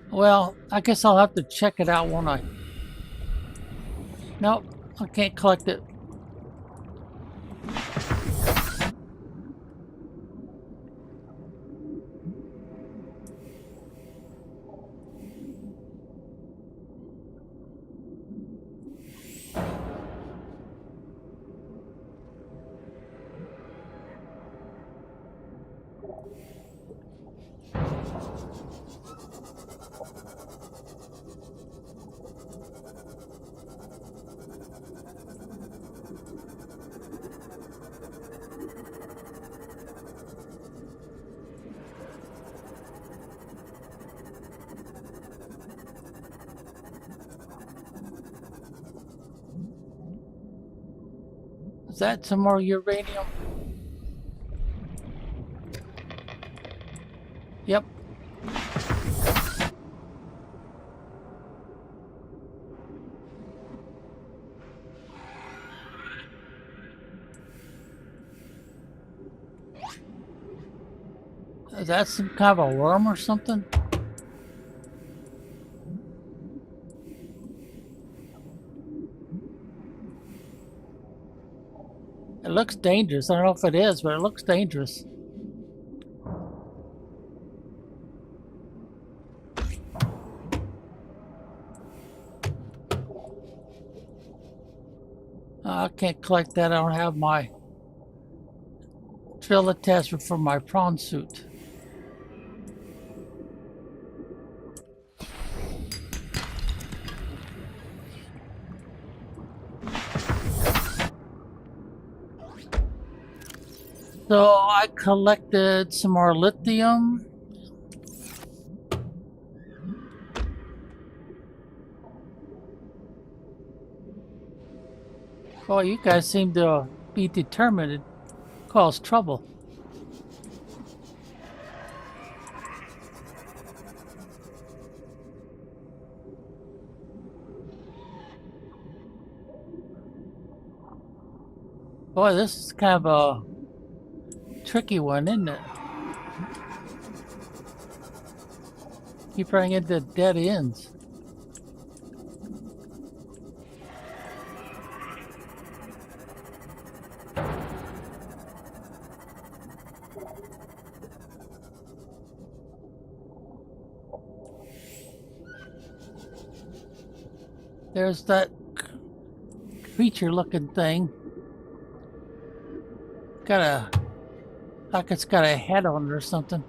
Well, I guess I'll have to check it out, won't I? Nope, I can't collect it. Is that some more uranium? Yep. Is that some kind of a worm or something? It looks dangerous. I don't know if it is, but it looks dangerous. I can't collect that. I don't have my drill attachment for my prawn suit. So I collected some more lithium. Boy, you guys seem to be determined to cause trouble. Boy, this is kind of a tricky one, isn't it? Keep running into dead ends. There's that creature looking thing. Like it's got a head on it or something.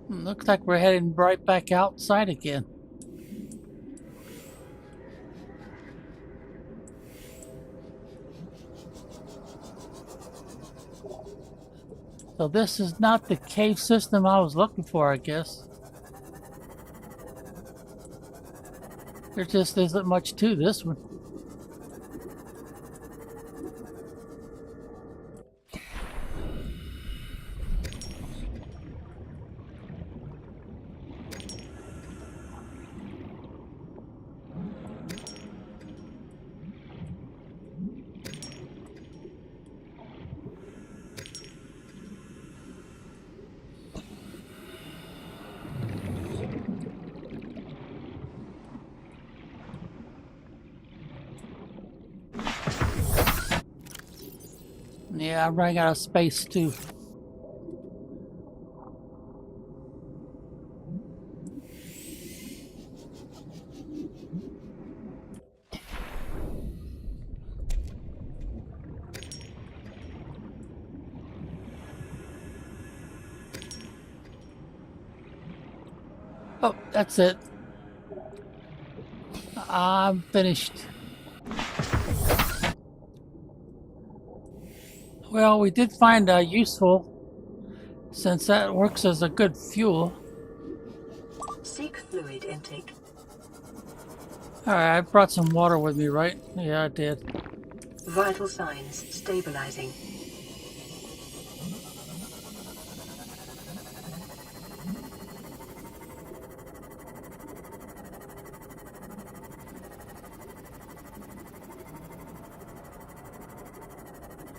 Looks like we're heading right back outside again. So this is not the cave system I was looking for, I guess. There just isn't much to this one. Yeah, I'm running out of space too. Oh, that's it. I'm finished. Well, we did find useful, since that works as a good fuel. Seek fluid intake. Alright, I brought some water with me, right? Yeah, I did. Vital signs stabilizing.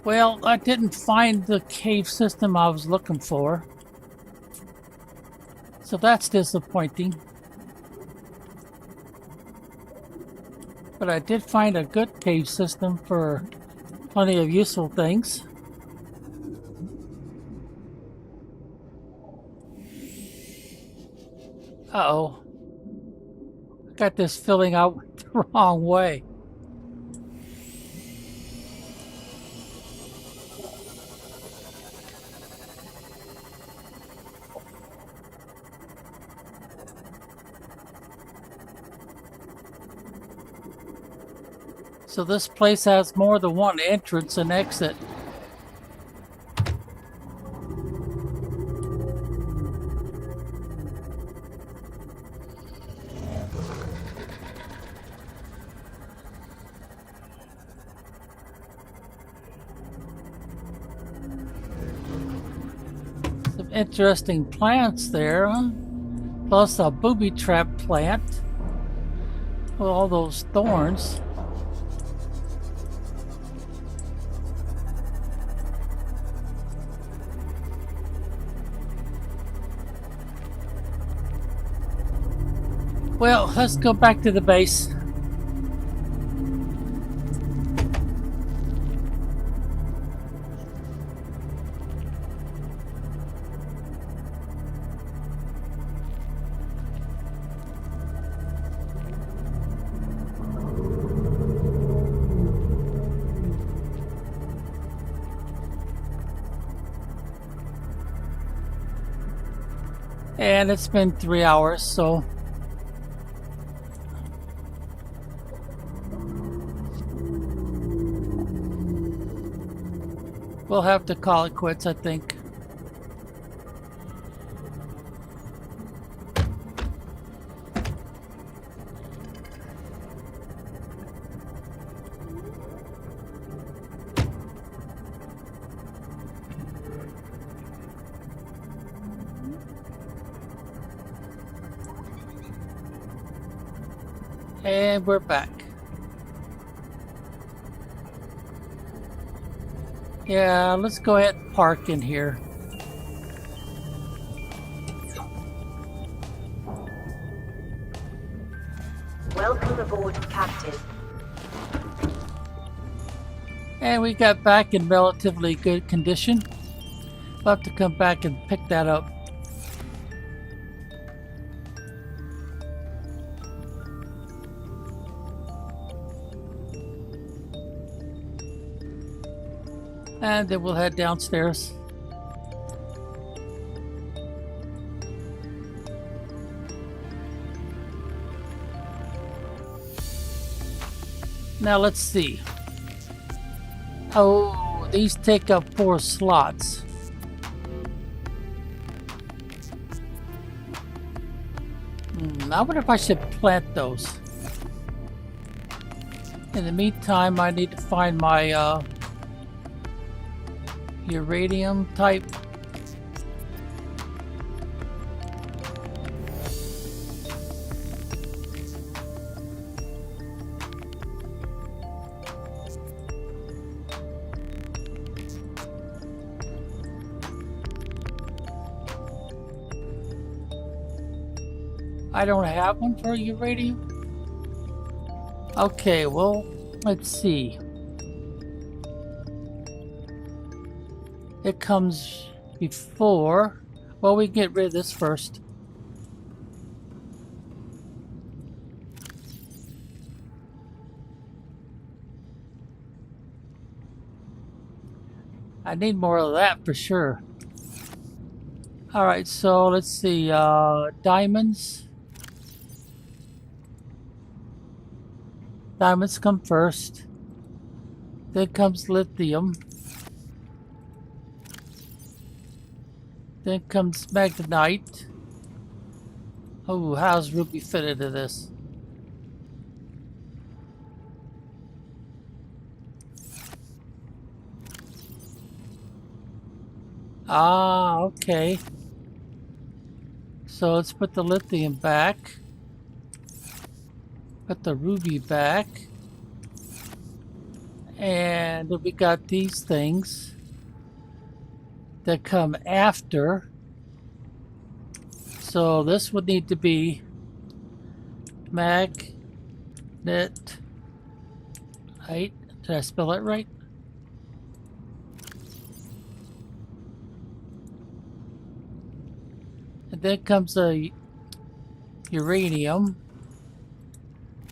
Well, I didn't find the cave system I was looking for. So that's disappointing. But I did find a good cave system for plenty of useful things. Uh-oh. I got this feeling I went the wrong way. So this place has more than one entrance and exit. Some interesting plants there, huh? Plus a booby trap plant with all those thorns. Well, let's go back to the base. And it's been 3 hours, so we'll have to call it quits, I think. And we're back. Yeah, let's go ahead and park in here. Welcome aboard, Captain. And we got back in relatively good condition. We'll have to come back and pick that up. And then we'll head downstairs. Now let's see. Oh, these take up 4 slots. I wonder if I should plant those. In the meantime, I need to find my uranium type. I don't have one for uranium. Okay, well, let's see. It comes before. Well, we can get rid of this first. I need more of that for sure. Alright, so let's see. Diamonds. Diamonds come first. Then comes lithium. Then comes magnetite. Oh, how's ruby fit into this? Ah, okay. So let's put the lithium back. Put the ruby back. And we got these things that come after. So this would need to be magnet. Right? Did I spell it right? And then comes a uranium.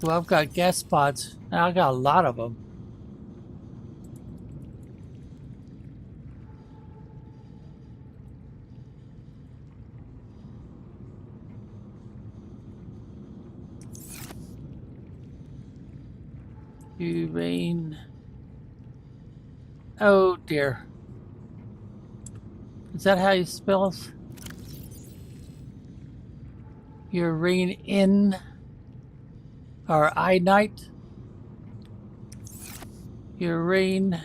Well, I've got gas pods. Now I got a lot of them. Urane. Oh dear. Is that how you spell it? Urane in or I-nite? Urane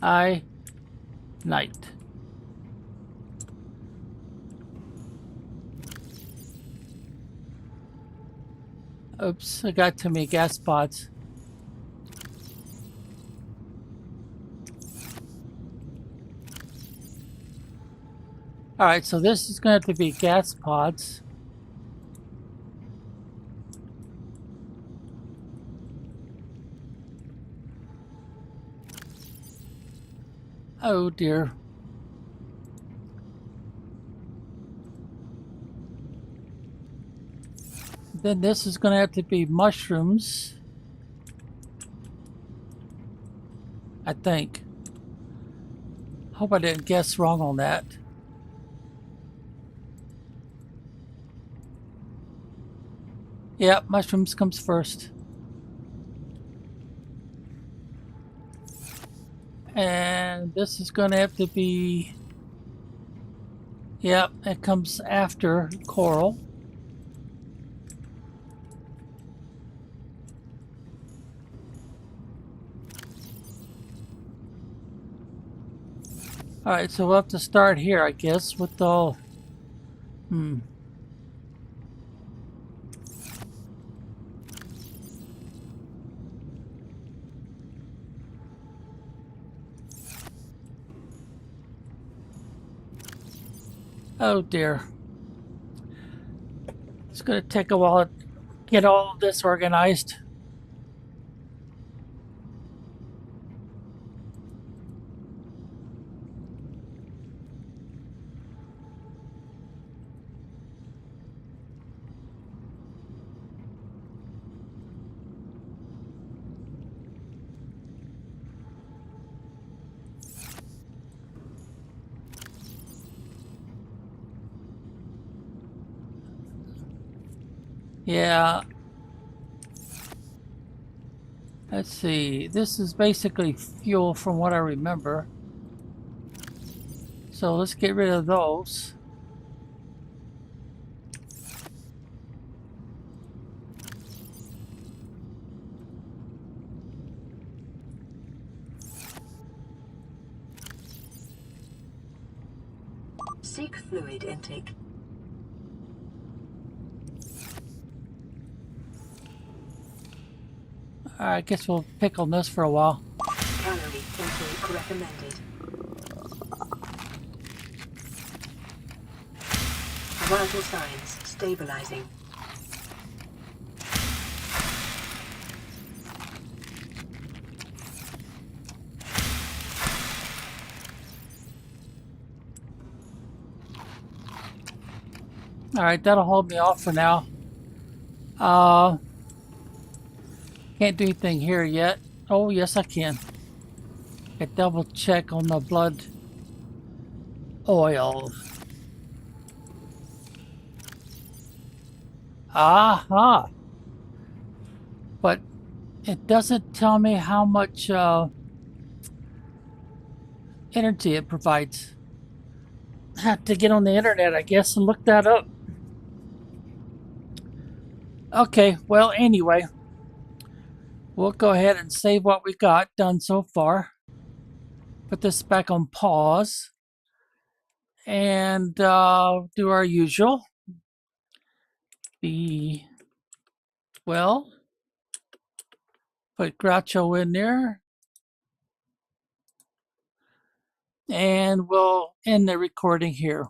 I-nite. Oops, I got too many gas pods. Alright, so this is going to have to be gas pods. Oh dear. Then this is going to have to be mushrooms. I think. Hope I didn't guess wrong on that. Yeah, mushrooms comes first. And this is going to have to be... Yep, it comes after coral. Alright, so we'll have to start here, I guess, with all... Oh dear. It's going to take a while to get all of this organized. Yeah. Let's see. This is basically fuel from what I remember. So let's get rid of those. Seek fluid intake. I guess we'll pick on this for a while. Calorie intake recommended. Vital signs stabilizing. Alright, that'll hold me off for now. Can't do anything here yet. Oh, yes I can. I double check on the blood oil. Aha. But it doesn't tell me how much energy it provides. Have to get on the internet, I guess, and look that up. Okay, well, anyway, we'll go ahead and save what we got done so far. Put this back on pause and do our usual. Well, put Groucho in there. And we'll end the recording here.